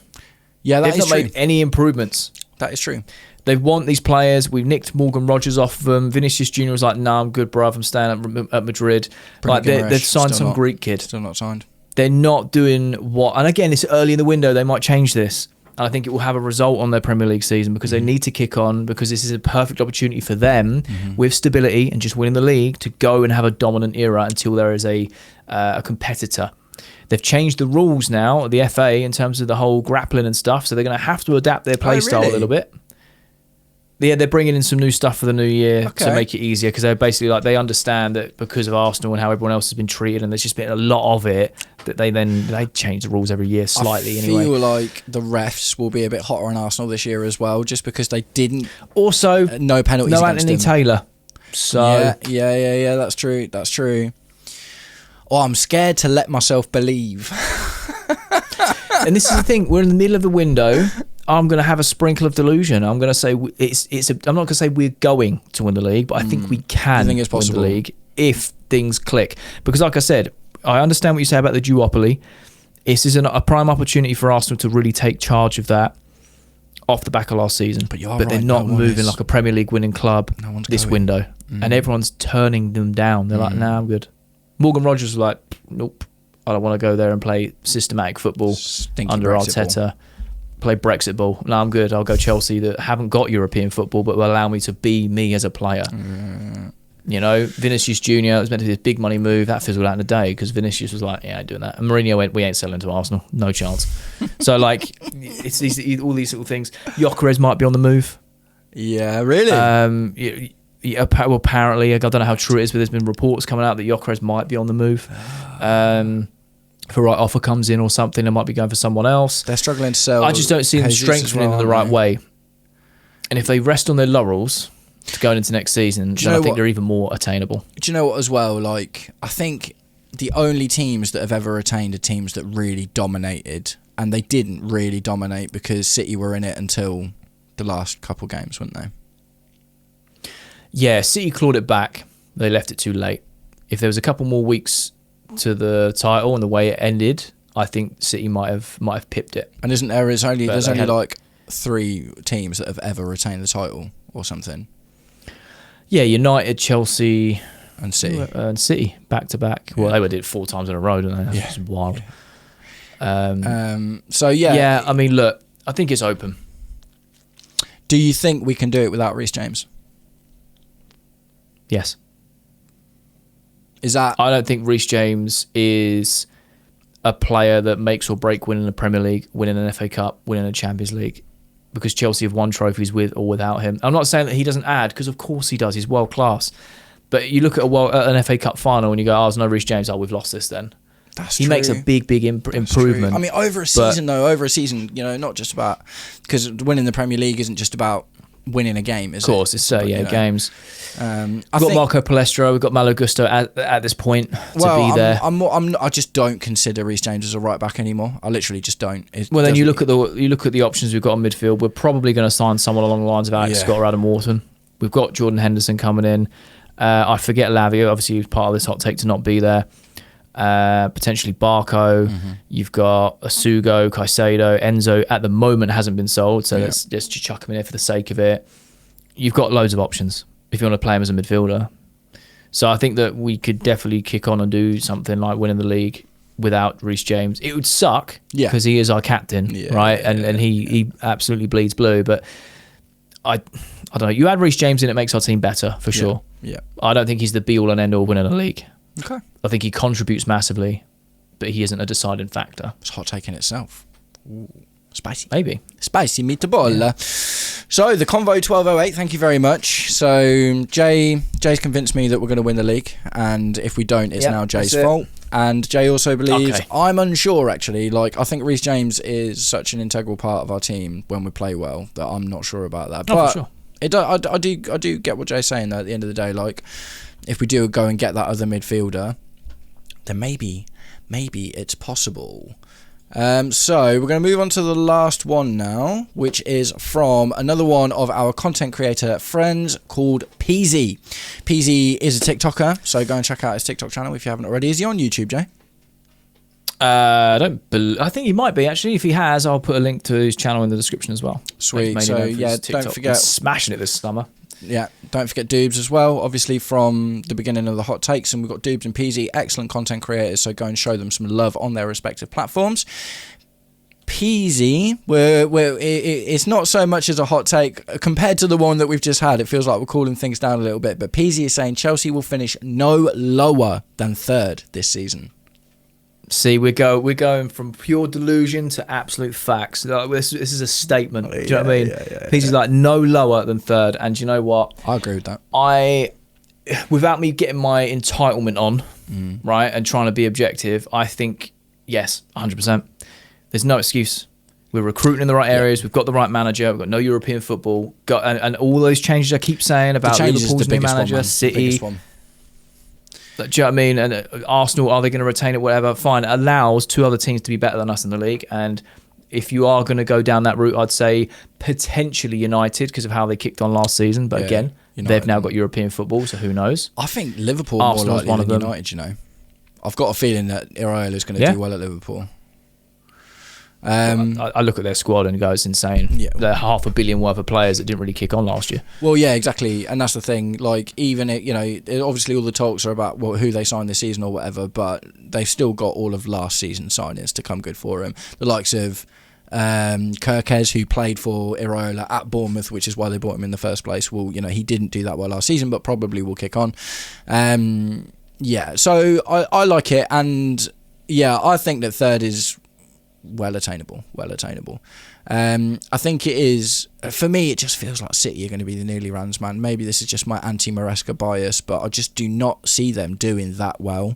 Yeah, They've not made any improvements. That is true. They want these players. We've nicked Morgan Rogers off of them. Vinicius Junior was like, "Nah, I'm good, bruv. I'm staying at Madrid." They've signed some Greek kid. Still not signed. They're not doing what. And again, it's early in the window. They might change this. And I think it will have a result on their Premier League season, because they need to kick on, because this is a perfect opportunity for them with stability and just winning the league to go and have a dominant era until there is a competitor. They've changed the rules now, the FA, in terms of the whole grappling and stuff, so they're going to have to adapt their play style a little bit. Yeah, they're bringing in some new stuff for the new year to make it easier, because they're basically they understand that because of Arsenal and how everyone else has been treated, and there's just been a lot of it, that they change the rules every year slightly anyway. I feel like the refs will be a bit hotter on Arsenal this year as well, just because they didn't. Also, no penalties. No against Anthony them. Taylor. So yeah. That's true. Oh, I'm scared to let myself believe. And this is the thing, we're in the middle of the window. I'm going to have a sprinkle of delusion. I'm going to say I'm not going to say we're going to win the league, but I think we can think it's possible. win the league if things click. Because like I said, I understand what you say about the duopoly. This is a prime opportunity for Arsenal to really take charge of that off the back of last season. But they're not moving like a Premier League winning club this window. And everyone's turning them down. They're like, nah, I'm good. Morgan Rogers was like, nope, I don't want to go there and play systematic football under Arteta. Play Brexit ball. No, I'm good. I'll go Chelsea that haven't got European football, but will allow me to be me as a player. Vinicius Junior, it was meant to be this big money move. That fizzled out in a day, because Vinicius was like, yeah, I ain't doing that. And Mourinho went, we ain't selling to Arsenal. No chance. So, it's all these little things. Gyökeres might be on the move. Yeah, really? Well, apparently, I don't know how true it is, but there's been reports coming out that Gyökeres might be on the move. If a right offer comes in or something, they might be going for someone else. They're struggling to sell. I just don't see them strengthening in the right way. And if they rest on their laurels to going into next season, then I think they're even more attainable. Do you know what as well? I think the only teams that have ever attained are teams that really dominated, and they didn't really dominate because City were in it until the last couple games, weren't they? Yeah, City clawed it back. They left it too late. If there was a couple more weeks to the title and the way it ended, I think City might have pipped it. And isn't there? There's only 3 teams that have ever retained the title or something. Yeah, United, Chelsea, And City. And City, back to back. Well, they did it 4 times in a row, didn't they? That's just wild. So, yeah. Yeah, I mean, look, I think it's open. Do you think we can do it without Reece James? Yes. Is that... I don't think Reece James is a player that makes or break winning the Premier League, winning an FA Cup, winning a Champions League, because Chelsea have won trophies with or without him. I'm not saying that he doesn't add, because of course he does. He's world class. But you look at an FA Cup final and you go, there's no Reece James. We've lost this then. He makes a big improvement. True. I mean, over a season, not just about... Because winning the Premier League isn't just about winning a game, is it? Of course, it's games. We've got Marco Palestro, we've got Malo Gusto at this point to be there. I just don't consider Reece James as a right back anymore. I literally just don't. Then you look at the options we've got on midfield. We're probably going to sign someone along the lines of Alex Scott or Adam Wharton. We've got Jordan Henderson coming in. I forget Lavia, obviously he's part of this hot take to not be there. Potentially Barco. You've got Asugo, Caicedo, Enzo. At the moment hasn't been sold, so let's just chuck him in there for the sake of it. You've got loads of options if you want to play him as a midfielder. So I think that we could definitely kick on and do something like winning the league without Reece James. It would suck because he is our captain, right? And he absolutely bleeds blue. But I don't know. You add Reece James in, it makes our team better for sure. Yeah. I don't think he's the be all and end all winning a league. Okay. I think he contributes massively, but he isn't a deciding factor. It's hot take in itself. Ooh, spicy. Maybe. Spicy meatball. Yeah. So, the Convo 1208, thank you very much. So, Jay's convinced me that we're going to win the league, and if we don't, it's now Jay's fault. And Jay also believes, I'm unsure actually, I think Reece James is such an integral part of our team when we play well, that I'm not sure about that. But for sure. I do get what Jay's saying though, at the end of the day, if we do go and get that other midfielder, then maybe it's possible. So we're going to move on to the last one now, which is from another one of our content creator friends called Peasy. Peasy is a TikToker, so go and check out his TikTok channel if you haven't already. Is he on YouTube, Jay? I think he might be actually. If he has, I'll put a link to his channel in the description as well. Sweet. So don't forget, smashing it this summer. Yeah, don't forget Doobs as well, obviously from the beginning of the hot takes, and we've got Doobs and Peasy, excellent content creators, so go and show them some love on their respective platforms. Peasy, it's not so much as a hot take compared to the one that we've just had. It feels like we're cooling things down a little bit, but Peasy is saying Chelsea will finish no lower than third this season. See, we're going from pure delusion to absolute facts. This is a statement. Do you know what I mean? Peasy's like no lower than third, and do you know what? I agree with that. Without me getting my entitlement on, right, and trying to be objective, I think yes, 100%. There's no excuse. We're recruiting in the right areas. We've got the right manager. We've got no European football. And all those changes I keep saying about Liverpool's new manager, City. Do you know what I mean? And Arsenal, are they going to retain it? Whatever. Fine. It allows 2 other teams to be better than us in the league. And if you are going to go down that route, I'd say potentially United because of how they kicked on last season. But again, they've now got European football, so who knows? I think Liverpool Arsenal's more likely than United, I've got a feeling that Iraola is going to do well at Liverpool. I look at their squad and go, it's insane. Yeah. They're $500 million worth of players that didn't really kick on last year. Well, yeah, exactly, and that's the thing. Even obviously all the talks are about who they signed this season or whatever, but they've still got all of last season's signings to come good for him. The likes of Kirkez, who played for Iraola at Bournemouth, which is why they bought him in the first place. Well, he didn't do that well last season, but probably will kick on. So I like it, and I think that third is well attainable. I think it is, for me, it just feels like City are going to be the nearly runs, man. Maybe this is just my anti-Maresca bias, but I just do not see them doing that well.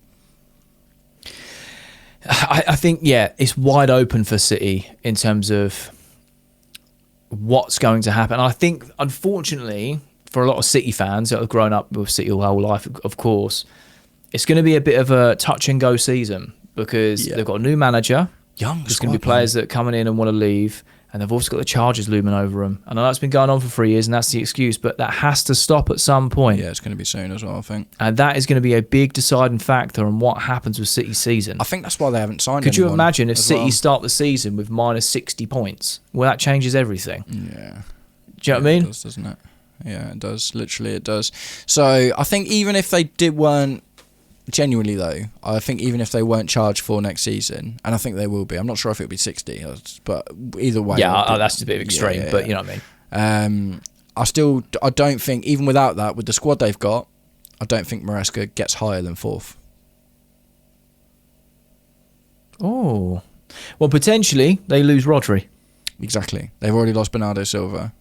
I think, it's wide open for City in terms of what's going to happen. I think, unfortunately, for a lot of City fans that have grown up with City all whole life, of course, it's going to be a bit of a touch-and-go season because they've got a new manager. There's going to be players that are coming in and want to leave, and they've also got the charges looming over them. I know that's been going on for 3 years, and that's the excuse, but that has to stop at some point. Yeah, it's going to be soon as well, I think. And that is going to be a big deciding factor on what happens with City's season. I think that's why they haven't signed Could you imagine if City start the season with minus 60 points? Well, that changes everything. Yeah. Do you know what I mean? It does, doesn't it? Yeah, it does. Literally, it does. So I think even if they weren't, genuinely though, I think even if they weren't charged for next season, and I think they will be, I'm not sure if it'll be 60, but either way. Yeah, that's a bit extreme, but you know what I mean. I don't think, even without that, with the squad they've got, I don't think Maresca gets higher than 4th. Oh. Well, potentially, they lose Rodri. Exactly. They've already lost Bernardo Silva.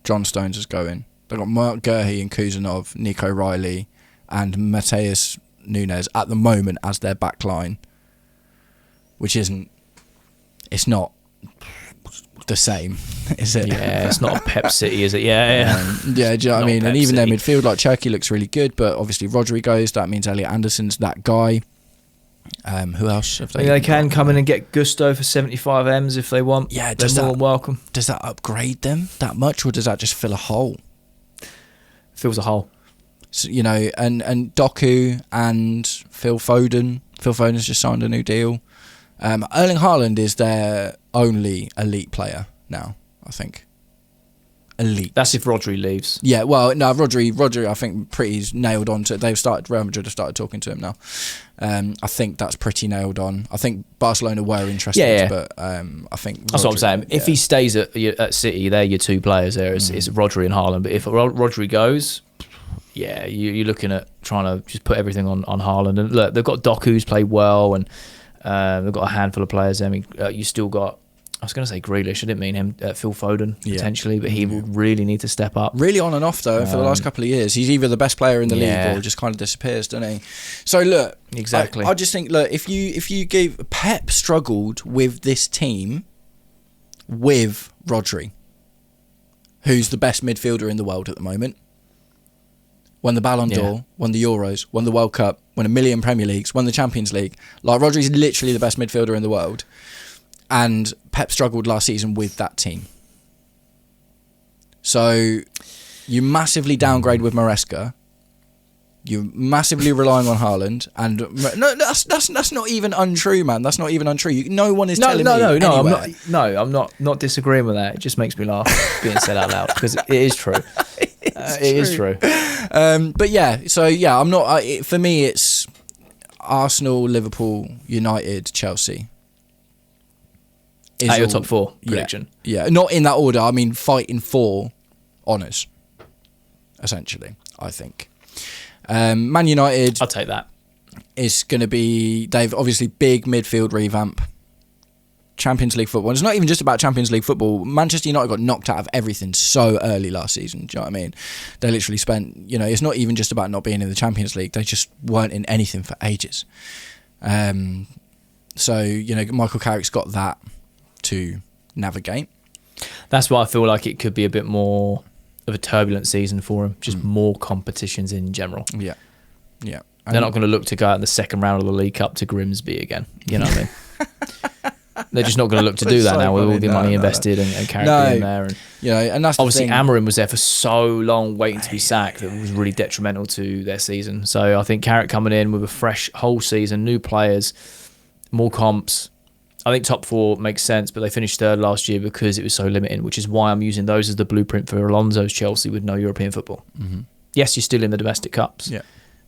John Stones is going. They've got Mark Gurhey and Kuzanov, Nico Riley, and Mateus Nunes at the moment as their back line, which isn't... It's not the same, is it? Yeah, it's not a Pep City, is it? Yeah. Yeah, do you know what I mean? And even City. their midfield, like Cherky looks really good, but obviously Rodri goes. That means Elliot Anderson's that guy. Who else have they? They can come in and get Gusto for 75 M's if they want. Yeah, they're more than welcome. Does that upgrade them that much, or does that just fill a hole? Fills a hole. So, you know, and Doku and Phil Foden. Phil Foden's just signed a new deal. Erling Haaland is their only elite player now, I think. Elite. That's if Rodri leaves. Yeah, well, no, Rodri, I think pretty's nailed on to it. Real Madrid have started talking to him now. I think that's pretty nailed on. I think Barcelona were interested, but I think that's what I'm saying. If he stays at City, they're your two players there. It's Rodri and Haaland. But if Rodri goes, yeah, you're looking at trying to just put everything on Haaland. And look, they've got Doku who's played well, and they've got a handful of players. I mean, you still got... I was going to say Grealish. I didn't mean him. Phil Foden, potentially, but he will really need to step up. Really on and off, though, for the last couple of years. He's either the best player in the league or just kind of disappears, doesn't he? So, look. Exactly. I just think, look, if you gave... Pep struggled with this team with Rodri, who's the best midfielder in the world at the moment. Won the Ballon d'Or, won the Euros, won the World Cup, won 1 million Premier Leagues, won the Champions League. Like, Rodri's literally the best midfielder in the world. And Pep struggled last season with that team. So you massively downgrade with Maresca. You're massively relying on Haaland. And no, that's not even untrue, man. That's not even untrue. No one is telling me anywhere. I'm not disagreeing with that. It just makes me laugh being said out loud because it is true. It is true. But yeah, so yeah, I'm not. For me, it's Arsenal, Liverpool, United, Chelsea. At your top 4 prediction. Yeah, not in that order. I mean, fighting for honours, essentially, I think. Man United... I'll take that. Is going to be... They've obviously big midfield revamp. Champions League football. And it's not even just about Champions League football. Manchester United got knocked out of everything so early last season. Do you know what I mean? They literally spent... You know, it's not even just about not being in the Champions League. They just weren't in anything for ages. So, you know, Michael Carrick's got that to navigate. That's why I feel like it could be a bit more of a turbulent season for him. Just more competitions in general. Yeah. They're not going to look to go out in the second round of the League Cup to Grimsby again. You know what I mean? They're just not going to look to do that now with all the money invested and Carrick being there. And, you know, and that's obviously the thing. Amorim was there for so long waiting to be sacked that it was really detrimental to their season. So I think Carrick coming in with a fresh whole season, new players, more comps. I think top 4 makes sense, but they finished 3rd last year because it was so limited, which is why I'm using those as the blueprint for Alonso's Chelsea with no European football. Mm-hmm. Yes, you're still in the domestic cups,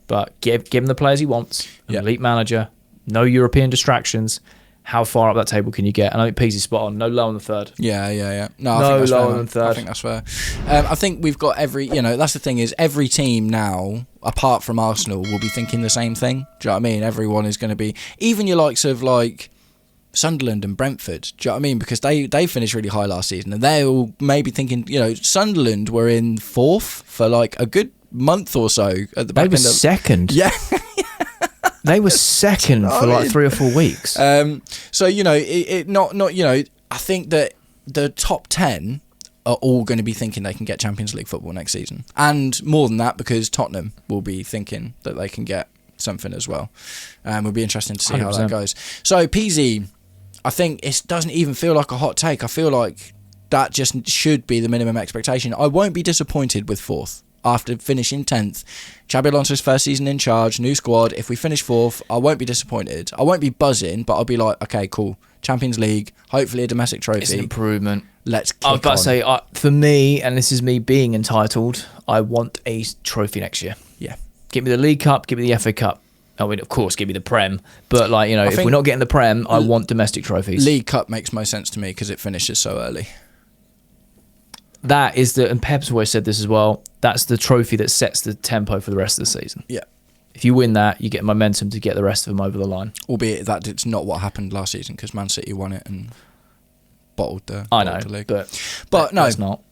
but give him the players he wants, an elite manager, no European distractions. How far up that table can you get? And I think Peasy's spot on. No low on the 3rd. Yeah. No, I think lower than 3rd. I think that's fair. I think we've got that's the thing is every team now, apart from Arsenal, will be thinking the same thing. Do you know what I mean? Everyone is going to be, even your likes of like Sunderland and Brentford, do you know what I mean? Because they finished really high last season and they're all maybe thinking, you know, Sunderland were in 4th for like a good month or so at the back end. They were second. Yeah. They were second for like 3 or 4 weeks. So, you know, not you know, I think that the top 10 are all going to be thinking they can get Champions League football next season. And more than that, because Tottenham will be thinking that they can get something as well. It'll be interesting to see 100%. How that goes. So, PZ, I think it doesn't even feel like a hot take. I feel like that just should be the minimum expectation. I won't be disappointed with 4th. after finishing 10th. Xabi Alonso's first season in charge, new squad. If we finish 4th, I won't be disappointed. I won't be buzzing, but I'll be like, okay, cool. Champions League, hopefully a domestic trophy. It's an improvement. Let's kick I was about on. to say, for me, and this is me being entitled, I want a trophy next year. Yeah. Give me the League Cup, give me the FA Cup. I mean, of course, give me the Prem. But, like, you know, if we're not getting the Prem, I want domestic trophies. League Cup makes most sense to me because it finishes so early. That is and Pep's always said this as well, that's the trophy that sets the tempo for the rest of the season. Yeah. If you win that, you get momentum to get the rest of them over the line. Albeit that it's not what happened last season because Man City won it and bottled the league. But no, it's not.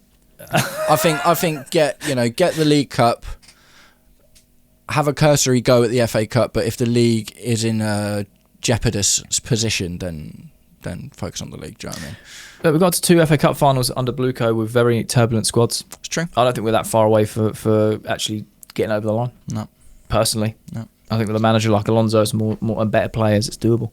I think get the League Cup, have a cursory go at the FA Cup, but if the league is in a jeopardous position, then focus on the league. Do you know what I mean? But we got to 2 FA Cup finals under Blueco with very turbulent squads. It's true. I don't think we're that far away for actually getting over the line. No. Personally. No. I think with a manager like Alonso, it's more and better players, it's doable.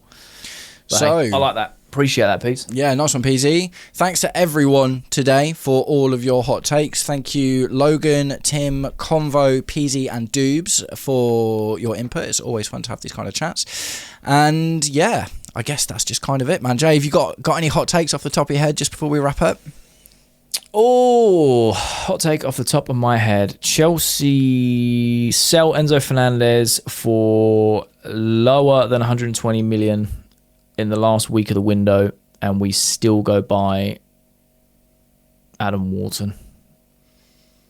But So hey, I like that. Appreciate that, Pete. Yeah, nice one, PZ. Thanks to everyone today for all of your hot takes. Thank you, Logan, Tim, Convo, PZ, and Doobs for your input. It's always fun to have these kind of chats. And yeah, I guess that's just kind of it, man. Jay, have you got any hot takes off the top of your head just before we wrap up? Oh, hot take off the top of my head. Chelsea sell Enzo Fernandez for lower than 120 million in the last week of the window, and we still go buy Adam Wharton.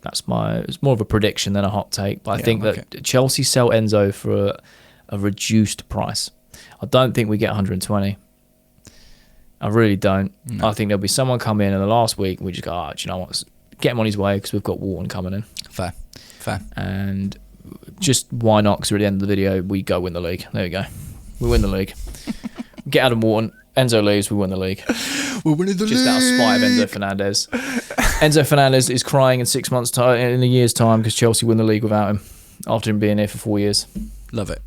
It's more of a prediction than a hot take, but I think that Chelsea sell Enzo for a reduced price. I don't think we get 120. I really don't. No. I think there'll be someone come in the last week and we just go, do you know what? Get him on his way because we've got Wharton coming in. Fair. And just why not? Because at the end of the video, we go win the league. There we go. We win the league. Get Adam Wharton. Enzo leaves. We win the league. We're winning the league. Just out of spite of Enzo Fernandez. Enzo Fernandez is crying in 6 months' time, in a year's time, because Chelsea win the league without him after him being here for 4 years. Love it.